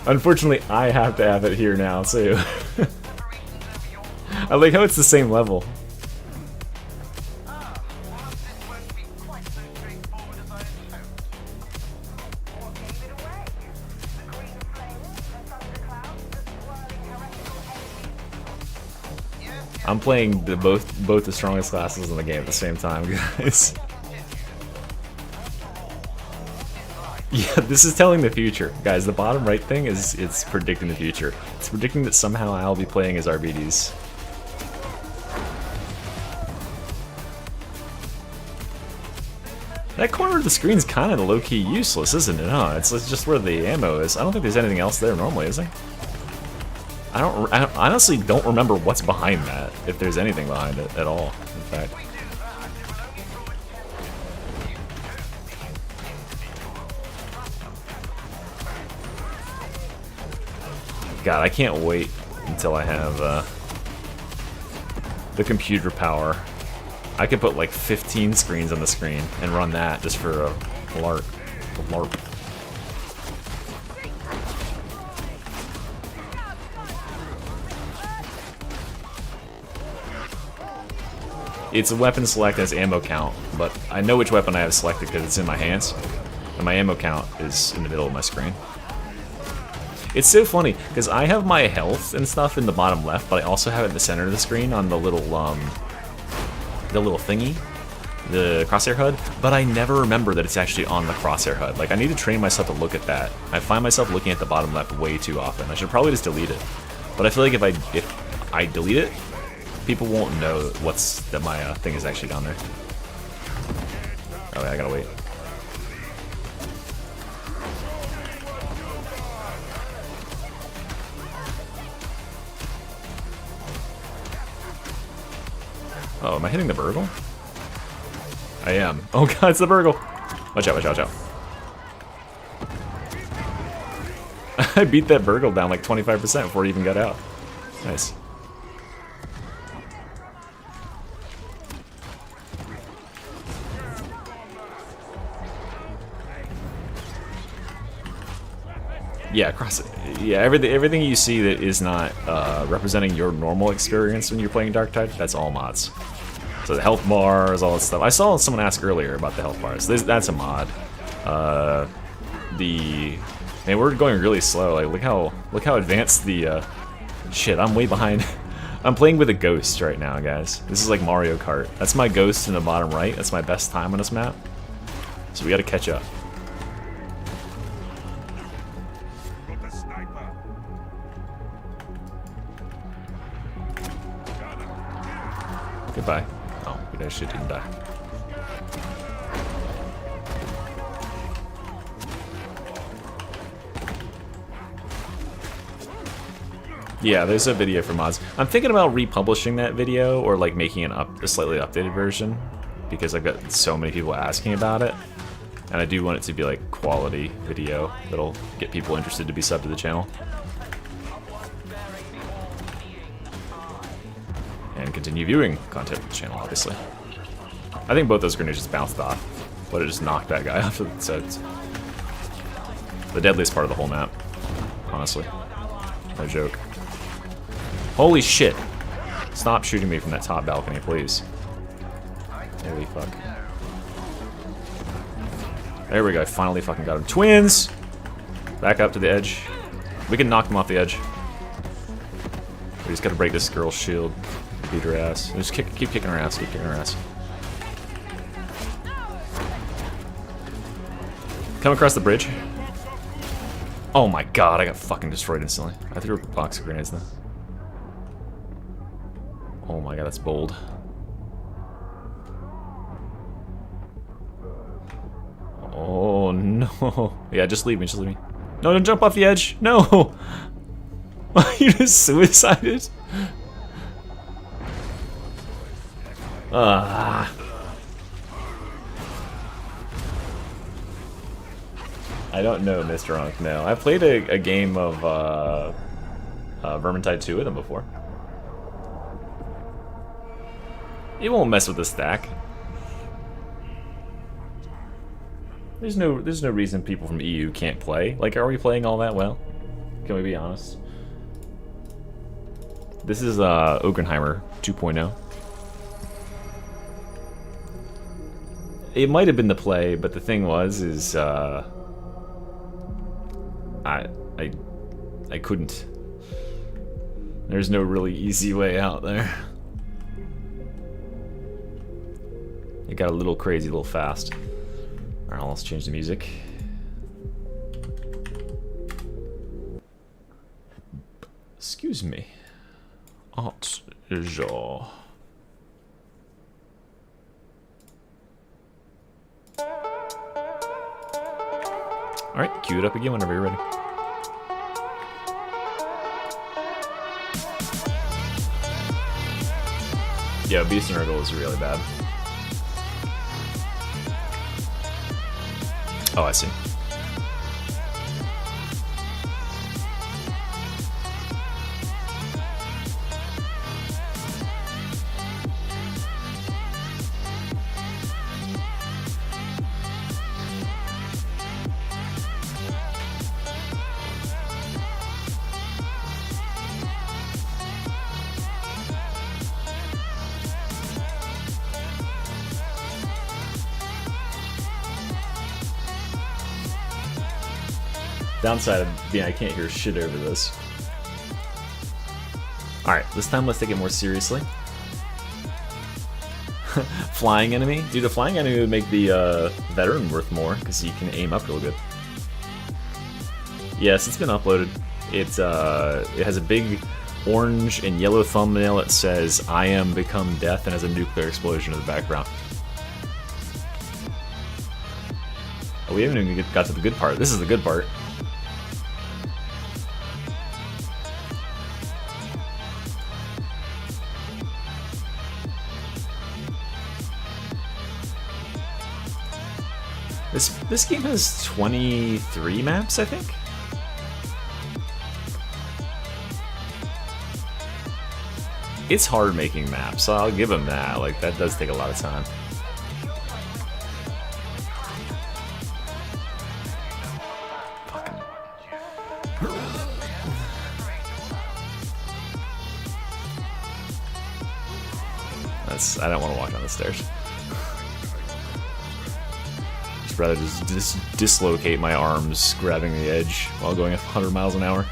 Unfortunately, I have to have it here now, too. I like how it's the same level. I'm playing both the strongest classes in the game at the same time, guys. Yeah, this is telling the future. Guys, the bottom right thing it's predicting the future. It's predicting that somehow I'll be playing as RBDs. That corner of the screen's kind of low-key useless, isn't it? Huh? It's just where the ammo is. I don't think there's anything else there normally, is there? I honestly don't remember what's behind that, if there's anything behind it at all, in fact. God, I can't wait until I have the computer power. I could put like 15 screens on the screen and run that just for a LARP. It's a weapon select as ammo count, but I know which weapon I have selected because it's in my hands, and my ammo count is in the middle of my screen. It's so funny, because I have my health and stuff in the bottom left, but I also have it in the center of the screen on the little thingy, the crosshair HUD, but I never remember that it's actually on the crosshair HUD. Like, I need to train myself to look at that. I find myself looking at the bottom left way too often. I should probably just delete it. But I feel like if I delete it, people won't know that my thing is actually down there. Oh, yeah, I gotta wait. Oh, am I hitting the burgle? I am. Oh god, it's the burgle! Watch out, watch out, watch out. I beat that burgle down like 25% before he even got out. Nice. Yeah, everything you see that is not representing your normal experience when you're playing Darktide, that's all mods. So the health bars, all that stuff. I saw someone ask earlier about the health bars. That's a mod. Man, we're going really slow. Like, look how advanced the shit. I'm way behind. I'm playing with a ghost right now, guys. This is like Mario Kart. That's my ghost in the bottom right. That's my best time on this map. So we got to catch up. Goodbye. Oh, we actually didn't die. Yeah, there's a video for mods. I'm thinking about republishing that video or like making a slightly updated version because I've got so many people asking about it. And I do want it to be like quality video that'll get people interested to be subbed to the channel. And continue viewing content from the channel, obviously. I think both those grenades just bounced off, but it just knocked that guy off. So it's the deadliest part of the whole map, honestly. No joke. Holy shit! Stop shooting me from that top balcony, please. Holy fuck. There we go, I finally fucking got him. Twins! Back up to the edge. We can knock them off the edge. We just gotta break this girl's shield. Beat her ass. Just keep kicking her ass, keep kicking her ass. Come across the bridge. Oh my god, I got fucking destroyed instantly. I threw a box of grenades though. Oh my god, that's bold. Oh no. Yeah, just leave me, just leave me. No, don't jump off the edge. No! You just suicided? I don't know, Mr. Unk, no. I played a game of Vermintide 2 with him before. It won't mess with the stack. There's no reason people from EU can't play. Like, are we playing all that well? Can we be honest? This is Ogenheimer 2.0. It might have been the play, but the thing is I couldn't. There's no really easy way out there. It got a little crazy, a little fast. Alright, let's change the music. Excuse me. Art genre. Alright, cue it up again whenever you're ready. Yeah, Beast and Wriggle is really bad. Oh, I see. Downside of being I can't hear shit over this. Alright, this time let's take it more seriously. Flying enemy? Dude, a flying enemy would make the veteran worth more, because he can aim up real good. Yes, it's been uploaded. It has a big orange and yellow thumbnail that says, I am become death, and has a nuclear explosion in the background. Oh, we haven't even got to the good part. This is the good part. This game has 23 maps, I think? It's hard making maps, so I'll give them that. Like, that does take a lot of time. I don't want to walk down the stairs. Just rather just dislocate my arms grabbing the edge while going 100 miles an hour.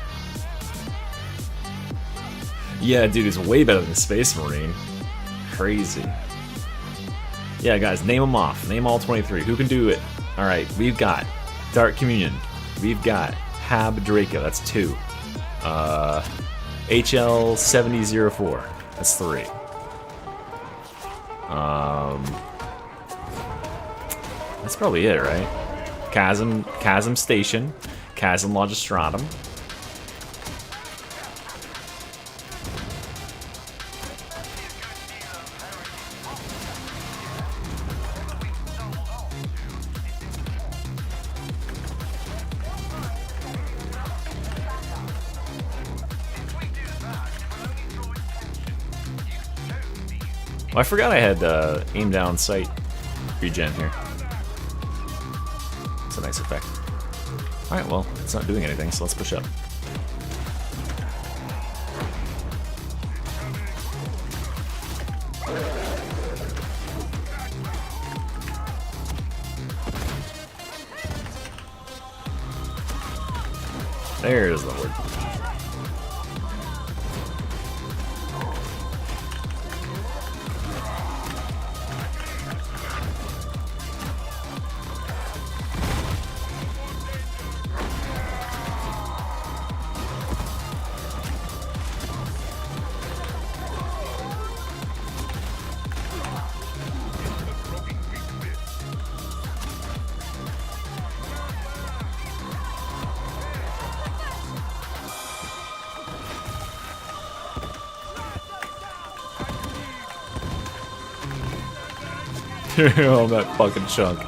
Yeah, dude, it's way better than Space Marine. Crazy. Yeah, guys, name them off. Name all 23. Who can do it? Alright, we've got Dark Communion. We've got Hab Draco. That's 2. HL7004. That's 3. That's probably it, right? Chasm Station, Chasm Logistratum. Well, I forgot I had aim down sight regen here. It's a nice effect. Alright, well, it's not doing anything, so let's push up. There's the word. Oh, that fucking chunk.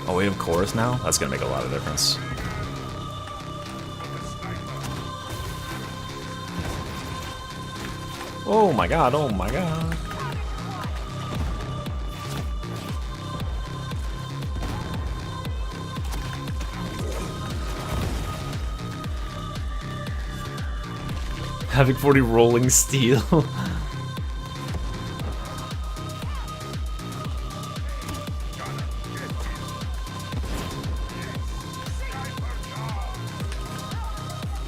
Oh, we have chorus now? That's gonna make a lot of difference. Oh my god, oh my god. Havoc 40 rolling steel.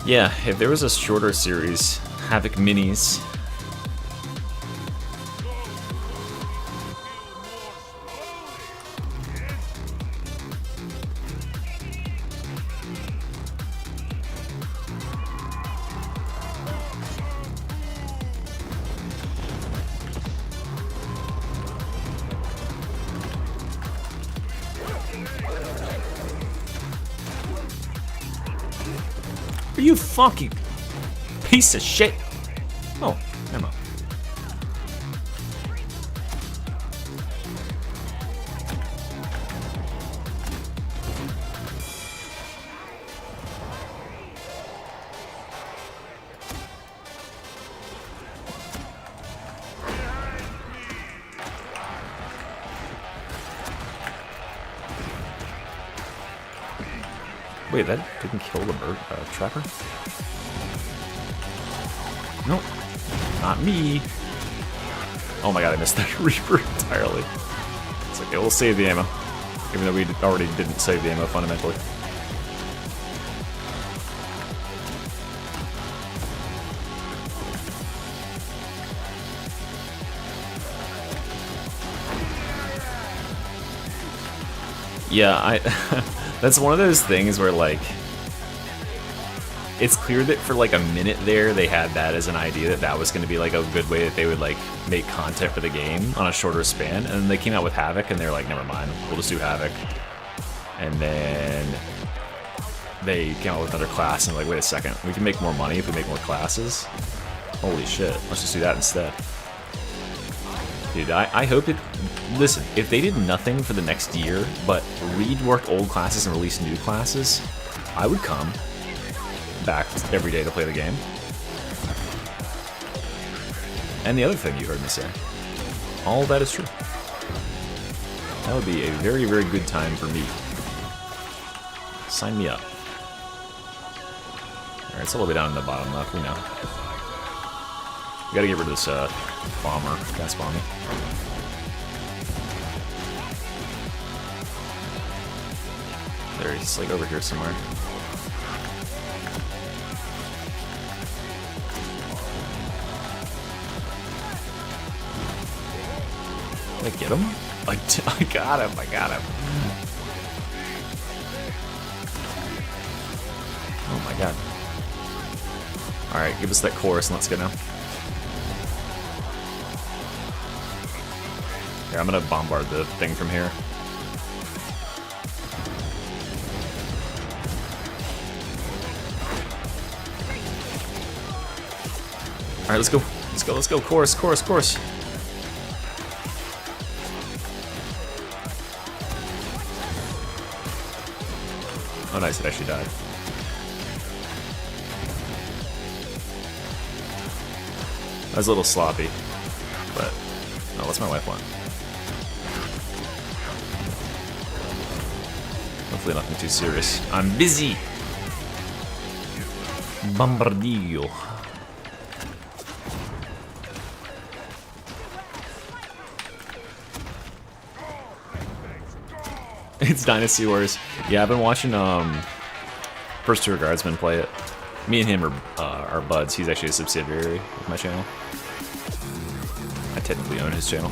Yeah, if there was a shorter series, Havoc Minis. Are you fucking piece of shit? Oh, ammo. Wait, that didn't kill the bird trapper? Nope, not me. Oh my god, I missed that Reaper entirely. It's okay, we'll save the ammo. Even though we already didn't save the ammo fundamentally. Yeah, that's one of those things where, like, it's clear that for like a minute there they had that as an idea that that was going to be like a good way that they would like make content for the game on a shorter span, and then they came out with Havoc and they're like, never mind, we'll just do Havoc. And then they came out with another class and like, wait a second, we can make more money if we make more classes. Holy shit, let's just do that instead. Dude, I hope it... Listen, if they did nothing for the next year, but reworked old classes and released new classes, I would come back every day to play the game. And the other thing you heard me say, all of that is true. That would be a very, very good time for me. Sign me up. Alright, it's a little bit down in the bottom left, we know. We gotta get rid of this bomber, gas bomber. There, he's like over here somewhere. Did I get him? I got him, I got him. Oh my god. Alright, give us that chorus and let's go now. Here, I'm gonna bombard the thing from here. Alright, let's go. Let's go, let's go. Chorus, chorus, chorus. Oh nice, it actually died. That was a little sloppy, but... Oh, what's my wife want? Hopefully nothing too serious. I'm busy! Bombardillo. It's Dynasty Wars. Yeah, I've been watching First Tour Guardsman play it. Me and him are buds. He's actually a subsidiary of my channel. I technically own his channel.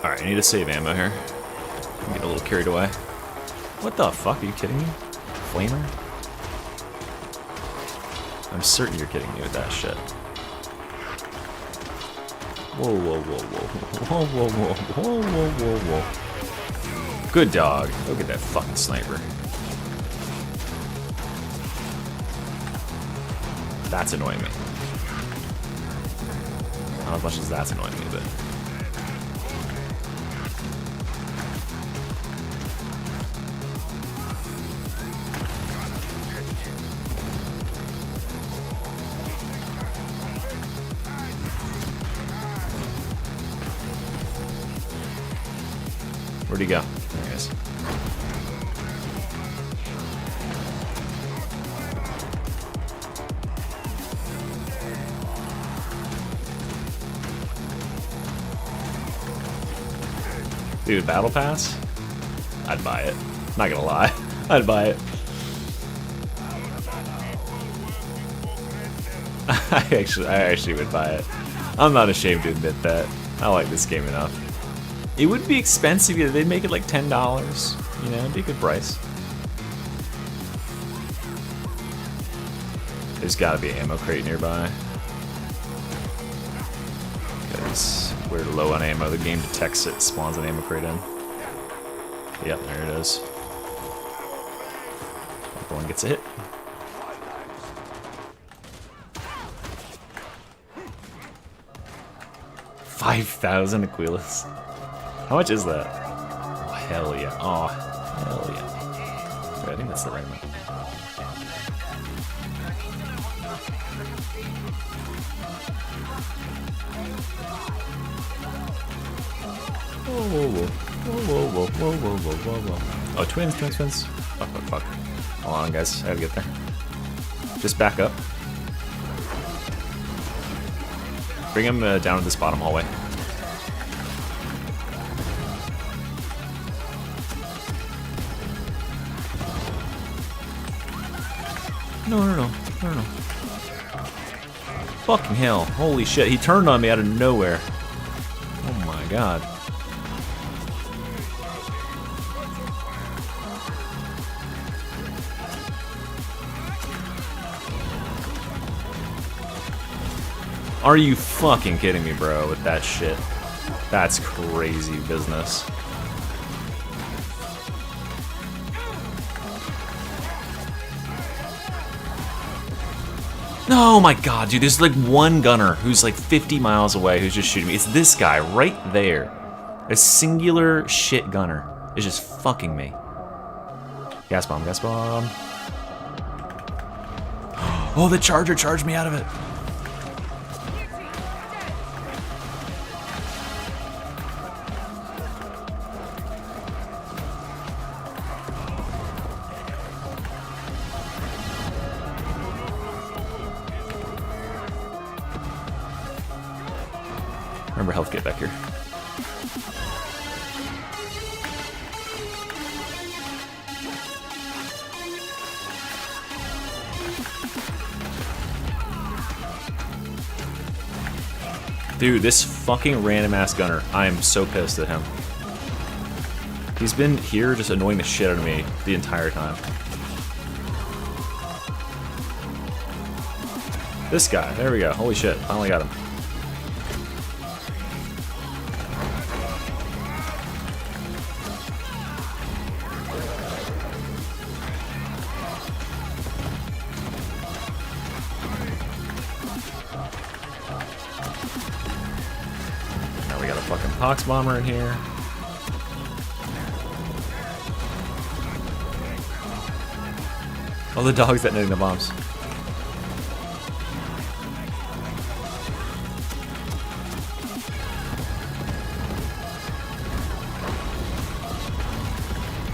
Alright, I need to save ammo here. I'm getting a little carried away. What the fuck? Are you kidding me? Flamer? I'm certain you're kidding me with that shit. Whoa, whoa, whoa, whoa. Whoa, whoa, whoa, whoa, whoa, whoa, whoa. Good dog. Look at that fucking sniper. That's annoying me. Not as much as that's annoying me, but... Where'd he go? There he is. Dude, battle pass? I'd buy it. Not gonna lie. I'd buy it. I actually would buy it. I'm not ashamed to admit that. I like this game enough. It would be expensive. They'd make it like $10. You know, it'd be a good price. There's gotta be an ammo crate nearby. Because we're low on ammo. The game detects it, spawns an ammo crate in. Yep, there it is. One gets a hit. $5,000 Aquilas. How much is that? Oh, hell yeah. Oh, hell yeah. Okay, I think that's the right one. Whoa, whoa, whoa. Whoa, whoa, whoa, whoa, whoa, whoa, whoa, whoa. Oh, twins. Fuck, fuck, fuck. Hold on, guys. I gotta get there. Just back up. Bring him down to this bottom hallway. No. Fucking hell. Holy shit. He turned on me out of nowhere. Oh my god. Are you fucking kidding me, bro, with that shit? That's crazy business. Oh my god, dude, there's like one gunner who's like 50 miles away who's just shooting me. It's this guy right there. A singular shit gunner is just fucking me. Gas bomb, gas bomb. Oh, the charger charged me out of it. Remember health kit back here. Dude, this fucking random ass gunner. I am so pissed at him. He's been here just annoying the shit out of me the entire time. This guy, there we go. Holy shit, finally got him. Fucking pox bomber in here. Oh, the dog's detonating the bombs.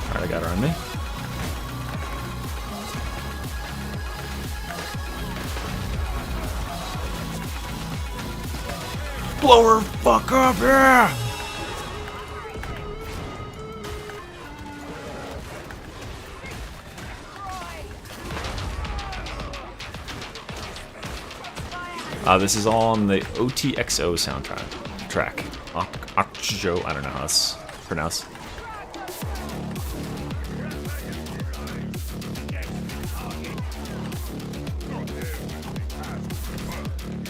Alright, I got her on me. Blow her fuck up, yeah! This is all on the OTXO soundtrack. Akjo, I don't know how it's pronounced.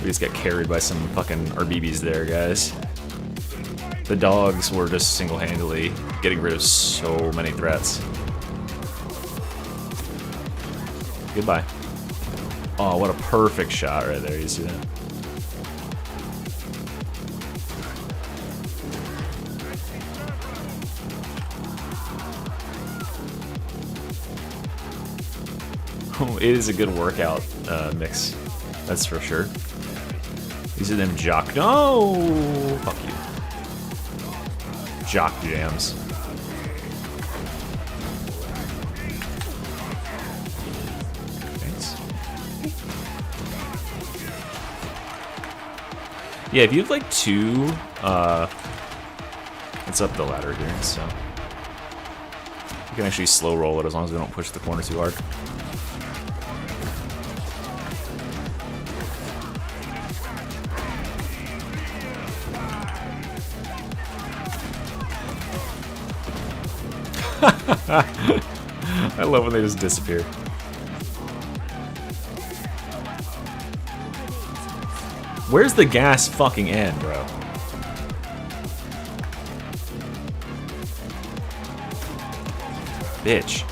We just got carried by some fucking RBBs there, guys. The dogs were just single-handedly getting rid of so many threats. Goodbye. Oh, what a perfect shot right there. You see that? Oh, it is a good workout mix. That's for sure. These are them jock. No! Fuck you. Jock jams. Thanks. Yeah, if you have like two, it's up the ladder here, so you can actually slow roll it as long as we don't push the corner too hard. I love when they just disappear. Where's the gas fucking end, bro? Bitch.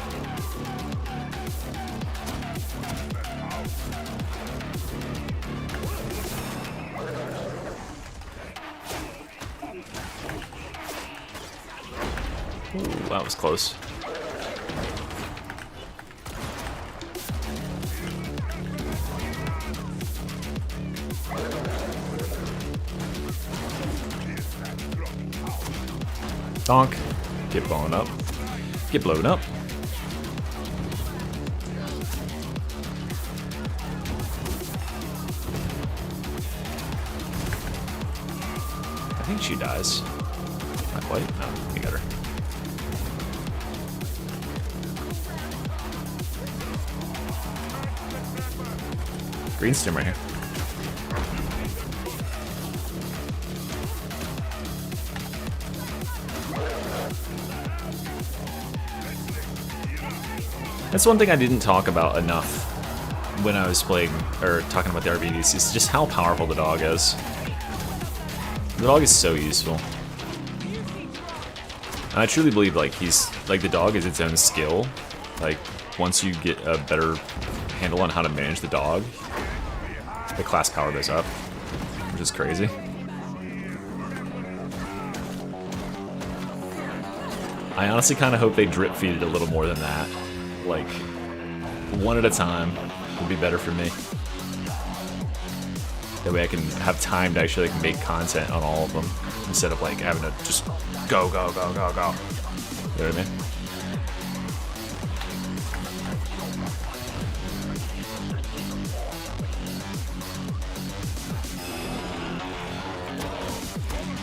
Ooh, that was close. Donk. Get blown up. Get blown up. I think she dies. Not quite. No, you got her. Green stem right here. That's one thing I didn't talk about enough when I was playing, or talking about the RBDs, is just how powerful the dog is. The dog is so useful. And I truly believe, like, the dog is its own skill. Like, once you get a better handle on how to manage the dog, the class power goes up, which is crazy. I honestly kind of hope they drip feed it a little more than that. Like, one at a time would be better for me. That way I can have time to actually like make content on all of them instead of like having to just go, go, go, go, go. You know what I mean?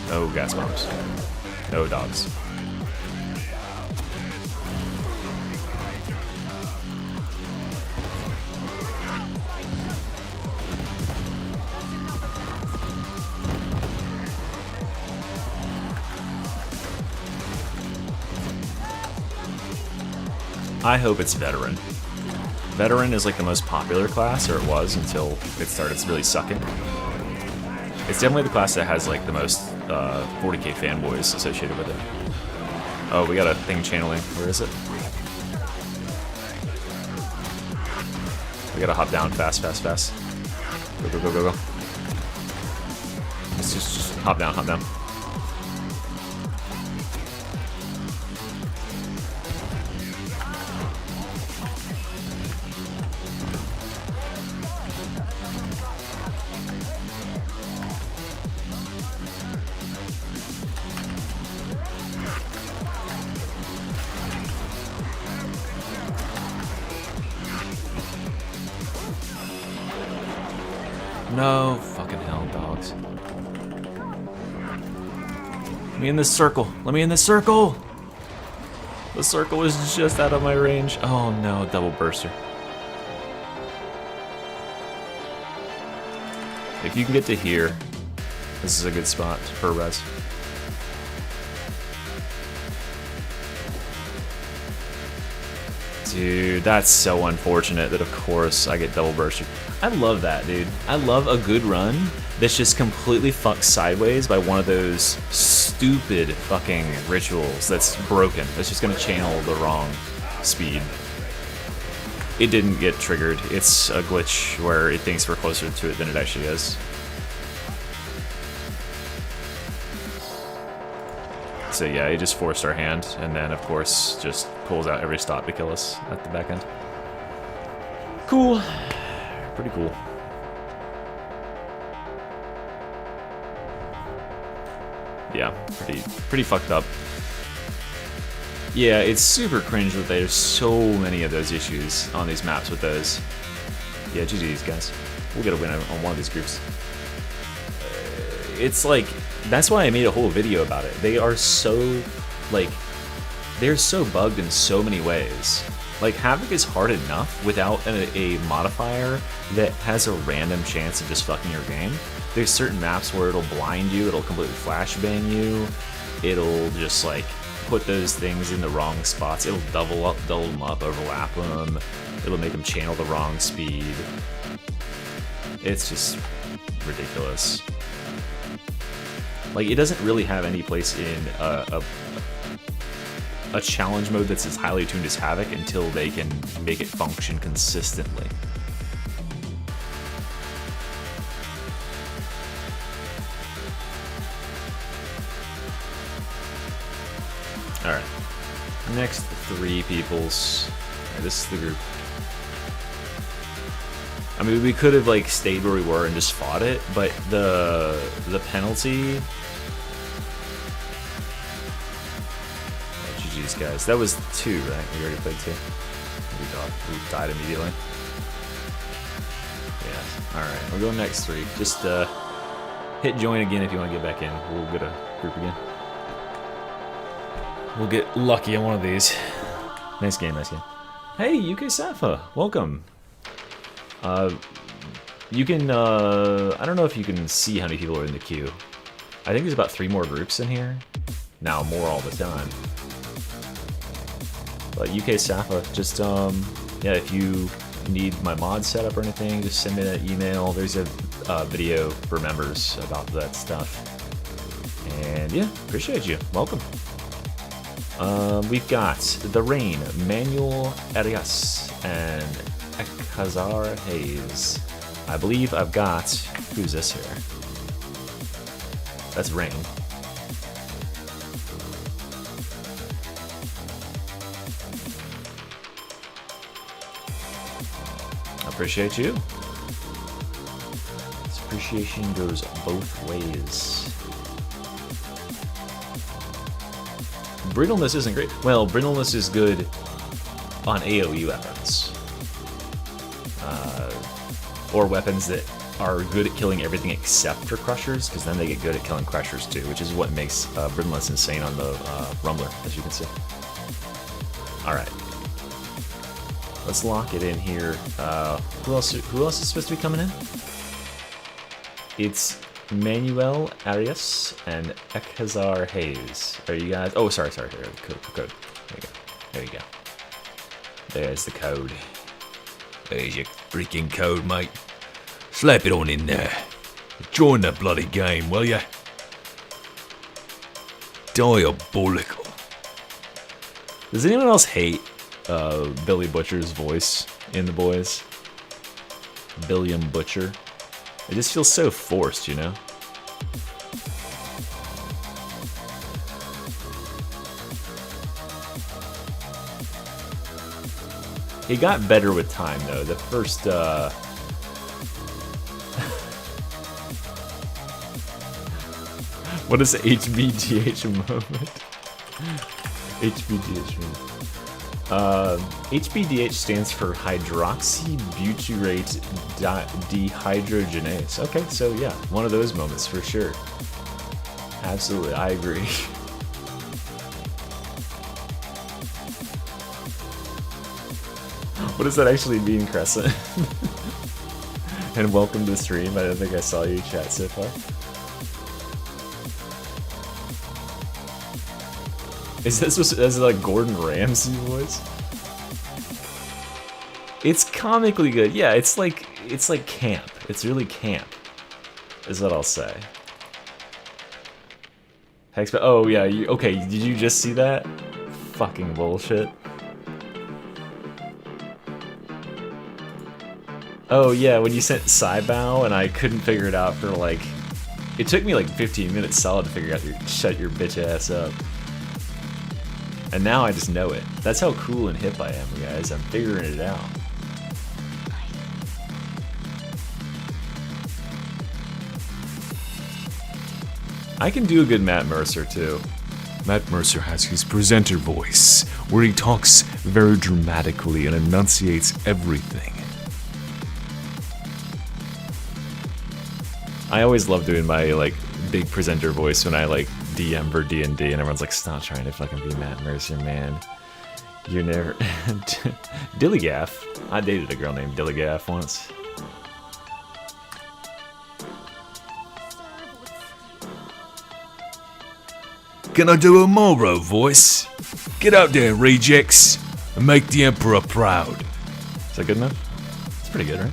No gas bombs. No dogs. I hope it's Veteran. Veteran is like the most popular class, or it was until it started really sucking. It's definitely the class that has like the most 40k fanboys associated with it. Oh, we got a thing channeling. Where is it? We gotta hop down fast, fast, fast. Go, go, go, go, go. Let's just hop down, hop down. No fucking hell, dogs. Let me in this circle. Let me in this circle. The circle is just out of my range. Oh no, double burster. If you can get to here, this is a good spot for res. Dude, that's so unfortunate that of course I get double bursted. I love that, dude. I love a good run that's just completely fucked sideways by one of those stupid fucking rituals that's broken. That's just gonna channel the wrong speed. It didn't get triggered. It's a glitch where it thinks we're closer to it than it actually is. So yeah, it just forced our hand, and then of course just pulls out every stop to kill us at the back end. Cool. Pretty cool. Yeah, pretty fucked up. Yeah, it's super cringe that there's so many of those issues on these maps with those. Yeah, GG's, guys. We'll get a win on one of these groups. It's like, that's why I made a whole video about it. They are so, like, they're so bugged in so many ways. Like, Havoc is hard enough without a modifier that has a random chance of just fucking your game. There's certain maps where it'll blind you, it'll completely flashbang you, it'll just, like, put those things in the wrong spots, it'll double them up, overlap them, it'll make them channel the wrong speed. It's just ridiculous. Like, it doesn't really have any place in a challenge mode that's as highly tuned as Havoc until they can make it function consistently. Alright. Next three peoples. Alright, this is the group. I mean, we could have, like, stayed where we were and just fought it, but the penalty... GG's, guys. That was 2, right? We already played 2. We died immediately. Yeah. Alright, we'll go next 3. Just hit join again if you want to get back in. We'll get a group again. We'll get lucky on one of these. Nice game, nice game. Hey, UK Safa, welcome. You can, I don't know if you can see how many people are in the queue. I think there's about 3 more groups in here. Now, more all the time. But UK Safa, just, yeah, if you need my mod setup or anything, just send me that email. There's a video for members about that stuff. And yeah, appreciate you. Welcome. We've got The Rain, Manuel Arias, and Ekazar Hayes. I believe I've got... Who's this here? That's Rain. Appreciate you. This appreciation goes both ways. Brittleness isn't great. Well, brittleness is good on AoE weapons. Or weapons that are good at killing everything except for crushers, because then they get good at killing crushers too, which is what makes brittleness insane on the Rumbler, as you can see. Alright. Let's lock it in here. Who else is supposed to be coming in? It's Manuel Arias and Ekazar Hayes. Are you guys... Oh, sorry. Here, code. There you go. There's the code. There's your freaking code, mate. Slap it on in there. Join the bloody game, will ya? Diabolical. Does anyone else hate Billy Butcher's voice in The Boys? Billiam Butcher. It just feels so forced, you know? He got better with time, though. The first, What is HBDH moment? HBDH moment. HBDH stands for hydroxybutyrate dehydrogenase. Okay, so yeah, one of those moments for sure. Absolutely, I agree. What does that actually mean, Crescent? And welcome to the stream. I don't think I saw you chat so far. Is this like Gordon Ramsay voice? It's comically good. Yeah, it's like camp. It's really camp, is what I'll say. Hex, oh yeah, okay, did you just see that? Fucking bullshit. Oh yeah, when you sent Cybow and I couldn't figure it out for like... It took me like 15 minutes solid to figure out shut your bitch ass up. And now I just know it. That's how cool and hip I am, guys. I'm figuring it out. I can do a good Matt Mercer too. Matt Mercer has his presenter voice, where he talks very dramatically and enunciates everything. I always love doing my like big presenter voice when I like DM for D&D and everyone's like, stop trying to fucking be Matt Mercer, man. You're never... Dillygaff. I dated a girl named Dillygaff once. Can I do a Moro voice? Get out there, rejects, and make the Emperor proud. Is that good enough? It's pretty good, right?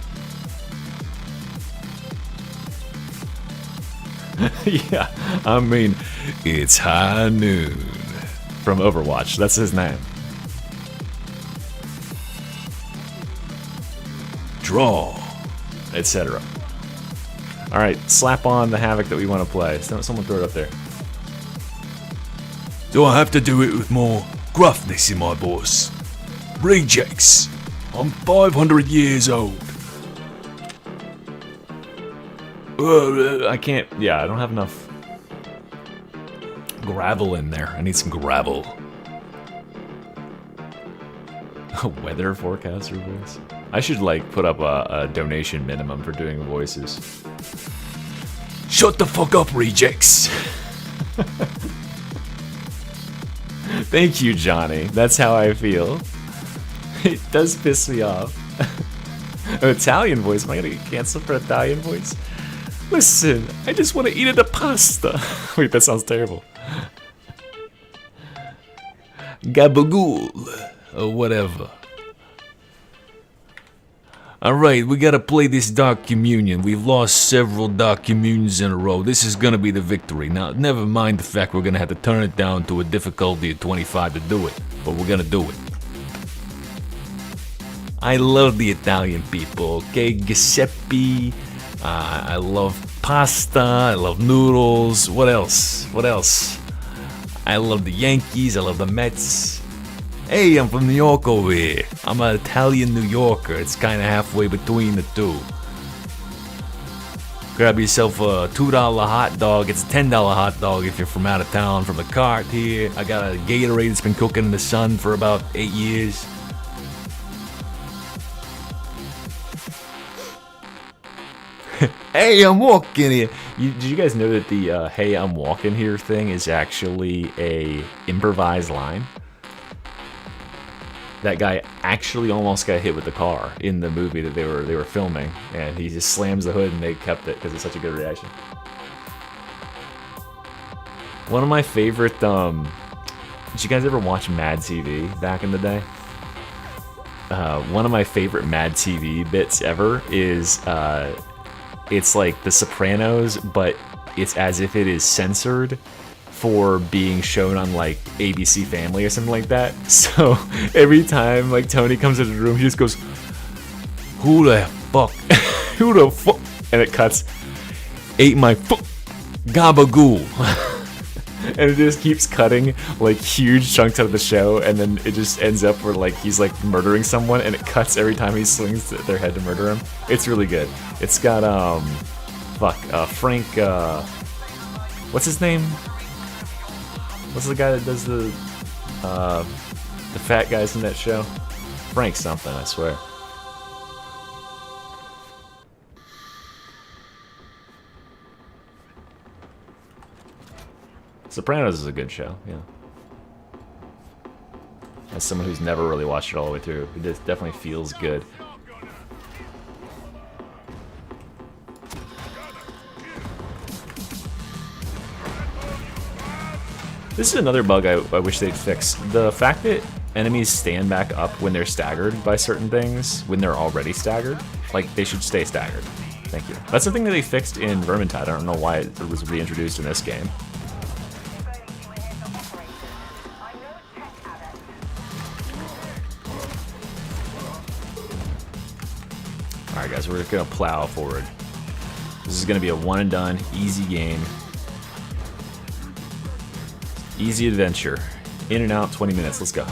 Yeah, I mean, It's high noon. from Overwatch. That's his name. Draw. Etc. Alright, slap on the Havoc that we want to play. Someone throw it up there. Do I have to do it with more gruffness in my voice? Rejects. I'm 500 years old. I can't... Yeah, I don't have enough Gravel in there. I need some gravel. a weather forecaster voice. I should, like, put up a donation minimum for doing voices. Shut the fuck up, rejects. Thank you, Johnny. That's how I feel. It does piss me off. An Italian voice? Am I gonna get canceled for Italian voice? Listen, I just want to eat a pasta. Wait, that sounds terrible. Gabagool. Or whatever. Alright, we gotta play this Dark Communion. We've lost several Dark Communions in a row. This is gonna be the victory. Now, never mind the fact we're gonna have to turn it down to a difficulty of 25 to do it. But we're gonna do it. I love the Italian people, okay? Giuseppe. I love pasta. I love noodles. What else? What else? I love the Yankees. I love the Mets. Hey, I'm from New York over here. I'm an Italian New Yorker. It's kind of halfway between the two. Grab yourself a $2 hot dog. It's a $10 hot dog if you're from out of town, from the cart here. I got a Gatorade that's been cooking in the sun for about 8 years. Hey, I'm walking here. Did you guys know that the "Hey, I'm walking here" thing is actually a improvised line? That guy actually almost got hit with the car in the movie that they were filming, and he just slams the hood, and they kept it because it's such a good reaction. One of my favorite. Did you guys ever watch Mad TV back in the day? One of my favorite Mad TV bits ever is. It's like The Sopranos, but it's as if it is censored for being shown on like ABC Family or something like that. So every time like Tony comes into the room, he just goes, "Who the fuck? Who the fuck?" And it cuts, "Ate my fuck gabagool." And it just keeps cutting like huge chunks out of the show, and then it just ends up where like he's like murdering someone, and it cuts every time he swings their head to murder him. It's really good. It's got Frank, what's his name? What's the guy that does the fat guys in that show? Frank something, I swear. Sopranos is a good show, yeah. As someone who's never really watched it all the way through, it just definitely feels good. This is another bug I wish they'd fix. The fact that enemies stand back up when they're staggered by certain things, when they're already staggered. Like, they should stay staggered. Thank you. That's the thing that they fixed in Vermintide. I don't know why it was reintroduced in this game. Alright guys, we're gonna plow forward. This is gonna be a one and done, easy game. Easy adventure. In and out, 20 minutes, let's go.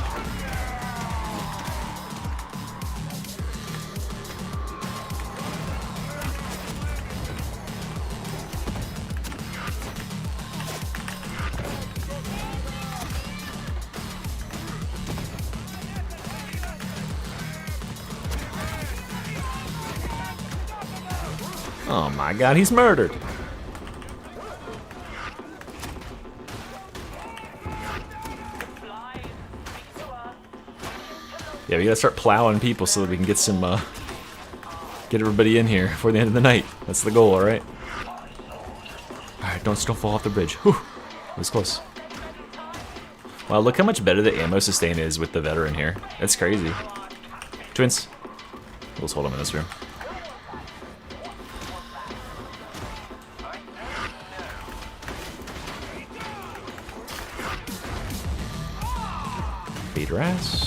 Oh my god, he's murdered. Yeah, we gotta start plowing people so that we can get some, get everybody in here before the end of the night. That's the goal, alright? Alright, don't fall off the bridge. Whew, that was close. Wow, look how much better the ammo sustain is with the veteran here. That's crazy. Twins. We'll just hold them in this room. Beat her ass.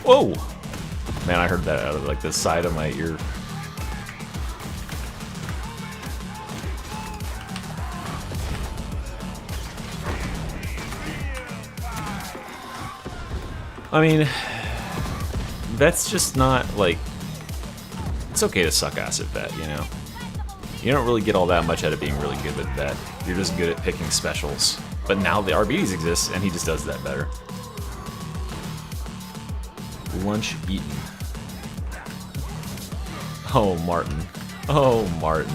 Whoa! Man, I heard that out of like the side of my ear. I mean, that's just not like, it's okay to suck ass at vet, you know? You don't really get all that much out of being really good with vet. You're just good at picking specials. But now the RBs exist and he just does that better. Lunch eaten. Oh, Martin. Oh, Martin.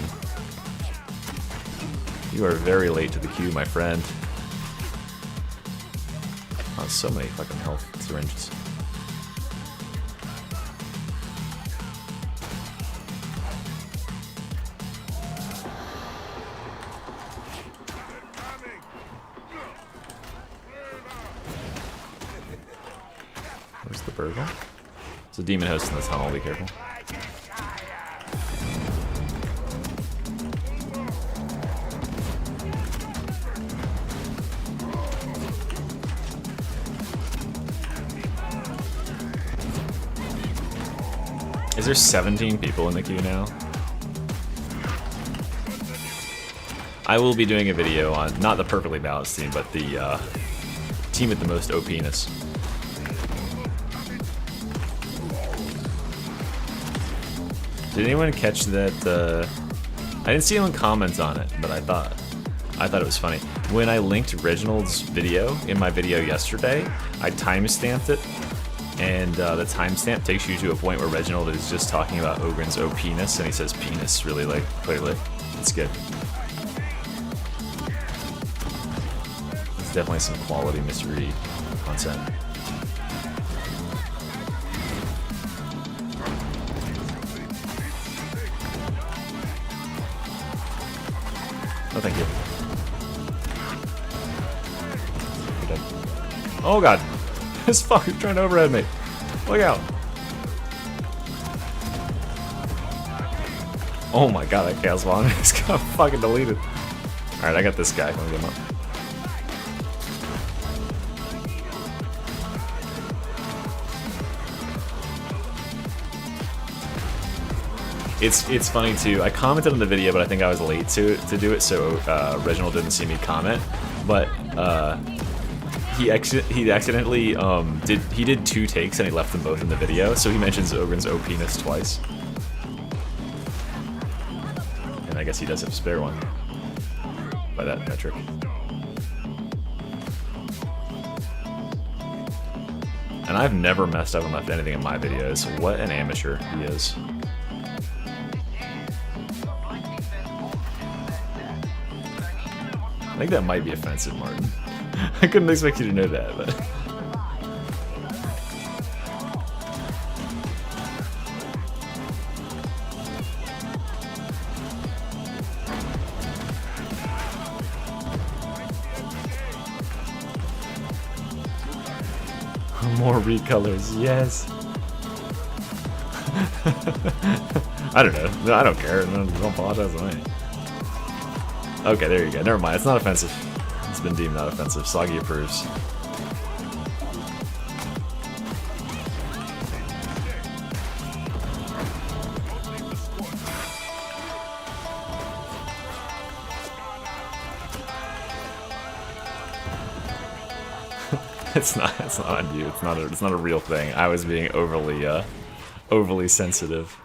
You are very late to the queue, my friend. Oh, so many fucking health syringes. Where's the burgle? There's a demon host in the tunnel, be careful. Is there 17 people in the queue now? I will be doing a video on, not the perfectly balanced team, but the team with the most OP-ness. Did anyone catch that? I didn't see anyone comment on it, but I thought it was funny. When I linked Reginald's video in my video yesterday, I timestamped it, and the timestamp takes you to a point where Reginald is just talking about Ogren's OP-ness, and he says penis really like clearly. It's good. It's definitely some quality mystery content. Oh, thank you. You're dead. Oh god. This fucker's trying to overhead me. Look out. Oh my god, that chaos bomb just got fucking deleted. Alright, I got this guy. Let me get him up. It's funny too. I commented on the video, but I think I was late to do it, so Reginald didn't see me comment. But he accidentally did 2 takes and he left them both in the video. So he mentions Ogren's OP-ness twice, and I guess he does have a spare one by that metric. And I've never messed up and left anything in my videos. What an amateur he is. I think that might be offensive, Martin. I couldn't expect you to know that, but... More recolors, yes. I don't know. No, I don't care. Don't apologize to me. Okay, there you go. Never mind. It's not offensive. It's been deemed not offensive. Soggy approves. It's not on you. It's not a real thing. I was being overly sensitive.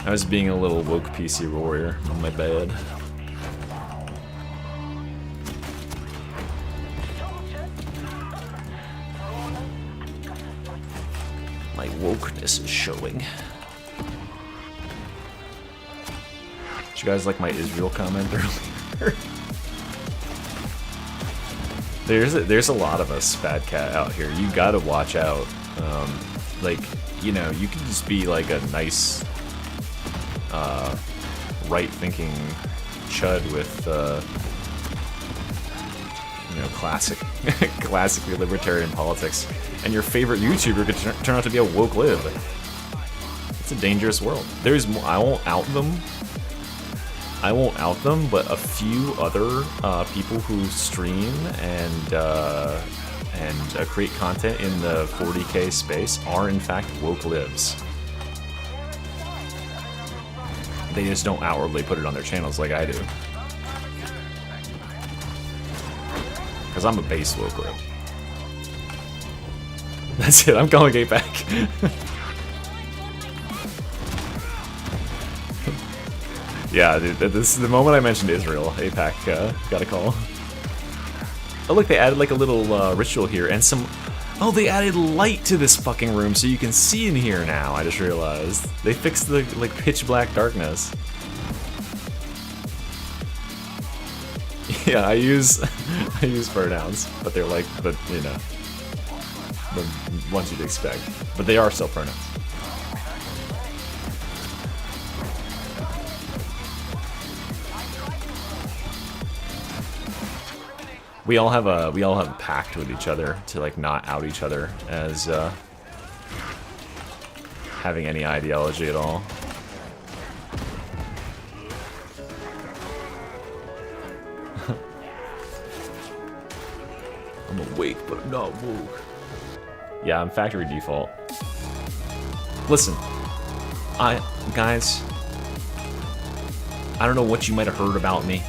I was being a little woke PC warrior on my bed. My wokeness is showing. Did you guys like my Israel comment earlier? There's a lot of us, Bad Cat, out here. You gotta watch out. Like, you know, you can just be like a nice, right-thinking chud with, you know, classically libertarian politics, and your favorite YouTuber could turn out to be a woke lib. It's a dangerous world. There's more. I won't out them, but a few other people who stream and create content in the 40K space are in fact woke libs. They just don't outwardly put it on their channels like I do. Because I'm a base woke lib. That's it, I'm calling it back. Yeah, dude, this is the moment I mentioned Israel. APAC got a call. Oh look, they added like a little ritual here and some... Oh, they added light to this fucking room so you can see in here now, I just realized. They fixed the, like, pitch black darkness. Yeah, I use pronouns, but they're like, but, you know, the ones you'd expect. But they are still pronouns. We all have a pact with each other to like not out each other as having any ideology at all. I'm awake, but I'm not woke. Yeah, I'm factory default. Listen, guys, I don't know what you might have heard about me,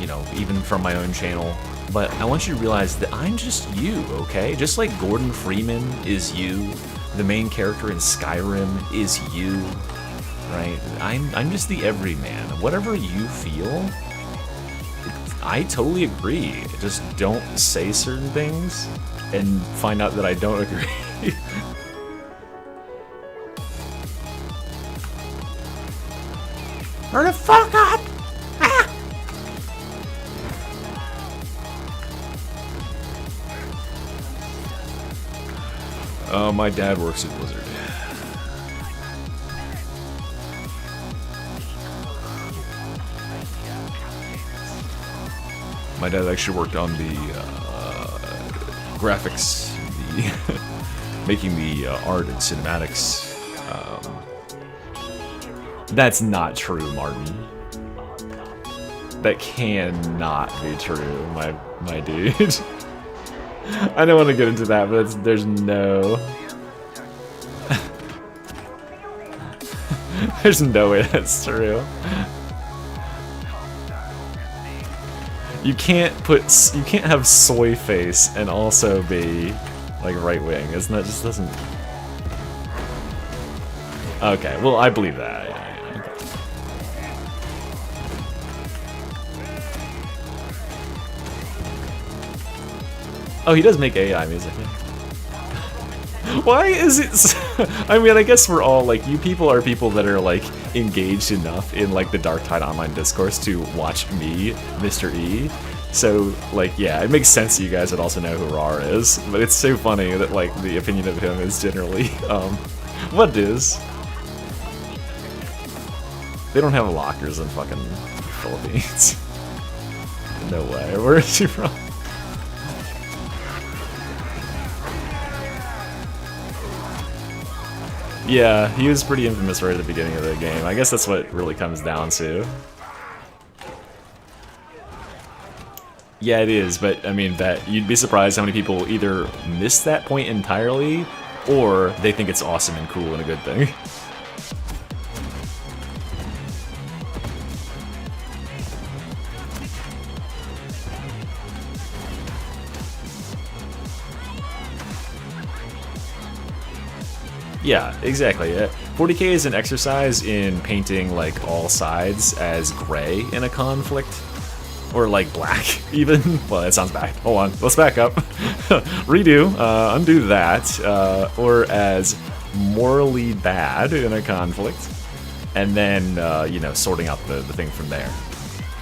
you know, even from my own channel. But I want you to realize that I'm just you, okay? Just like Gordon Freeman is you, the main character in Skyrim is you, right? I'm just the everyman. Whatever you feel, I totally agree. Just don't say certain things and find out that I don't agree. Hurry the fuck up! My dad works at Blizzard. My dad actually worked on the graphics, making the art and cinematics. That's not true, Martin. That cannot be true, my dude. I don't want to get into that, but there's no... There's no way that's true. You can't have soy face and also be like right wing. Isn't that just doesn't? Okay, well I believe that. Yeah, okay. Oh, he does make AI music. Yeah. Why is it? I mean, I guess we're all like, you people are people that are like engaged enough in like the Darktide online discourse to watch me, Mr. E. So like, yeah, it makes sense that you guys would also know who Rar is. But it's so funny that like the opinion of him is generally what it is. They don't have lockers in fucking Philippines. No way. Where is he from? Yeah, he was pretty infamous right at the beginning of the game. I guess that's what it really comes down to. Yeah, it is, but I mean, that you'd be surprised how many people either miss that point entirely, or they think it's awesome and cool and a good thing. Yeah, exactly. 40k is an exercise in painting like all sides as gray in a conflict. Or like black, even. Well, that sounds bad. Hold on, let's back up. Redo, undo that. Or as morally bad in a conflict. And then, you know, sorting out the thing from there.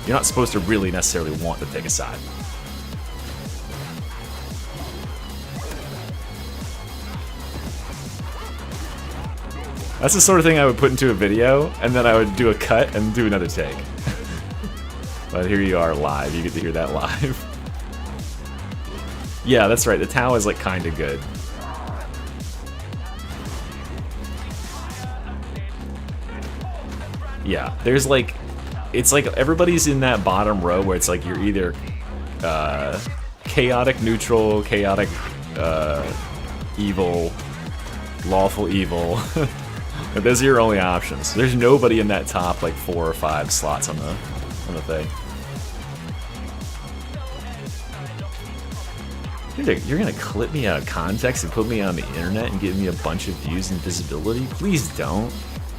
You're not supposed to really necessarily want to take a side. That's the sort of thing I would put into a video, and then I would do a cut and do another take. But here you are live, you get to hear that live. Yeah, that's right, the Tau is like kinda good. Yeah, there's like, it's like everybody's in that bottom row where it's like you're either chaotic neutral, chaotic evil, lawful evil. Those are your only options. There's nobody in that top like 4 or 5 slots on the thing. You're gonna clip me out of context and put me on the internet and give me a bunch of views and visibility? Please don't.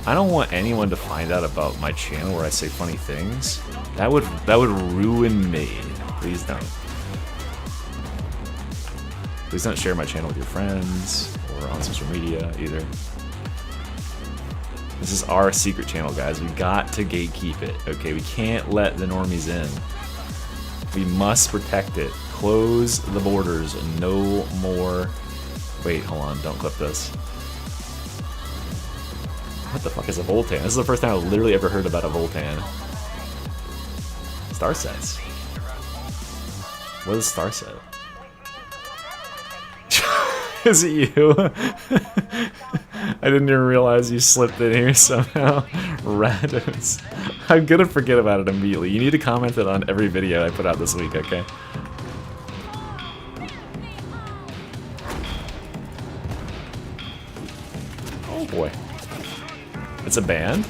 I don't want anyone to find out about my channel where I say funny things. That would ruin me. Please don't. Please don't share my channel with your friends or on social media either. This is our secret channel, guys. We got to gatekeep it, okay? We can't let the normies in. We must protect it. Close the borders. No more... Wait, hold on. Don't clip this. What the fuck is a Voltan? This is the first time I've literally ever heard about a Voltan. Star sets. What is star set? Is it you? I didn't even realize you slipped in here somehow. Rados. I'm gonna forget about it immediately. You need to comment it on every video I put out this week, okay? Oh boy. It's a band?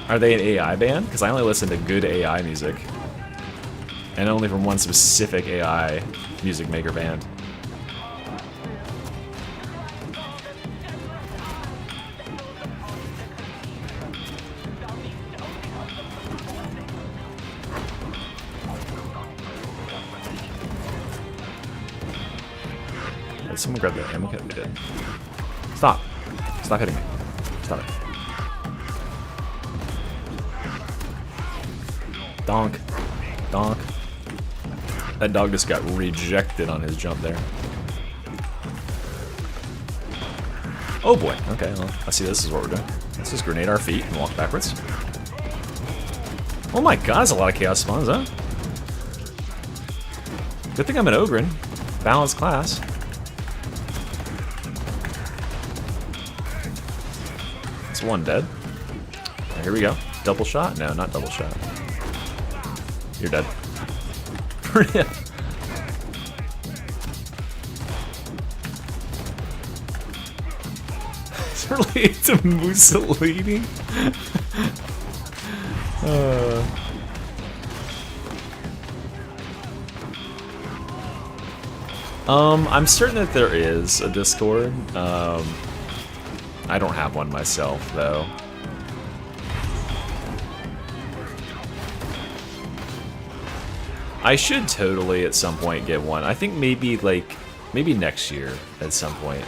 Are they an AI band? Because I only listen to good AI music. And only from one specific AI music maker band. Someone grab that ammo kit? They did. Stop. Stop hitting me. Stop it. Donk. Donk. That dog just got rejected on his jump there. Oh boy. Okay, well, I see this is what we're doing. Let's just grenade our feet and walk backwards. Oh my god, there's a lot of chaos spawns, huh? Good thing I'm an Ogren. Balanced class. One dead. Right, here we go. Double shot? No, not double shot. You're dead. It's related to Mussolini? I'm certain that there is a Discord. I don't have one myself, though. I should totally at some point get one. I think maybe, like, maybe next year at some point.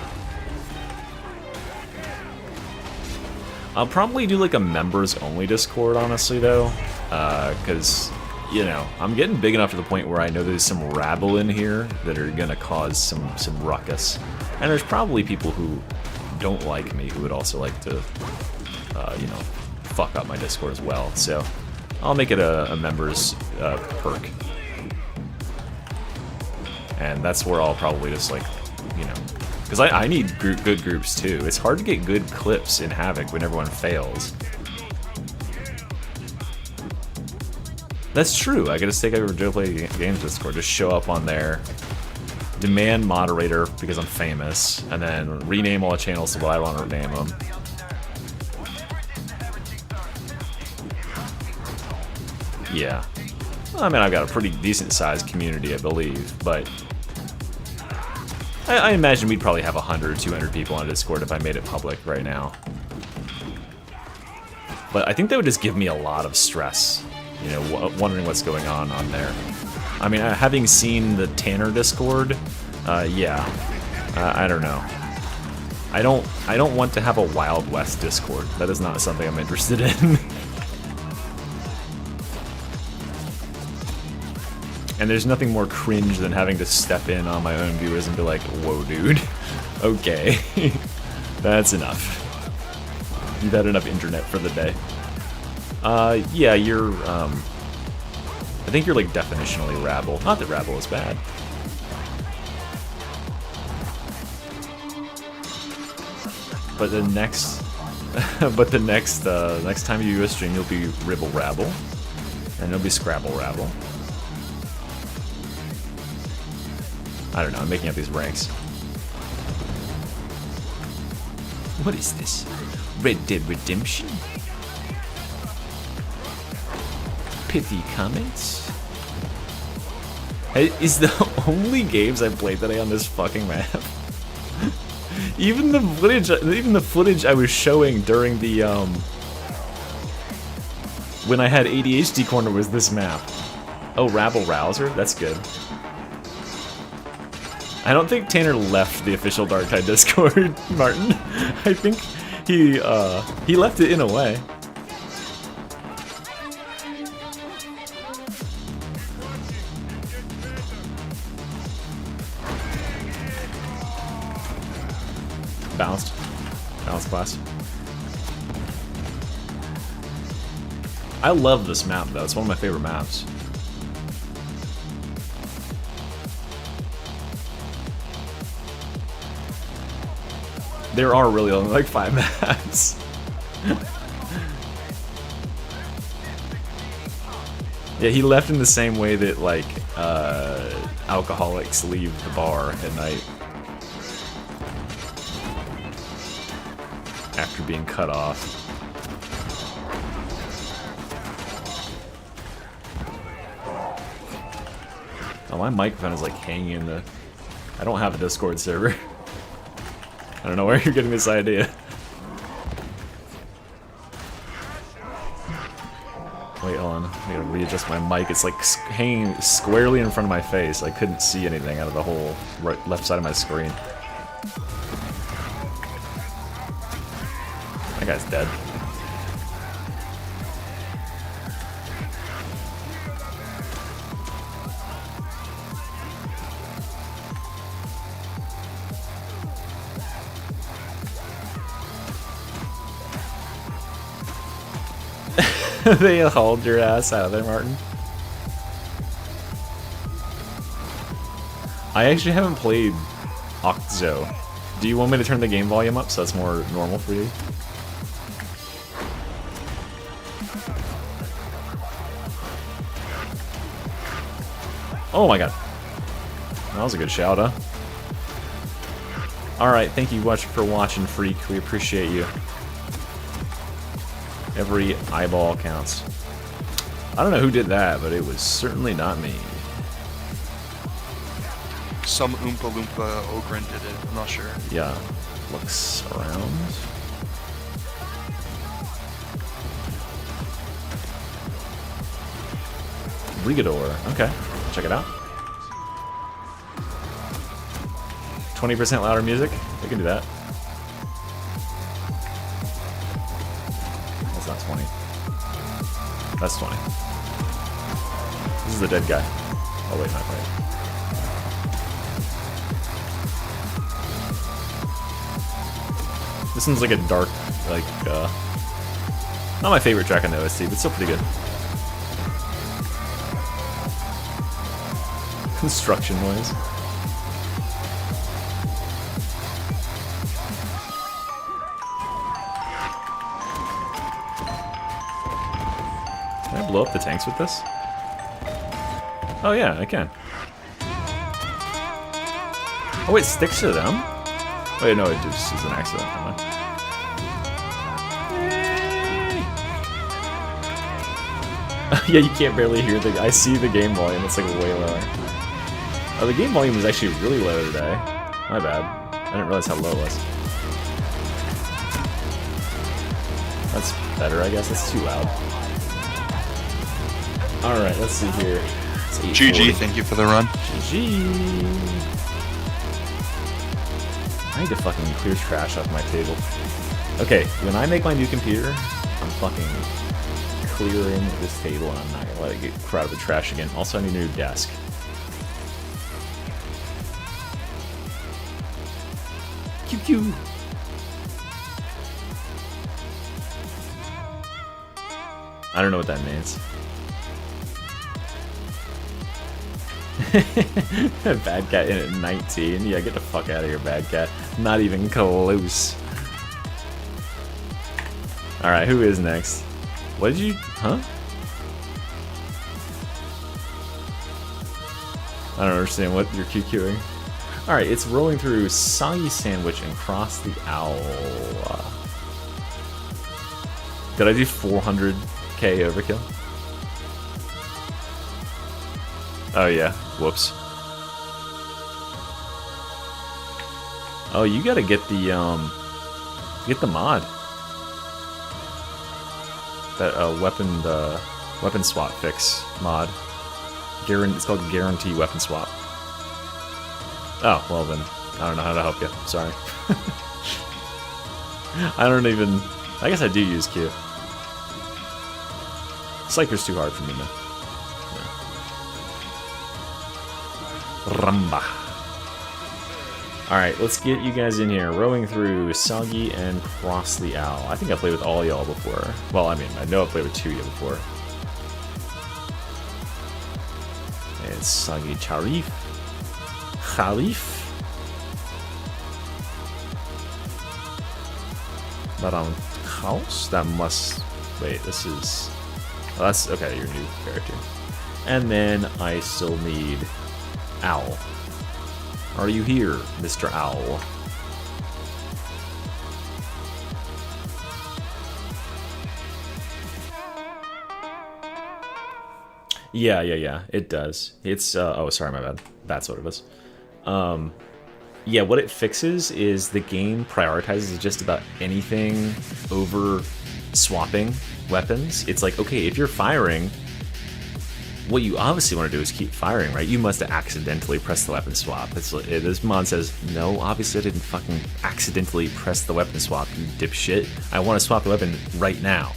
I'll probably do like a members only Discord, honestly, though, because you know I'm getting big enough to the point where I know there's some rabble in here that are gonna cause some ruckus, and there's probably people who don't like me who would also like to, you know, fuck up my Discord as well. So I'll make it a members perk, and that's where I'll probably just like, you know. Because I need good groups too. It's hard to get good clips in Havoc when everyone fails. That's true. I gotta take over Joe Play Games Discord. Just show up on there, demand moderator because I'm famous, and then rename all the channels to what I want to rename them. Yeah. Well, I mean, I've got a pretty decent sized community, I believe, but I imagine we'd probably have 100 or 200 people on Discord if I made it public right now. But I think that would just give me a lot of stress, you know, wondering what's going on there. I mean, having seen the Tanner Discord, yeah, I don't know. I don't want to have a Wild West Discord. That is not something I'm interested in. And there's nothing more cringe than having to step in on my own viewers and be like, whoa, dude. Okay. That's enough. You've had enough internet for the day. Yeah, you're, I think you're, like, definitionally rabble. Not that rabble is bad. But the next... next time you do a stream, you'll be Ribble Rabble. And you'll be Scrabble Rabble. I don't know, I'm making up these ranks. What is this? Red Dead Redemption? Pithy comments? Hey, is the only games I've played today on this fucking map? Even the footage I was showing during the when I had ADHD corner was this map. Oh, Rabble Rouser? That's good. I don't think Tanner left the official Darktide Discord, Martin. I think he left it in a way. Bounced class. I love this map though. It's one of my favorite maps. There are really only like 5 maps. Yeah, he left in the same way that like alcoholics leave the bar at night after being cut off. Oh, my microphone is like hanging in the... I don't have a Discord server. I don't know where you're getting this idea. Wait, hold on. I gotta readjust my mic. It's like hanging squarely in front of my face. I couldn't see anything out of the whole left side of my screen. That guy's dead. They hauled your ass out of there, Martin. I actually haven't played Oczo. Do you want me to turn the game volume up so that's more normal for you? Oh my god. That was a good shout, huh? Alright, thank you for watching, Freak. We appreciate you. Every eyeball counts. I don't know who did that, but it was certainly not me. Some Oompa Loompa Ogren did it, I'm not sure. Yeah. Looks around. Brigador. Okay. Check it out. 20% louder music. We can do that. 20. That's 20. This is the dead guy. Oh wait, not quite. This one's like a dark, like, not my favorite track on the OST, but still pretty good. Construction noise. Can I blow up the tanks with this? Oh yeah, I can. Oh, it sticks to them? Wait, no, it just is an accident. Never mind. Yeah, you can't barely hear the... I see the game volume, it's like way lower. Oh, the game volume was actually really low today. My bad. I didn't realize how low it was. That's better, I guess. That's too loud. Alright, let's see here. It's 8:40. GG, thank you for the run. GG. I need to fucking clear trash off my table. Okay, when I make my new computer, I'm fucking clearing this table and I'm not gonna let it get crowded with trash again. Also, I need a new desk. QQ. I don't know what that means. Bad cat in at 19. Yeah, get the fuck out of here, bad cat. Not even close. Alright, who is next? What did you... Huh? I don't understand what you're QQing. Alright, it's rolling through Soggy Sandwich and Cross the Owl. Did I do 400k overkill? Oh yeah, whoops. Oh, you gotta get the mod. That weapon swap fix mod. It's called Guarantee Weapon Swap. Oh, well then, I don't know how to help you. Sorry. I don't even... I guess I do use Q. Psyker's too hard for me now. Ramba. Alright, let's get you guys in here. Rowing through Soggy and Cross the Owl. I think I played with all y'all before. Well, I mean, I know I played with 2 of you before. It's Soggy Charif. Khalif. Around house? That must... Wait, this is... Oh, that's... Okay, your new character. And then I still need... Owl. Are you here, Mr. Owl? Yeah, it does. It's, oh, sorry, my bad. That's what it is. Yeah, what it fixes is the game prioritizes just about anything over swapping weapons. It's like, okay, if you're firing, what you obviously want to do is keep firing, right? You must have accidentally pressed the weapon swap. This mod says, no, obviously I didn't fucking accidentally press the weapon swap, you dipshit. I want to swap the weapon right now.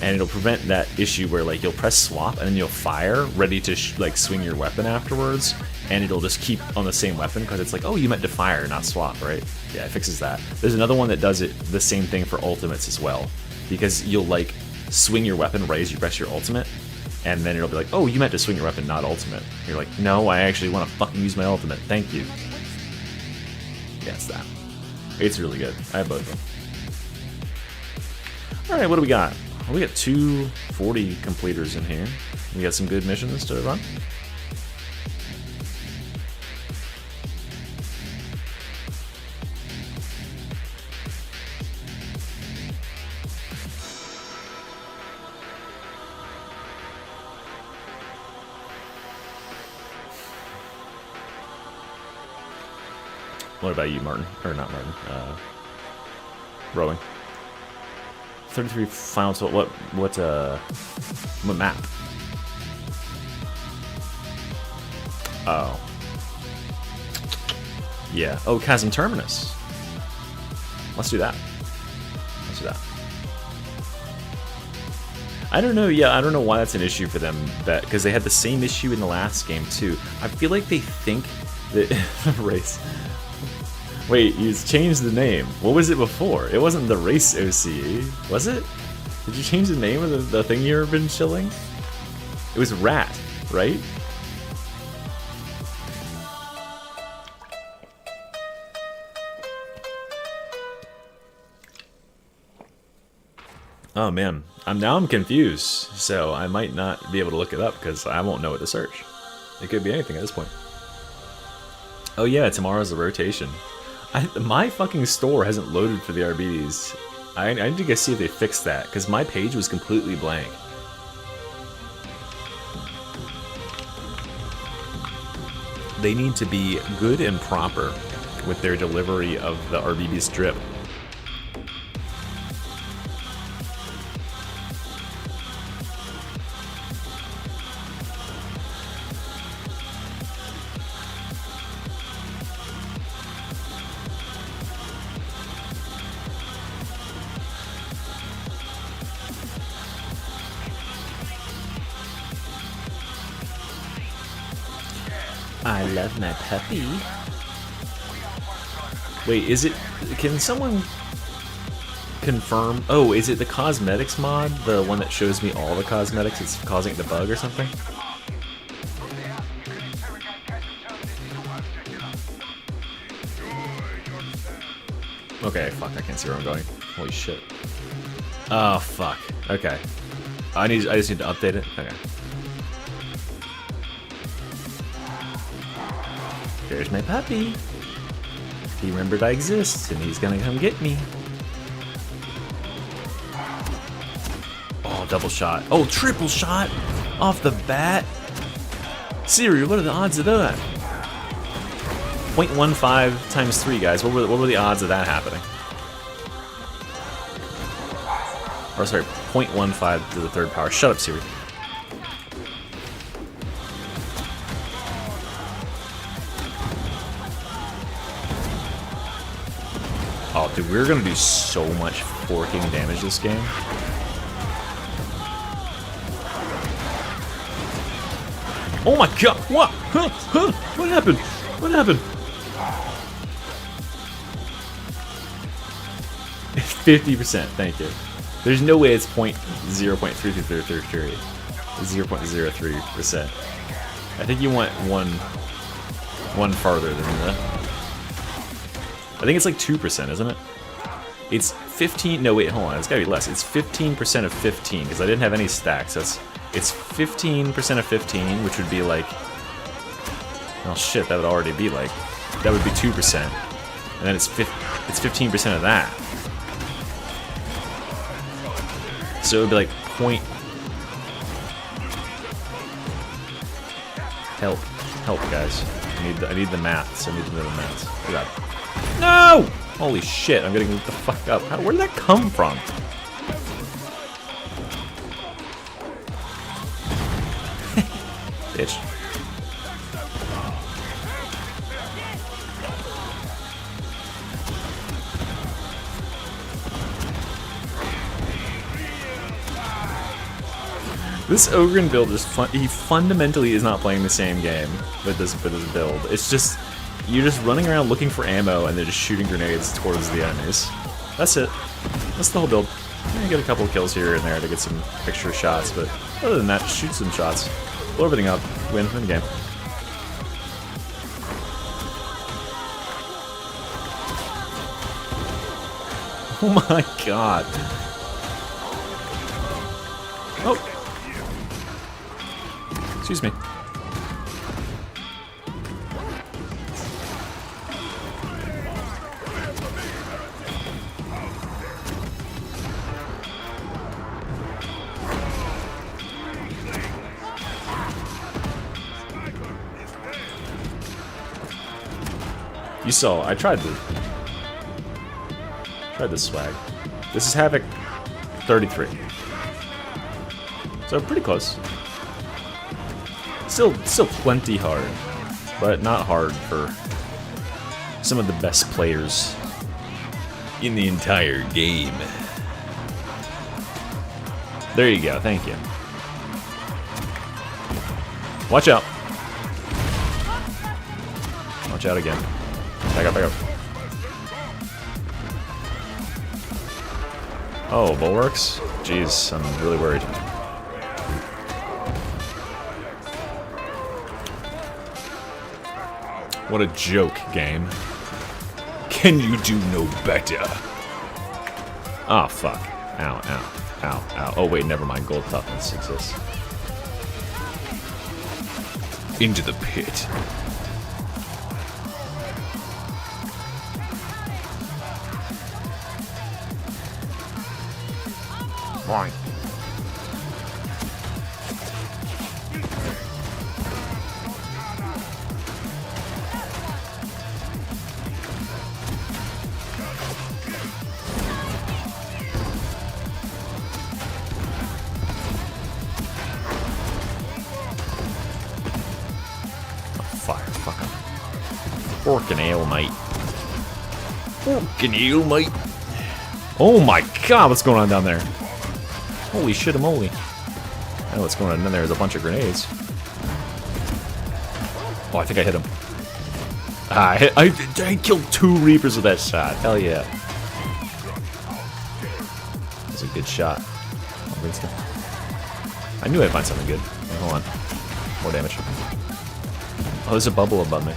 And it'll prevent that issue where like you'll press swap and then you'll fire, ready to like swing your weapon afterwards, and it'll just keep on the same weapon because it's like, oh, you meant to fire, not swap, right? Yeah, it fixes that. There's another one that does it the same thing for ultimates as well, because you'll like swing your weapon right as you press your ultimate, and then it'll be like, oh, you meant to swing your weapon, not ultimate. And you're like, no, I actually want to fucking use my ultimate. Thank you. Yeah, it's that. It's really good. I have both of them. All right, what do we got? Well, we got 240 completers in here. We got some good missions to run. What about you, Martin? Or not Martin, Rowing. 33 final total. What map? Oh. Yeah. Oh, Chasm Terminus. Let's do that. Let's do that. I don't know. Yeah, I don't know why that's an issue for them. That because they had the same issue in the last game too. I feel like they think that race. Wait, you changed the name. What was it before? It wasn't the race OCE, was it? Did you change the name of the thing you've been chilling? It was Rat, right? Oh man, I'm confused, so I might not be able to look it up because I won't know what to search. It could be anything at this point. Oh yeah, tomorrow's the rotation. My fucking store hasn't loaded for the RBDs. I need to go see if they fixed that because my page was completely blank. They need to be good and proper with their delivery of the RBD strip. I love my puppy. Wait, is it... Can someone confirm... Oh, is it the cosmetics mod? The one that shows me all the cosmetics? It's causing it to bug or something? Okay, fuck, I can't see where I'm going. Holy shit. Oh, fuck. Okay. I just need to update it? Okay. There's my puppy. He remembered I exist, and he's gonna come get me. Oh, double shot. Oh, triple shot off the bat. Siri, what are the odds of that? 0.15 times 3, guys. What were the odds of that happening? Or sorry, 0.15 to the third power. Shut up, Siri. Oh, dude, we're gonna do so much forking damage this game. Oh my god! What? Huh? Huh? What happened? What happened? 50%, thank you. There's no way it's 0.3333. 0.03%. I think you want one farther than that. I think it's like 2%, isn't it? It's 15. No, wait, hold on. It's gotta be less. It's 15% of 15 because I didn't have any stacks. It's 15% of 15, which would be like. Oh shit, that would already be like. That would be 2%, and then it's 15% of that. So it would be like point. Help, guys! I need the maths. I need to know the maths. Oh god. No! Holy shit! I'm getting lit the fuck up. Where did that come from? Bitch. This Ogren build is fun. He fundamentally is not playing the same game with this build. It's just you're just running around looking for ammo and they're just shooting grenades towards the enemies. That's it. That's the whole build. You get a couple kills here and there to get some extra shots, but other than that, just shoot some shots, blow everything up, win the game. Oh my god. Oh. Excuse me. You saw, I tried this swag. This is Havoc 33. So pretty close. Still plenty hard, but not hard for some of the best players in the entire game. There you go, thank you. Watch out. Watch out again. Back up, back up. Oh, bulwarks? Jeez, I'm really worried. What a joke, game. Can you do no better? Oh, fuck. Ow, ow, ow, ow. Oh, wait, never mind. Gold toughness exists. Into the pit. Boing. Fire, fuck him. Forkin' ale, mate. Forkin' ale, mate. Oh my god, what's going on down there? Holy shit, moly. I know what's going on down there. There's a bunch of grenades. Oh, I think I hit him. Ah, I killed 2 Reapers with that shot. Hell yeah. That's a good shot. I knew I'd find something good. Wait, hold on. More damage. Oh, there's a bubble above me.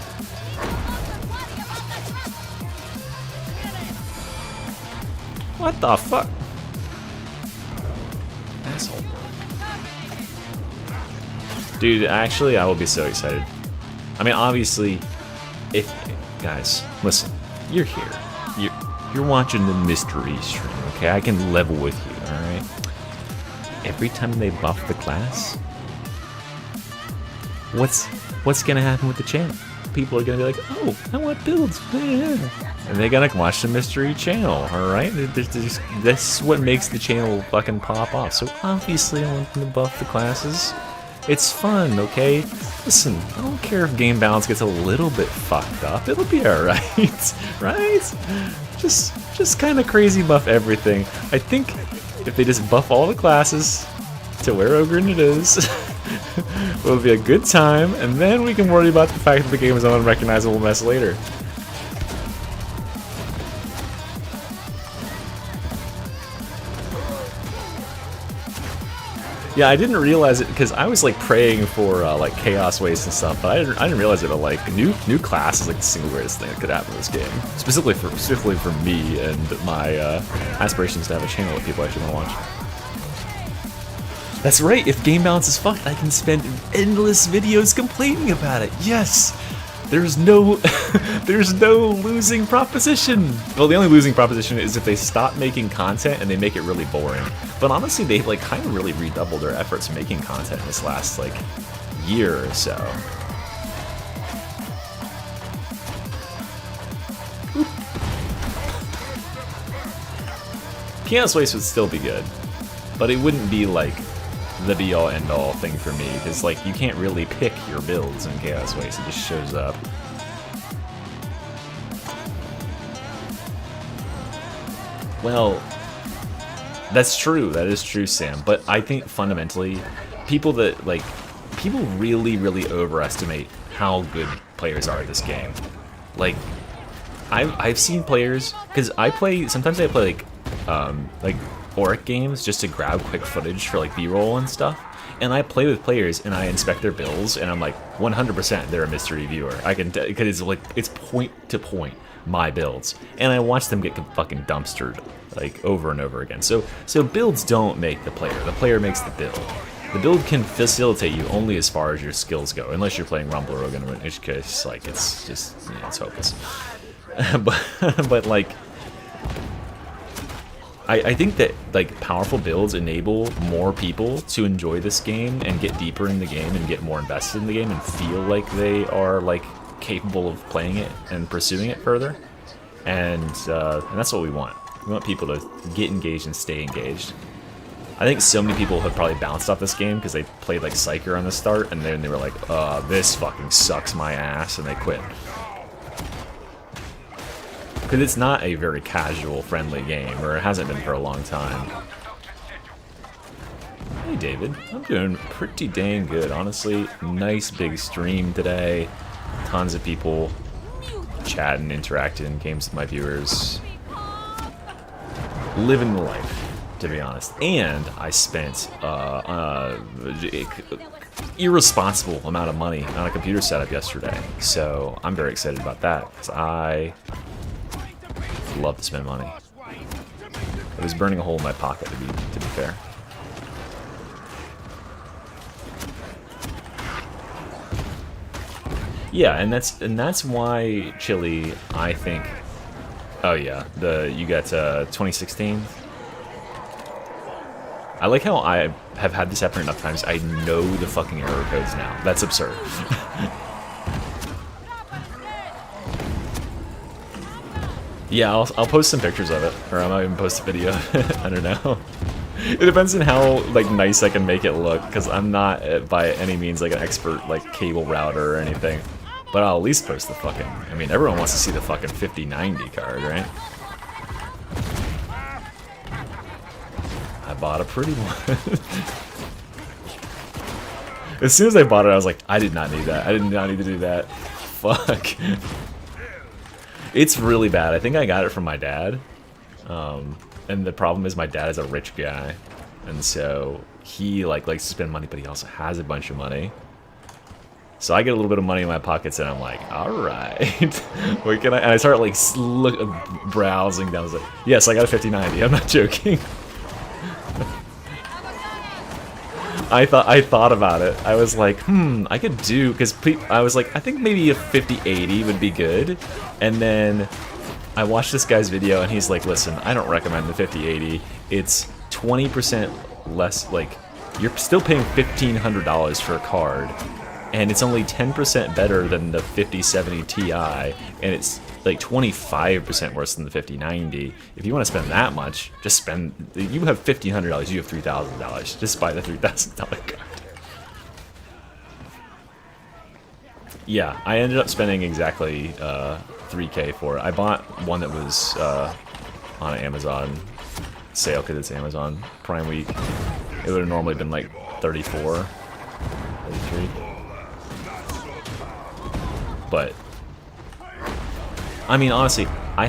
What the fuck? Asshole. Dude, actually, I will be so excited. I mean, obviously, if... Guys, listen. You're here. You're watching the mystery stream, okay? I can level with you, alright? Every time they buff the class, what's gonna happen with the channel? People are gonna be like, oh, I want builds. And they're gonna watch the mystery channel, alright? That's what makes the channel fucking pop off. So obviously I want them to buff the classes. It's fun, okay? Listen, I don't care if game balance gets a little bit fucked up. It'll be alright, right? Just kind of crazy buff everything. I think if they just buff all the classes to where Ogren it is, it'll be a good time, and then we can worry about the fact that the game is an unrecognizable mess later. Yeah, I didn't realize it because I was like praying for like chaos waste and stuff, but I didn't realize it. But like new class is like the single greatest thing that could happen in this game, specifically for me and my aspirations to have a channel with people I actually want to watch. That's right. If game balance is fucked, I can spend endless videos complaining about it. Yes, there's no losing proposition. Well, the only losing proposition is if they stop making content and they make it really boring. But honestly, they've like kind of really redoubled their efforts making content in this last like year or so. Chaos Waste would still be good, but it wouldn't be like the be-all end-all thing for me, because like you can't really pick your builds in Chaos Waste, it just shows up. Well, that's true, that is true, Sam, but I think fundamentally, people really overestimate how good players are at this game. Like, I've seen players, because sometimes I play like Auric games just to grab quick footage for like B-roll and stuff, and I play with players and I inspect their builds and I'm like 100% they're a mystery viewer. I can, because it's point to point my builds, and I watch them get fucking dumpstered like over and over again. So builds don't make the player makes the build. The build can facilitate you only as far as your skills go, unless you're playing Rumble Rogan, in which case like it's just, you know, it's hopeless. but like I think that like powerful builds enable more people to enjoy this game and get deeper in the game and get more invested in the game and feel like they are like capable of playing it and pursuing it further, and that's what we want. We want people to get engaged and stay engaged. I think so many people have probably bounced off this game because they played like Psyker on the start, and then they were like, this fucking sucks my ass, and they quit. Because it's not a very casual, friendly game, or it hasn't been for a long time. David. I'm doing pretty dang good, honestly. Nice big stream today. Tons of people chatting, interacting, games with my viewers. Living the life, to be honest. And I spent irresponsible amount of money on a computer setup yesterday. So I'm very excited about that, because I love to spend money. It was burning a hole in my pocket, to be fair. Yeah, and that's why Chili, I think. Oh yeah, you got 2016. I like how I have had this happen enough times. I know the fucking error codes now. That's absurd. Yeah, I'll post some pictures of it, or I might even post a video. I don't know. It depends on how like nice I can make it look, because I'm not by any means like an expert like cable router or anything. But I'll at least post the fucking. I mean, everyone wants to see the fucking 5090 card, right? I bought a pretty one. As soon as I bought it, I was like, I did not need that. I did not need to do that. Fuck. It's really bad. I think I got it from my dad. And the problem is my dad is a rich guy. And so he like likes to spend money, but he also has a bunch of money. So I get a little bit of money in my pockets and I'm like, alright. What can I? And I start like browsing down. I was like, yes, I got a 5090. I'm not joking. I thought about it. I was like, I could do, because I was like, I think maybe a 5080 would be good. And then I watched this guy's video and he's like, listen, I don't recommend the 5080. It's 20% less, like, you're still paying $1,500 for a card. And it's only 10% better than the 5070 Ti. And it's like 25% worse than the 5090. If you want to spend that much, just spend. You have $1,500. You have $3,000. Just buy the $3,000 card. Yeah, I ended up spending exactly $3K for it. I bought one that was on an Amazon sale because it's Amazon Prime Week. It would have normally been like 34, 33. But I mean, honestly, I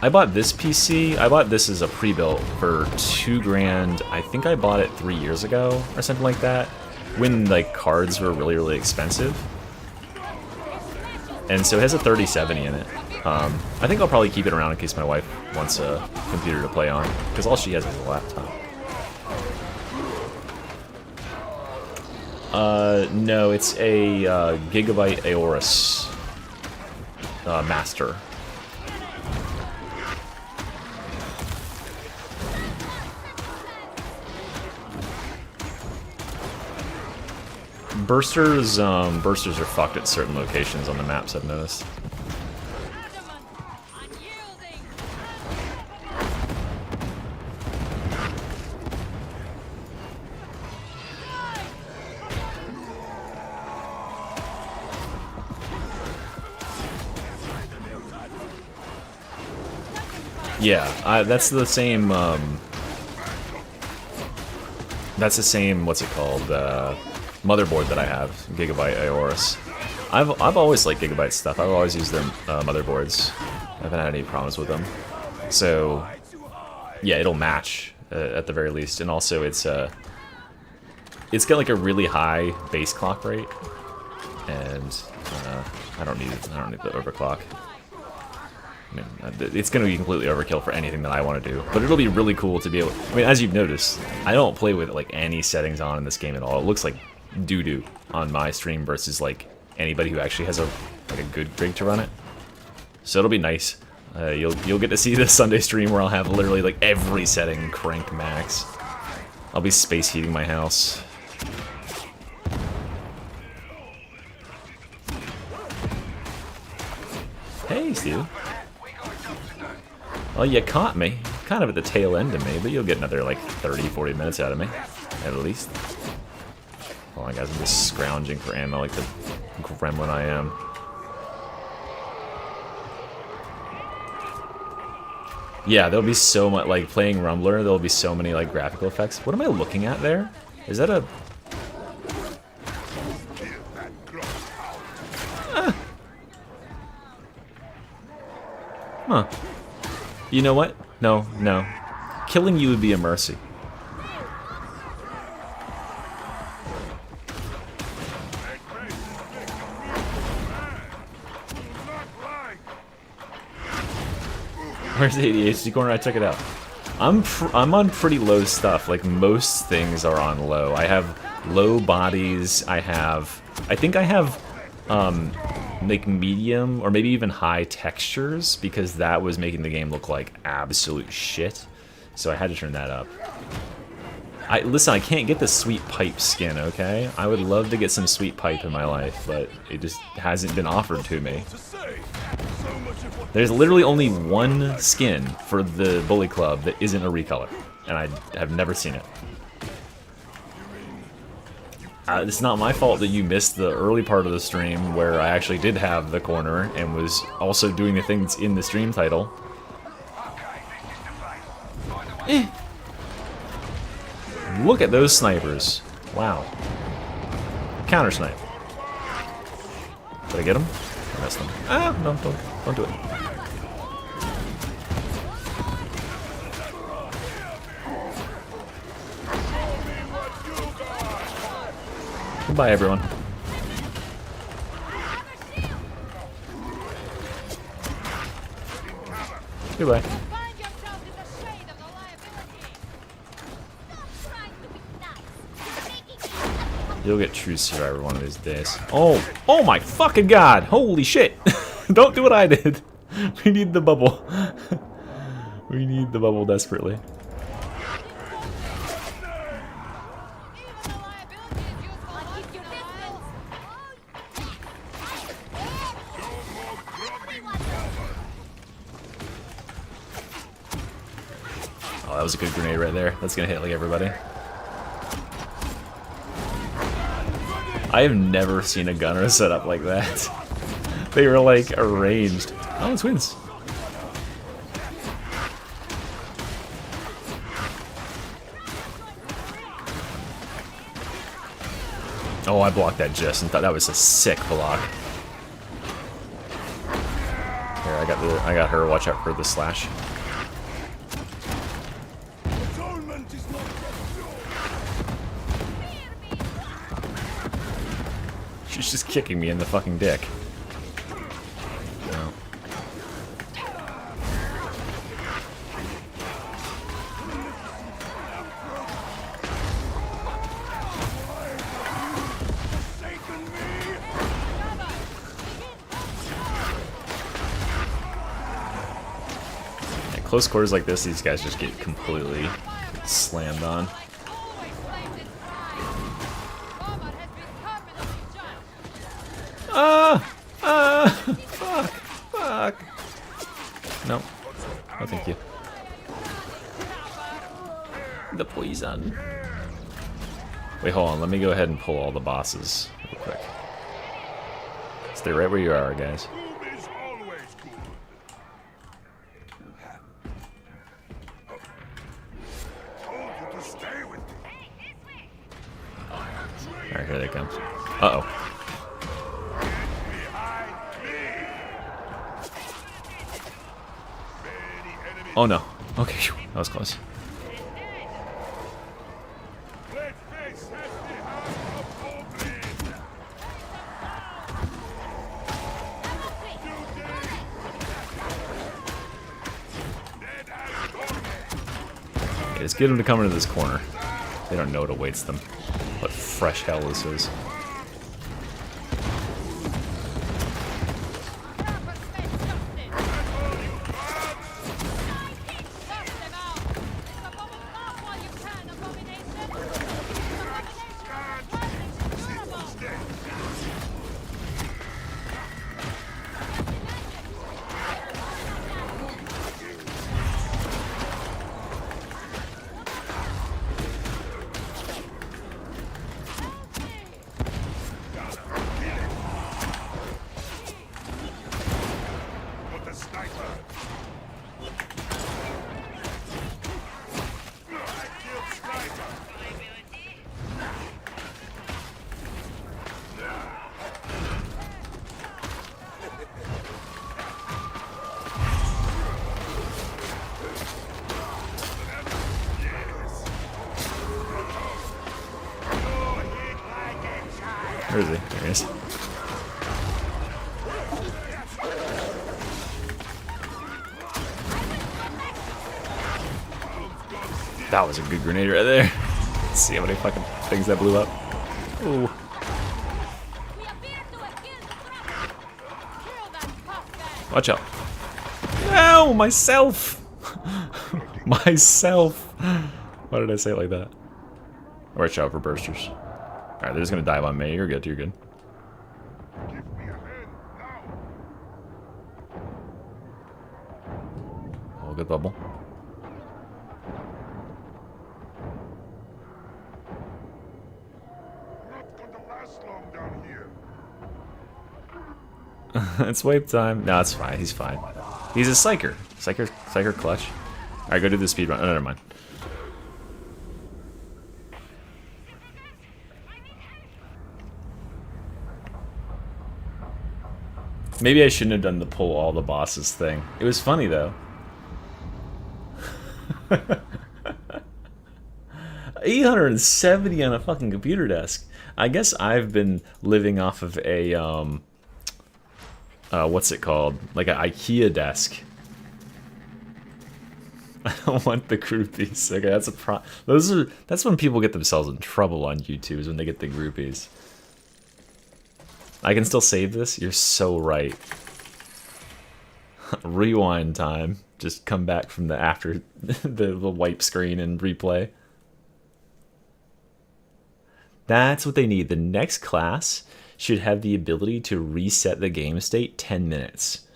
bought this PC. I bought this as a pre-built for $2 grand. I think I bought it 3 years ago or something like that, when like cards were really, really expensive. And so it has a 3070 in it. I think I'll probably keep it around in case my wife wants a computer to play on, because all she has is a laptop. No, it's a Gigabyte Aorus Master. Bursters are fucked at certain locations on the maps, I've noticed. Yeah, that's the same. That's the same. What's it called? Motherboard that I have, Gigabyte Aorus. I've always liked Gigabyte stuff. I've always used their motherboards. I haven't had any problems with them. So yeah, it'll match at the very least, and also it's got like a really high base clock rate, and I don't need the overclock. I mean, it's going to be completely overkill for anything that I want to do, but it'll be really cool to be able. I mean, as you've noticed, I don't play with like any settings on in this game at all. It looks like doo-doo on my stream versus like anybody who actually has a good rig to run it. So it'll be nice. You'll get to see this Sunday stream where I'll have literally like every setting crank max. I'll be space heating my house. Hey, Steve. Well, you caught me. Kind of at the tail end of me, but you'll get another like 30-40 minutes out of me, at least. Hold on, guys, I'm just scrounging for ammo like the gremlin I am. Yeah, there'll be so much, like, playing Rumbler, there'll be so many, like, graphical effects. What am I looking at there? Is that a... Huh. You know what? No, no. Killing you would be a mercy. Where's the ADHD corner? I took it out. I'm on pretty low stuff. Like most things are on low. I have low bodies. I think I have like medium or maybe even high textures because that was making the game look like absolute shit. So I had to turn that up. Listen, I can't get the sweet pipe skin, okay? I would love to get some sweet pipe in my life, but it just hasn't been offered to me. There's literally only one skin for the Bully Club that isn't a recolor, and I have never seen it. It's not my fault that you missed the early part of the stream where I actually did have the corner and was also doing the things in the stream title. Look at those snipers. Wow. Counter snipe. Did I get him? I missed him. Ah, no, don't do it. Goodbye, everyone. Goodbye. Find yourself in the shade of the liability. Stop trying to be nice. You'll get true survivor one of these days. Oh my fucking god! Holy shit! Don't do what I did. We need the bubble. We need the bubble desperately. Even the liability is useful. Keep your distance. Oh, that was a good grenade right there. That's gonna hit like everybody. I have never seen a gunner set up like that. They were like arranged. Oh, twins. Oh, I blocked that just and thought that was a sick block. Here, I got her. Watch out for the slash. She's just kicking me in the fucking dick. No. At close quarters like this, these guys just get completely slammed on. Always claim this pride. Omar has been permanently judged. Fuck. No. No, thank you. The poison. Wait, hold on. Let me go ahead and pull all the bosses real quick. Stay right where you are, guys. Alright, here they come. Uh-oh. Oh no. Okay, phew, that was close. Okay, let's get them to come into this corner. They don't know what awaits them. What fresh hell this is. Where is he? There he is. That was a good grenade right there. Let's see how many fucking things that blew up. Ooh. We appear to have killed the trap. Kill that tough guy. Watch out. No, myself! Myself! Why did I say it like that? Watch out for bursters. Alright, they're just gonna dive on me. You're good, you're good. Oh, good bubble. It's wipe time. No, it's fine. He's fine. He's a Psyker. Psyker clutch. Alright, go do the speed run. Oh, never mind. Maybe I shouldn't have done the pull all the bosses thing. It was funny though. 870 on a fucking computer desk. I guess I've been living off of a what's it called? Like an IKEA desk. I don't want the groupies. Okay, that's a that's when people get themselves in trouble on YouTube, is when they get the groupies. I can still save this? You're so right. Rewind time. Just come back from the after the wipe screen and replay. That's what they need. The next class should have the ability to reset the game state 10 minutes.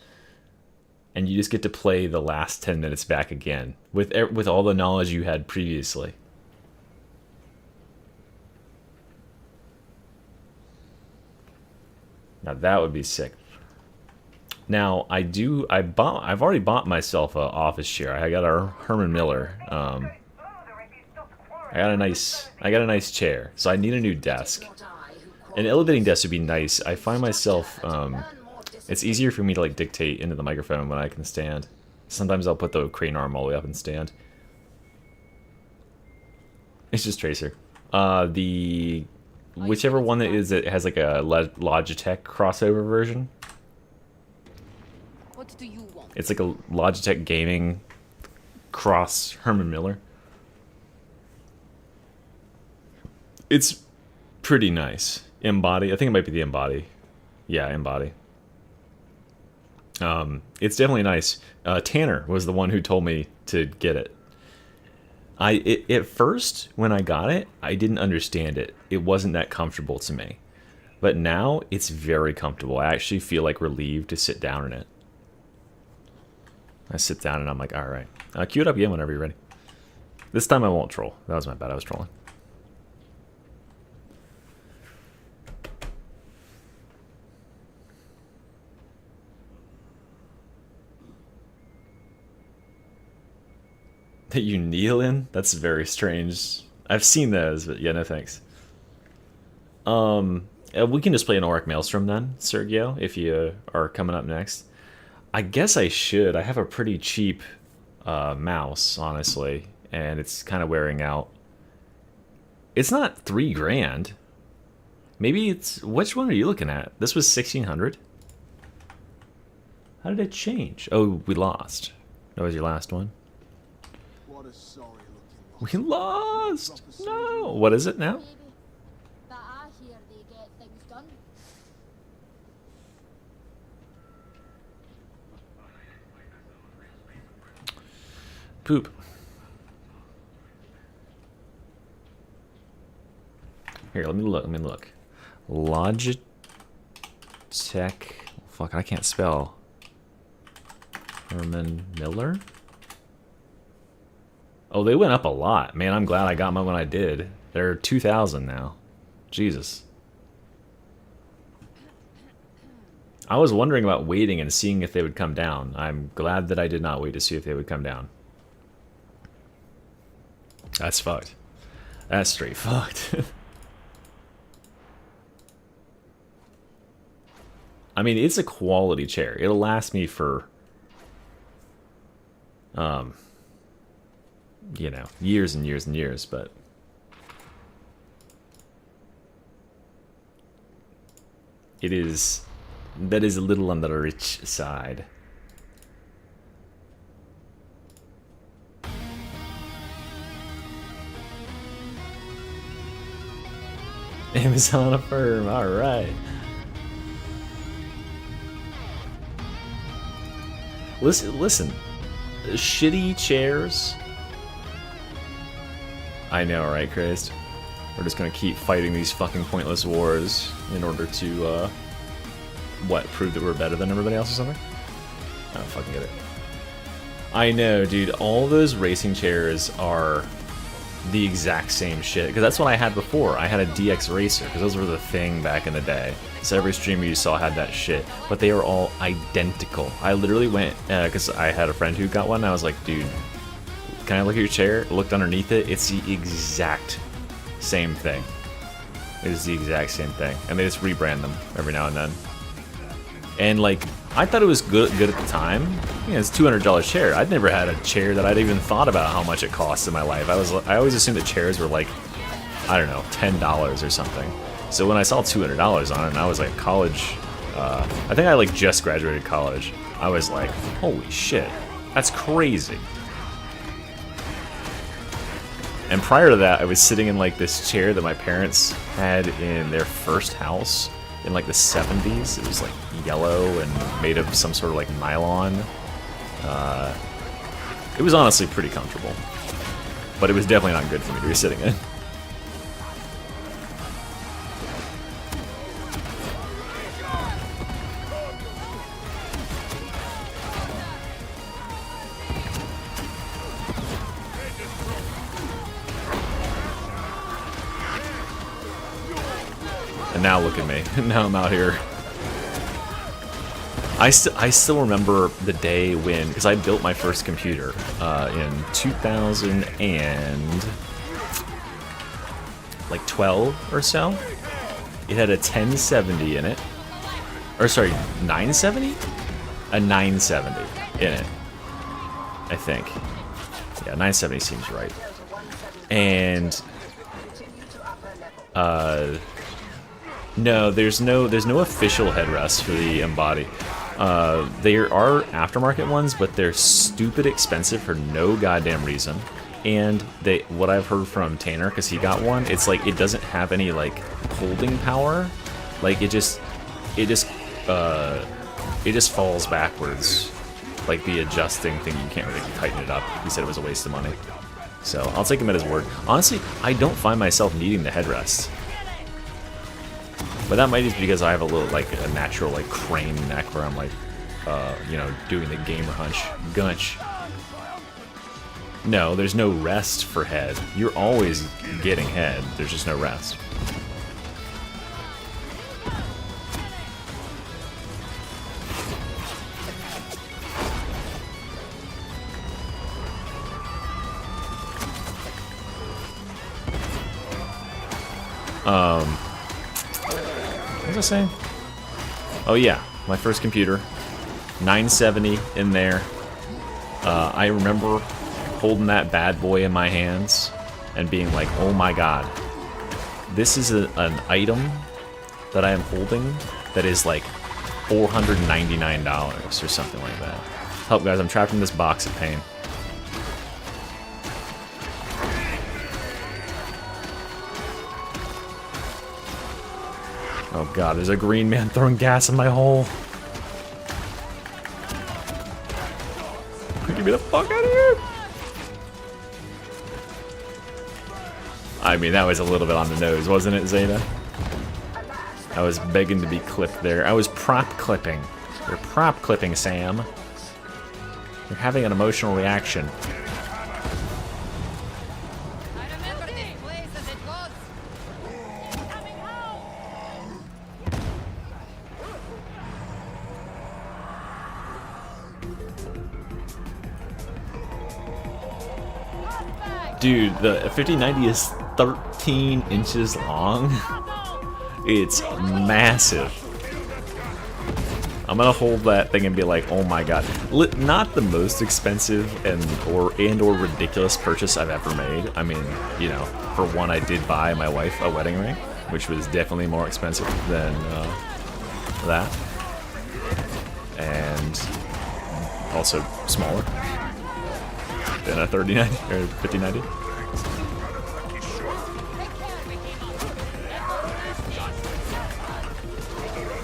And you just get to play the last 10 minutes back again with all the knowledge you had previously. Now that would be sick. Now I've already bought myself an office chair. I got a Herman Miller. I got a nice chair. So I need a new desk. An elevating desk would be nice. I find myself it's easier for me to like dictate into the microphone when I can stand. Sometimes I'll put the crane arm all the way up and stand. It's just Tracer. Whichever one that is, it has like a Logitech crossover version. What do you want? It's like a Logitech gaming cross Herman Miller. It's pretty nice. Embody. I think it might be the Embody. Yeah, Embody. It's definitely nice. Tanner was the one who told me to get it. At first, when I got it, I didn't understand it. It wasn't that comfortable to me. But now, it's very comfortable. I actually feel like relieved to sit down in it. I sit down and I'm like, alright. Cue it up again whenever you're ready. This time I won't troll. That was my bad, I was trolling. That you kneel in? That's very strange. I've seen those, but yeah, no thanks. We can just play an Auric Maelstrom then, Sergio, if you are coming up next. I guess I should. I have a pretty cheap mouse, honestly, and it's kind of wearing out. It's not $3 grand. Maybe it's... Which one are you looking at? This was 1600. How did it change? Oh, we lost. That was your last one. We lost! No! What is it now? Maybe. But I hear they get things done. Poop. Here, let me look. Logitech... Fuck, I can't spell. Herman Miller? Oh, they went up a lot. Man, I'm glad I got mine when I did. They're 2,000 now. Jesus. I was wondering about waiting and seeing if they would come down. I'm glad that I did not wait to see if they would come down. That's fucked. That's straight fucked. I mean, it's a quality chair. It'll last me for... you know, years and years and years, but that is a little on the rich side. Amazon affirm, alright. Listen. Shitty chairs. I know, right, Chris? We're just gonna keep fighting these fucking pointless wars in order to, what, prove that we're better than everybody else or something? I don't fucking get it. I know, dude, all those racing chairs are the exact same shit, because that's what I had before. I had a DX Racer, because those were the thing back in the day. So every streamer you saw had that shit, but they are all identical. I literally went, because I had a friend who got one, and I was like, dude, can I look at your chair? Looked underneath it, it's the exact same thing. It is the exact same thing, and they just rebrand them every now and then. And like, I thought it was good at the time. Yeah, it's a $200 chair. I'd never had a chair that I'd even thought about how much it costs in my life. I always assumed that chairs were like, I don't know, $10 or something. So when I saw $200 on it, and I was like college, I think I like just graduated college. I was like, holy shit, that's crazy. And prior to that, I was sitting in like this chair that my parents had in their first house in like the 70s. It was like yellow and made of some sort of like nylon. It was honestly pretty comfortable, but it was definitely not good for me to be sitting in. And now look at me. Now I'm out here. I still remember the day when, because I built my first computer in 2012 or so. It had a 1070 in it, or sorry, 970? A 970 in it, I think. Yeah, 970 seems right. And no, there's no official headrest for the Embody. There are aftermarket ones, but they're stupid expensive for no goddamn reason. And what I've heard from Tanner, because he got one, it's like it doesn't have any like holding power. Like it just falls backwards. Like the adjusting thing, you can't really tighten it up. He said it was a waste of money. So I'll take him at his word. Honestly, I don't find myself needing the headrest. But that might just be because I have a little, like, a natural, like, crane neck where I'm, like, you know, doing the gamer gunch. No, there's no rest for head. You're always getting head. There's just no rest. What was I saying? Oh yeah, my first computer, 970 in there. I remember holding that bad boy in my hands and being like, oh my god, this is an item that I am holding that is like $499 or something like that. Help guys, I'm trapped in this box of pain. Oh god, there's a green man throwing gas in my hole. Get me the fuck out of here! I mean, that was a little bit on the nose, wasn't it, Zeta? I was begging to be clipped there. I was prop clipping. You're prop clipping, Sam. You're having an emotional reaction. Dude, the 5090 is 13 inches long. It's massive. I'm gonna hold that thing and be like, oh my god. Not the most expensive and or ridiculous purchase I've ever made. I mean, you know, for one, I did buy my wife a wedding ring, which was definitely more expensive than that. And also smaller than a 3090 or 5090.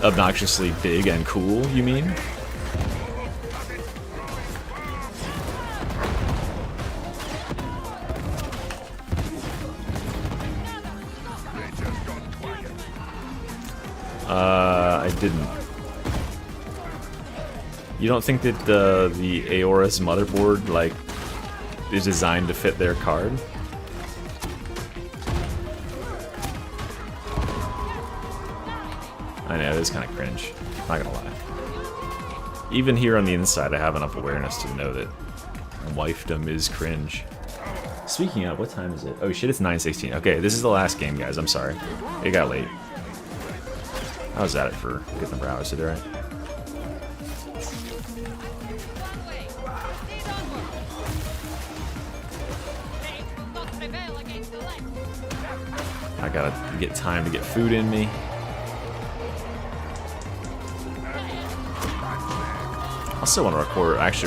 Obnoxiously big and cool, you mean? I didn't. You don't think that the Aorus motherboard, like, is designed to fit their card? I know, it is kind of cringe. Not gonna lie. Even here on the inside, I have enough awareness to know that wifedom is cringe. Speaking of, what time is it? Oh shit, it's 9:16. Okay, this is the last game, guys. I'm sorry. It got late. I was at it for a good number of hours today, right? I gotta get time to get food in me. I still want to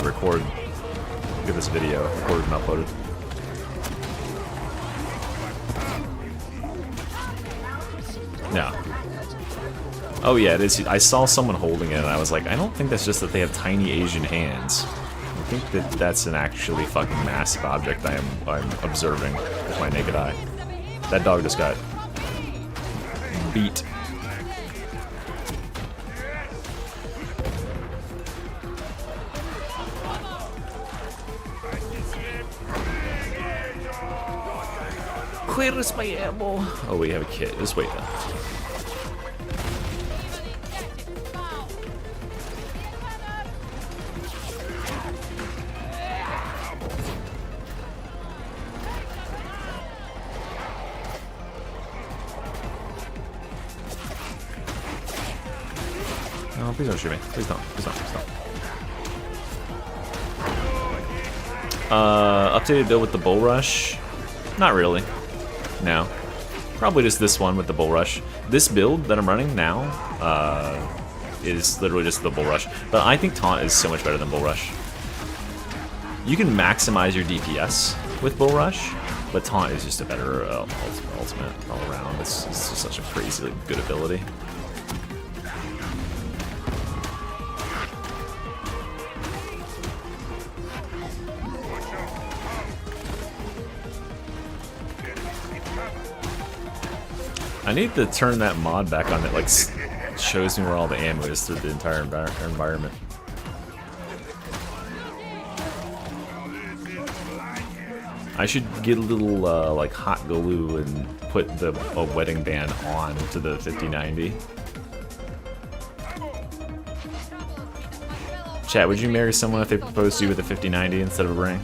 record, get this video recorded and uploaded. No. Oh yeah, it is. I saw someone holding it and I was like, I don't think that's just that they have tiny Asian hands. I think that that's an actually fucking massive object I'm observing with my naked eye. That dog just got beat. Where's my ammo? Oh, we have a kit. Just wait then. No, please don't shoot me. Please don't. Please don't. Please don't. Updated build with the bull rush? Not really. No. Probably just this one with the bull rush. This build that I'm running now is literally just the bull rush. But I think taunt is so much better than bull rush. You can maximize your DPS with bull rush, but taunt is just a better ultimate all around. It's just such a crazy good ability. I need to turn that mod back on that like shows me where all the ammo is through the entire environment. I should get a little like hot glue and put a wedding band on to the 5090. Chat, would you marry someone if they proposed to you with a 5090 instead of a ring?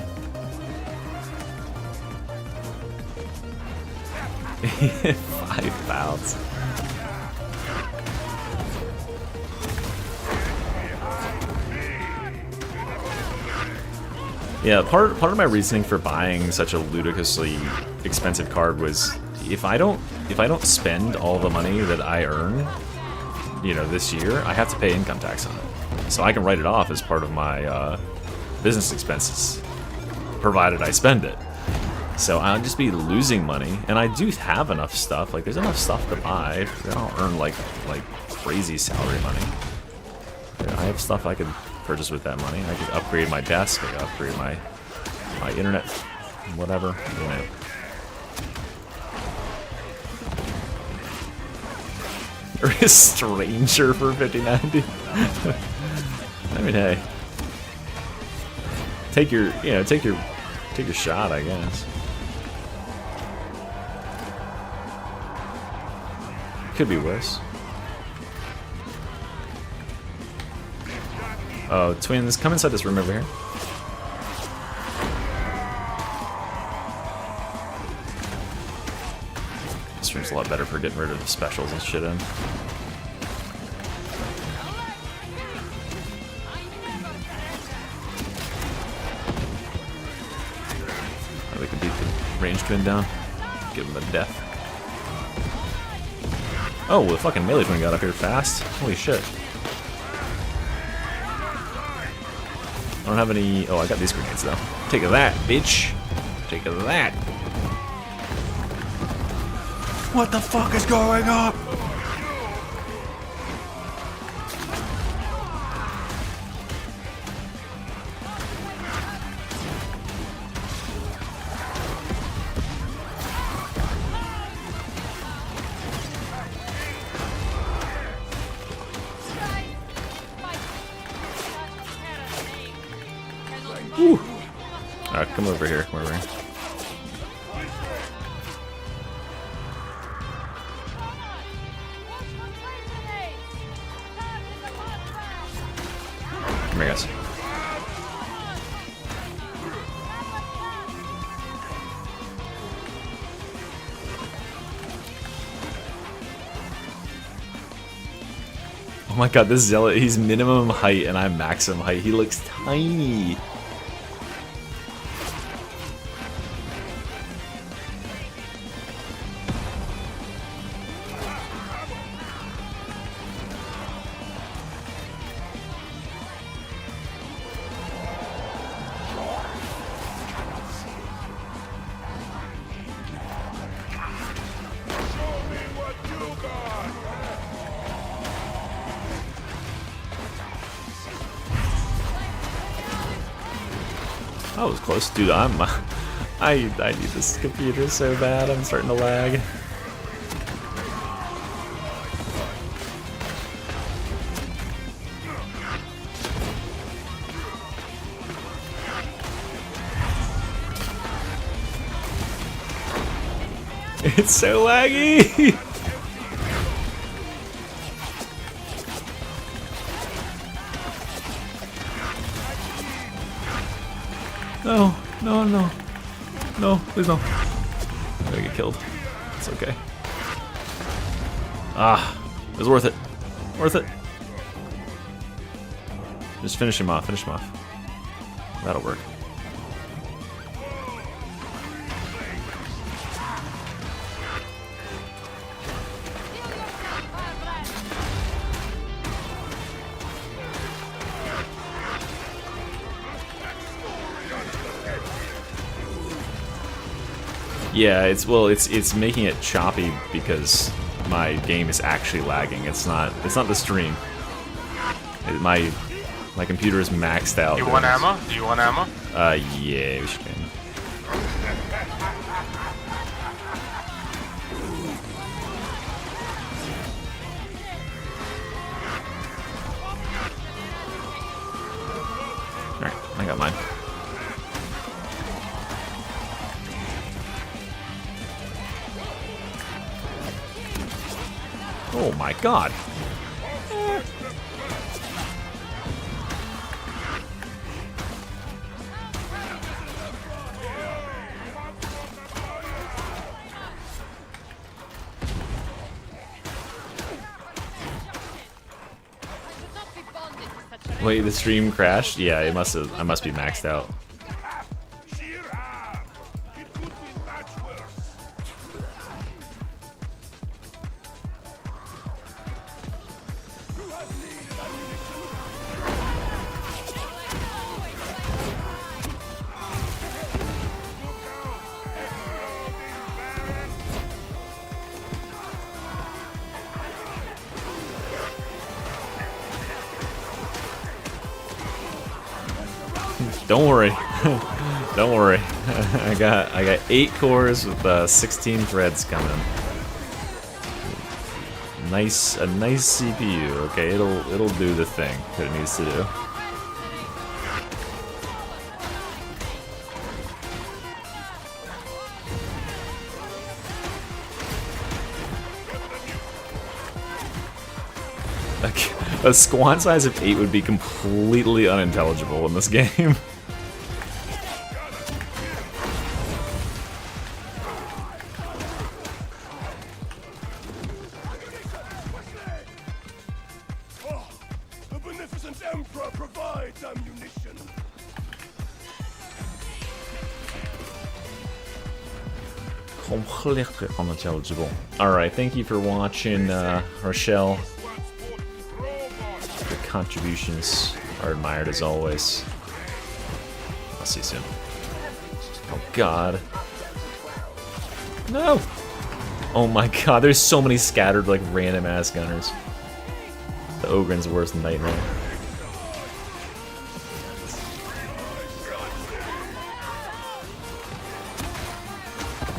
5 pounds. Yeah, part of my reasoning for buying such a ludicrously expensive card was if I don't spend all the money that I earn, you know, this year, I have to pay income tax on it. So I can write it off as part of my business expenses, provided I spend it. So I'll just be losing money, and I do have enough stuff. Like, there's enough stuff to buy. I don't earn like crazy salary money. I have stuff I could purchase with that money. I could upgrade my desk. I could upgrade my internet, whatever. You know. Or a stranger for 5090. I mean, hey, take your shot, I guess. Could be worse. Oh, twins, come inside this room over here. This room's a lot better for getting rid of the specials and shit in. Oh, we can beat the range twin down. Give him a death. Oh, the fucking melee twin got up here fast. Holy shit. I don't have any... Oh, I got these grenades, though. Take that, bitch. Take that. What the fuck is going on? Alright, come over here. Come over here. Come here, guys. Oh my god, this Zealot, he's minimum height and I'm maximum height. He looks tiny. That was close, dude. I need this computer so bad. I'm starting to lag. It's so laggy. No, no, no. No, please no. I'm gonna get killed. It's okay. Ah, it was worth it. Worth it. Just finish him off, finish him off. That'll work. Yeah, it's making it choppy because my game is actually lagging. It's not the stream. My computer is maxed out. Do you want ammo? Do you want ammo? Yeah, we should. Alright, I got mine. Oh my god. Wait, the stream crashed? Yeah, it must have. I must be maxed out. Don't worry. Don't worry. I got 8 cores with 16 threads coming. A nice CPU. Okay, it'll do the thing that it needs to do. Like, a squad size of 8 would be completely unintelligible in this game. Alright, thank you for watching, Rochelle. Your contributions are admired as always. I'll see you soon. Oh god. No! Oh my god, there's so many scattered, like, random ass gunners. The Ogren's worst nightmare.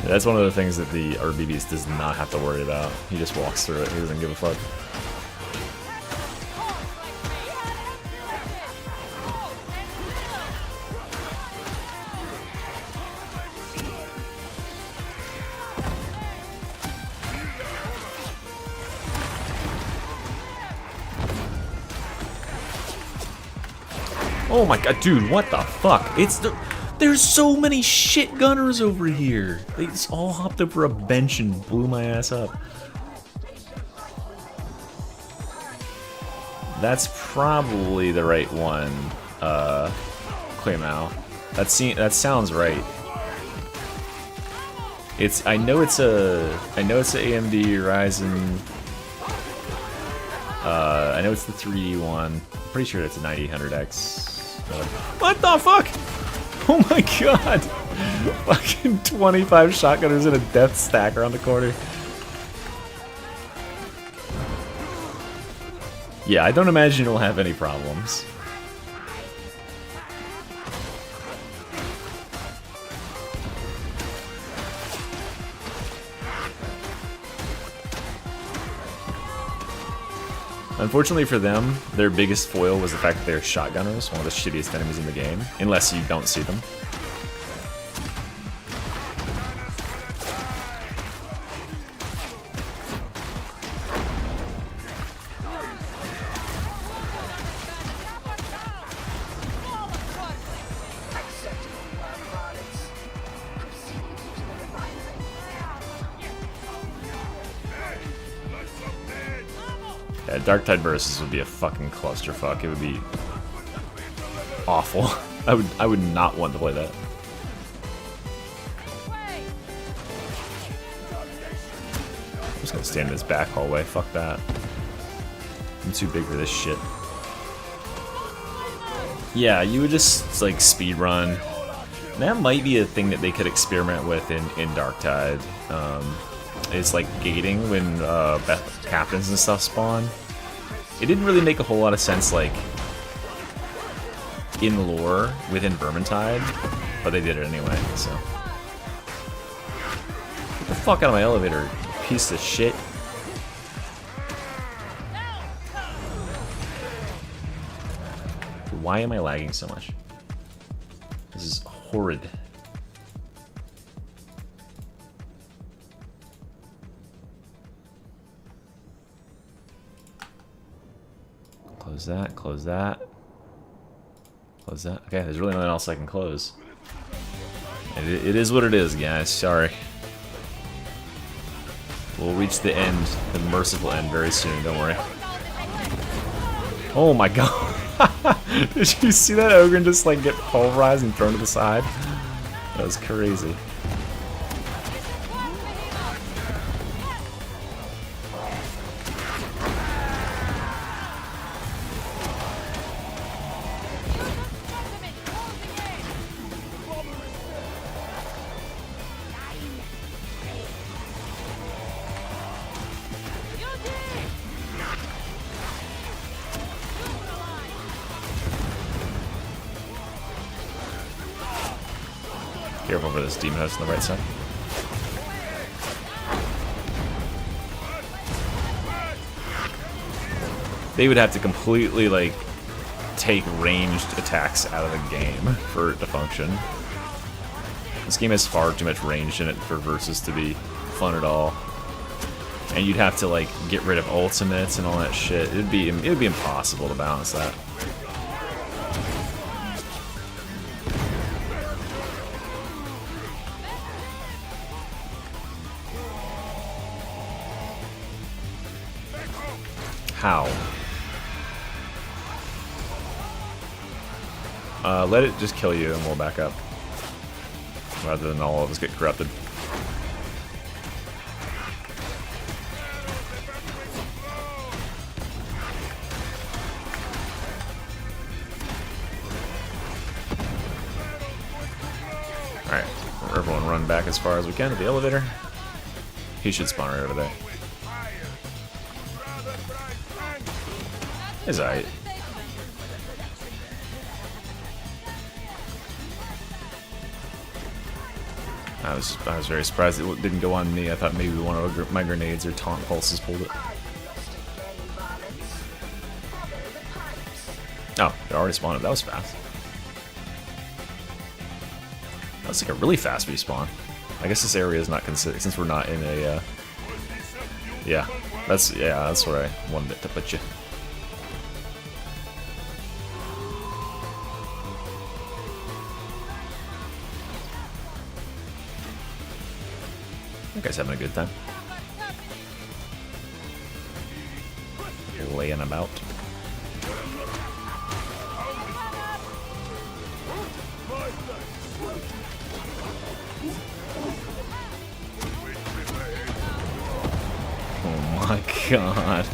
Yeah, that's one of the things that the RBBs does not have to worry about. He just walks through it, he doesn't give a fuck. Oh my god, dude, what the fuck? There's so many shit gunners over here. They just all hopped over a bench and blew my ass up. That's probably the right one, Claymao. That sounds right. I know it's a AMD Ryzen. I know it's the 3D one. I'm pretty sure it's a 9000X. What the fuck? Oh my god! Fucking 25 shotgunners in a death stack around the corner. Yeah, I don't imagine you'll have any problems. Unfortunately for them, their biggest foil was the fact that they're shotgunners, one of the shittiest enemies in the game, unless you don't see them. Yeah, Darktide versus would be a fucking clusterfuck. It would be awful. I would not want to play that. I'm just gonna stand in this back hallway. Fuck that. I'm too big for this shit. Yeah, you would just like speed run. That might be a thing that they could experiment with in Darktide. Is like gating when captains and stuff spawn. It didn't really make a whole lot of sense, like in lore within Vermintide, but they did it anyway. So get the fuck out of my elevator, you piece of shit. Why am I lagging so much? This is horrid. Close that, close that. Close that. Okay, there's really nothing else I can close. It is what it is, guys. Sorry. We'll reach the end, the merciful end, very soon. Don't worry. Oh my god. Did you see that Ogren just like get pulverized and thrown to the side? That was crazy. Careful for this demon host on the right side. They would have to completely like take ranged attacks out of the game for it to function. This game has far too much range in it for versus to be fun at all. And you'd have to like get rid of ultimates and all that shit. It'd be impossible to balance that. How? Let it just kill you and we'll back up. Rather than all of us get corrupted. run back as far as we can to the elevator. He should spawn right over there. He's alright. I was very surprised it didn't go on me. I thought maybe one of my grenades or taunt pulses pulled it. Oh, they already spawned it. That was fast. That's like a really fast respawn. I guess this area is not considered since we're not in a. Yeah, that's where I wanted it to put you. That guy's having a good time. Laying about. Oh my god.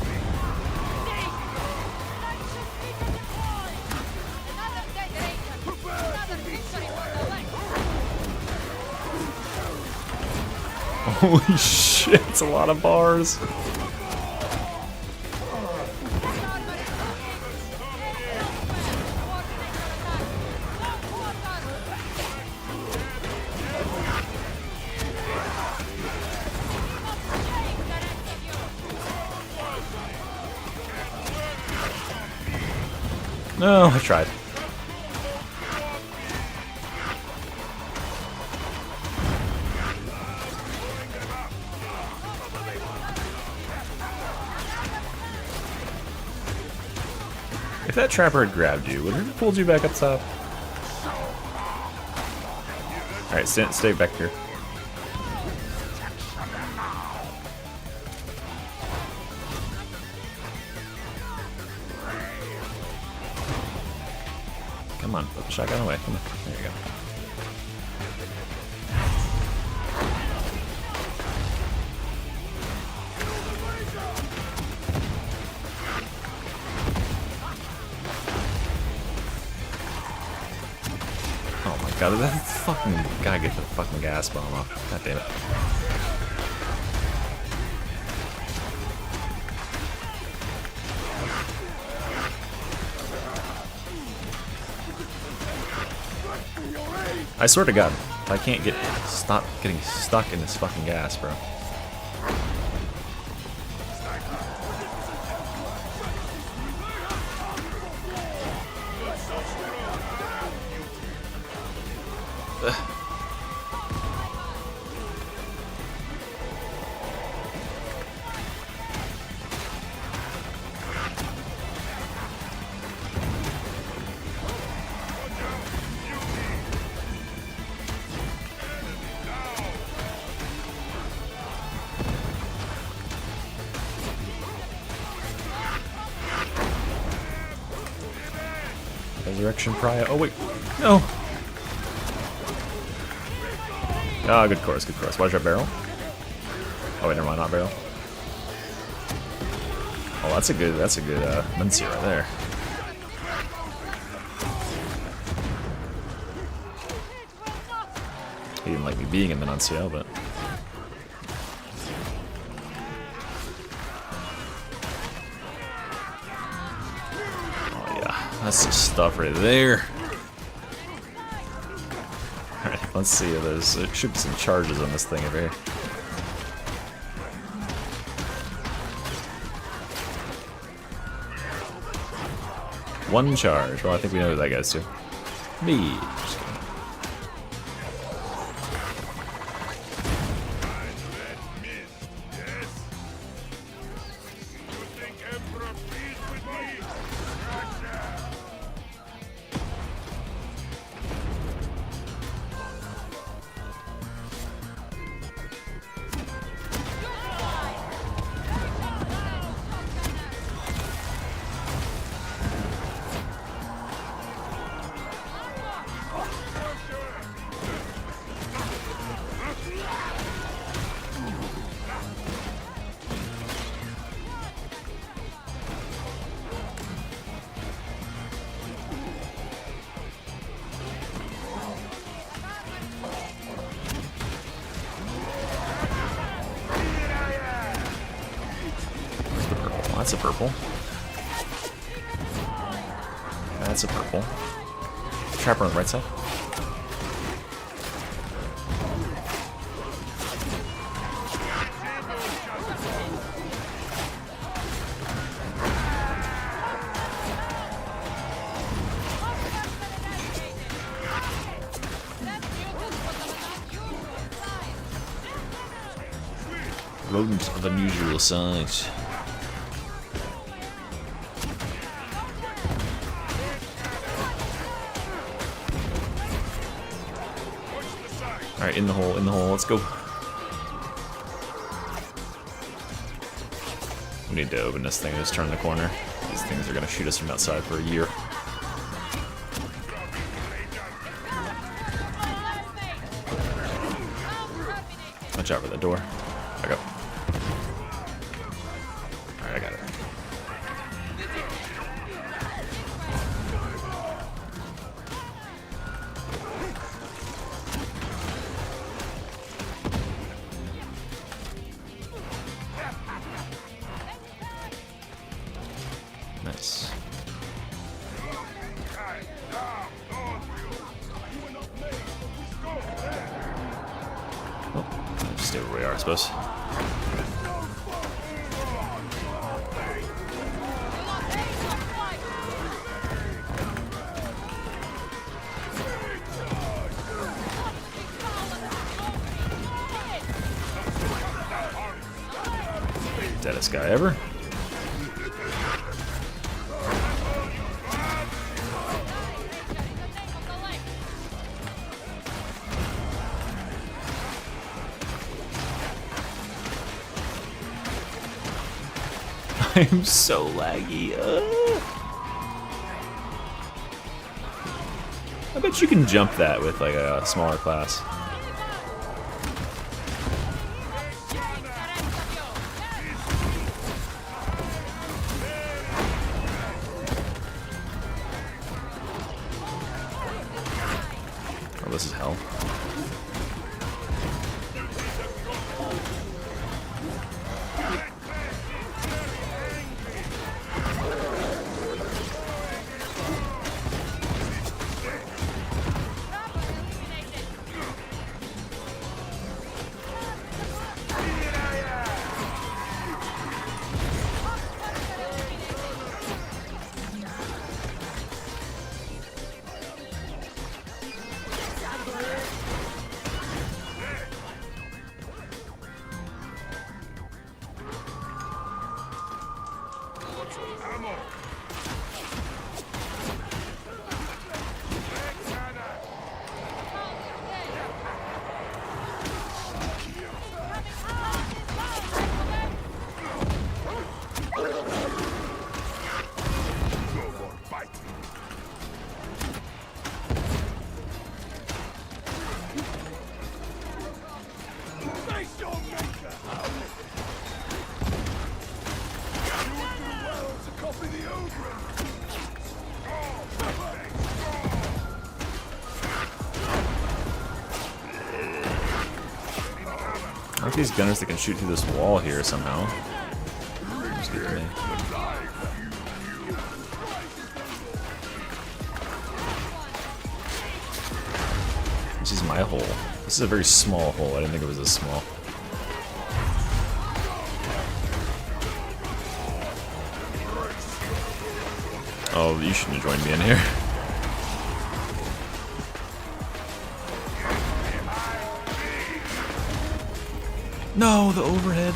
Holy shit, it's a lot of bars. No, I tried. If that trapper had grabbed you, would it have pulled you back up top? Alright, stay back here. Come on, put the shotgun away. Come on. There you go. Oh my god, that fucking guy get the fucking gas bomb off. God damn it. I swear to God, I can't stop getting stuck in this fucking gas, bro. Ugh. Resurrection Pariah. Oh wait, no. Ah, good course, good course. Watch that barrel. Oh wait, never mind, not barrel. Oh, that's a good Muncie right there. He didn't like me being in the Nuncio, but. That's the stuff right there. Alright, let's see if there should be some charges on this thing over here. One charge. Well, I think we know who that goes to. Me. Just kidding. That's a purple. That's a purple. Trapper on the right side. Rodent of unusual size. Alright, in the hole, let's go. We need to open this thing and just turn the corner. These things are gonna shoot us from outside for a year. Watch out for the door. Back up. Alright, I got it. Nice. Oh, just stay where we are, I suppose. Deadest guy ever. I'm so laggy. I bet you can jump that with like a smaller class. Oh, this is hell. Aren't these gunners that can shoot through this wall here somehow? Just get to me. This is my hole. This is a very small hole. I didn't think it was this small. Oh, you shouldn't have joined me in here. No, the overhead.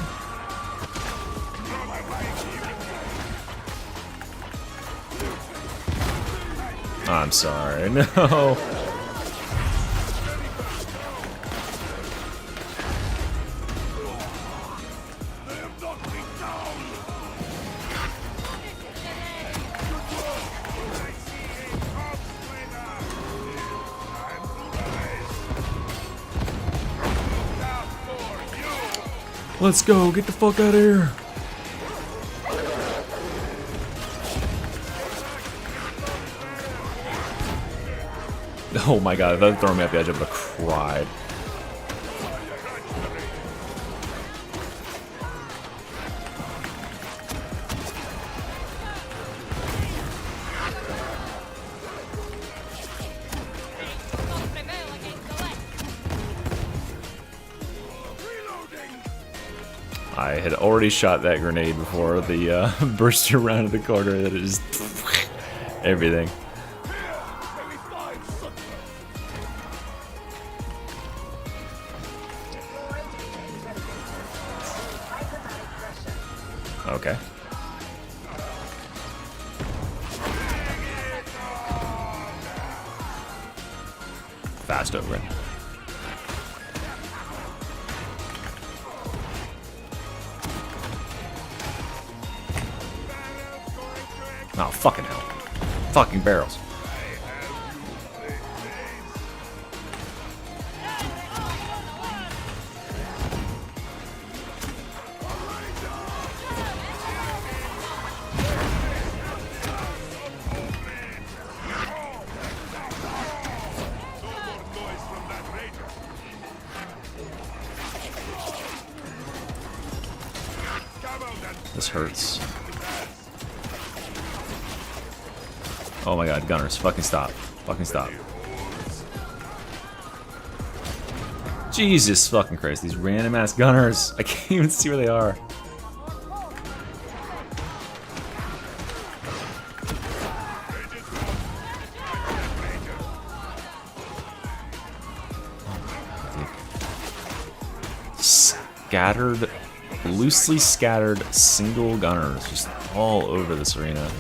I'm sorry, no. Let's go, get the fuck out of here. Oh my god, if that threw me off the edge, I would have cried. I had already shot that grenade before the burst around the corner that it just everything. Okay. Fast over it. Oh, fucking hell. Fucking barrels. This hurts. Oh my god, gunners, fucking stop. Fucking stop. Jesus fucking Christ, these random ass gunners. I can't even see where they are. Scattered, loosely scattered single gunners just all over this arena.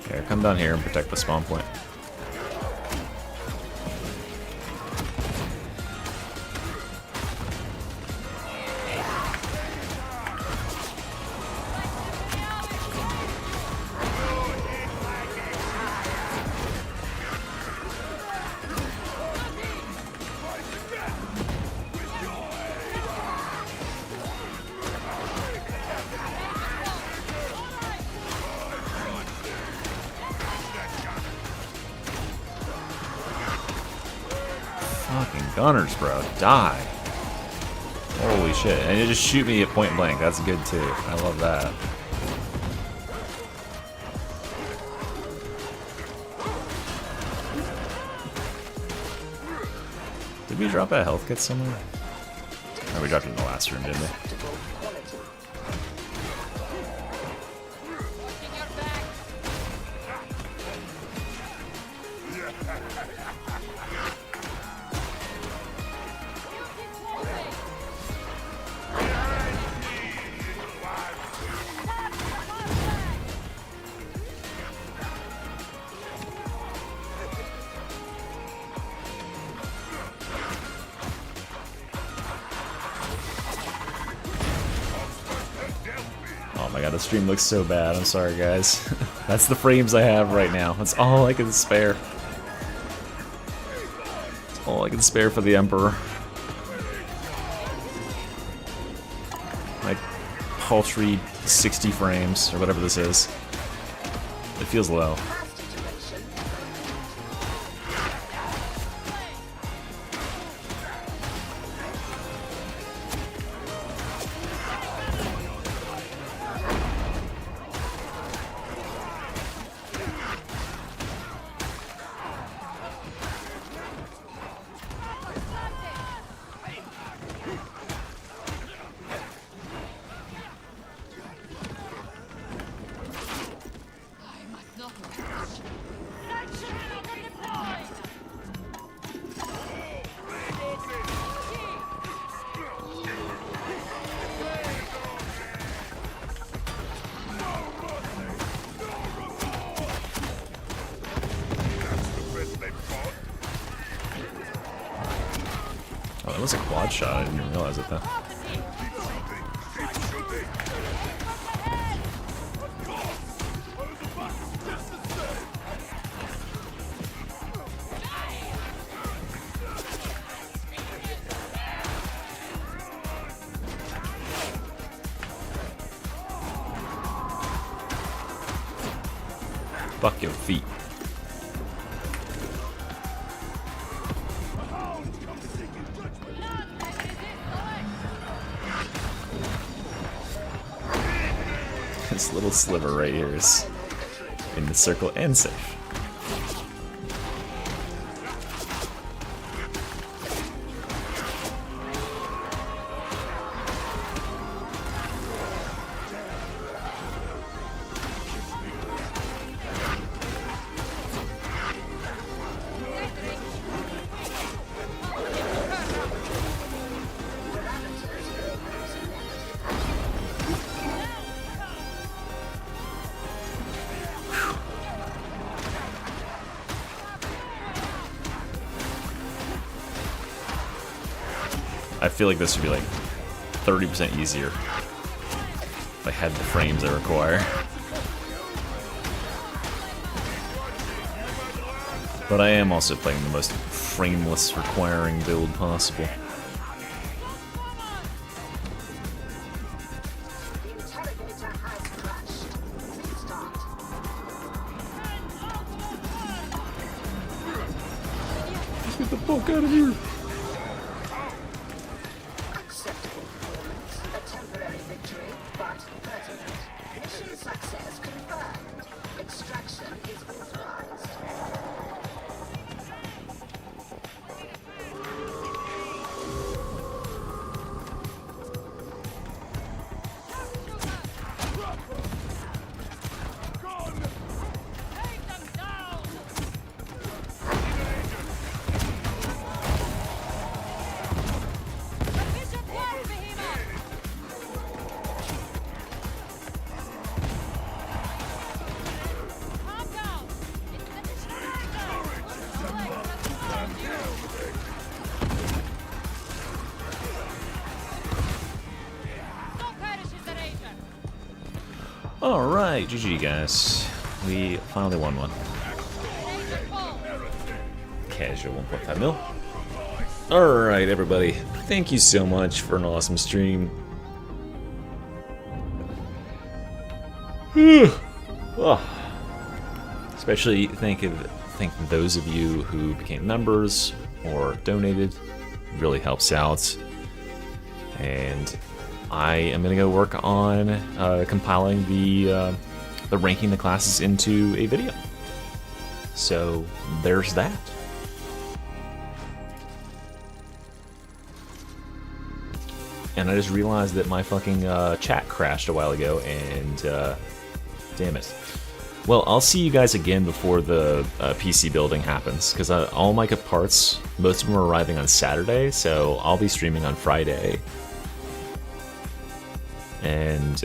Okay, come down here and protect the spawn point. Fucking gunners, bro. Die. Holy shit. And you just shoot me at point blank. That's good too. I love that. Did we drop a health kit somewhere? Oh, we dropped it in the last room, didn't we? Oh my god, the stream looks so bad. I'm sorry, guys. That's the frames I have right now. That's all I can spare. That's all I can spare for the Emperor. My paltry 60 frames, or whatever this is. It feels low. Oh, that was a quad shot. I didn't even realize it though. Fuck your feet. This little sliver right here is in the circle and safe. I feel like this would be like 30% easier if I had the frames I require. But I am also playing the most frameless requiring build possible. Let's get the fuck out of here. Alright, GG guys. We finally won one. Casual 1.5 mil. Alright everybody, thank you so much for an awesome stream. Oh. Especially thank those of you who became members or donated. It really helps out. And I am gonna go work on compiling the ranking the classes into a video. So there's that. And I just realized that my fucking chat crashed a while ago, and damn it. Well, I'll see you guys again before the PC building happens, because all my parts, most of them are arriving on Saturday, so I'll be streaming on Friday. And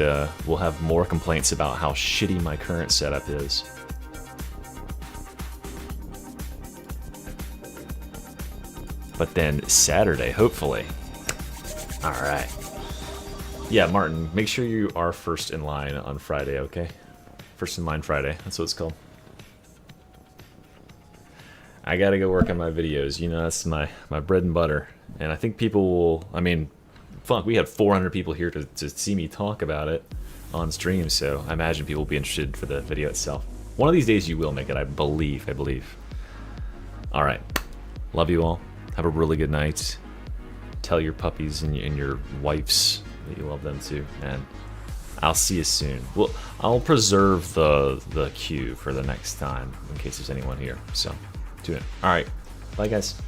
we'll have more complaints about how shitty my current setup is. But then Saturday, hopefully. Alright. Yeah, Martin, make sure you are first in line on Friday, okay? First in line Friday, that's what it's called. I gotta go work on my videos, you know, that's my bread and butter. And I think people will, I mean, fuck, we had 400 people here to see me talk about it on stream, so I imagine people will be interested for the video itself. One of these days you will make it, I believe. Alright. Love you all. Have a really good night. Tell your puppies and your wives that you love them too, and I'll see you soon. Well, I'll preserve the queue for the next time in case there's anyone here, so tune in. Alright. Bye guys.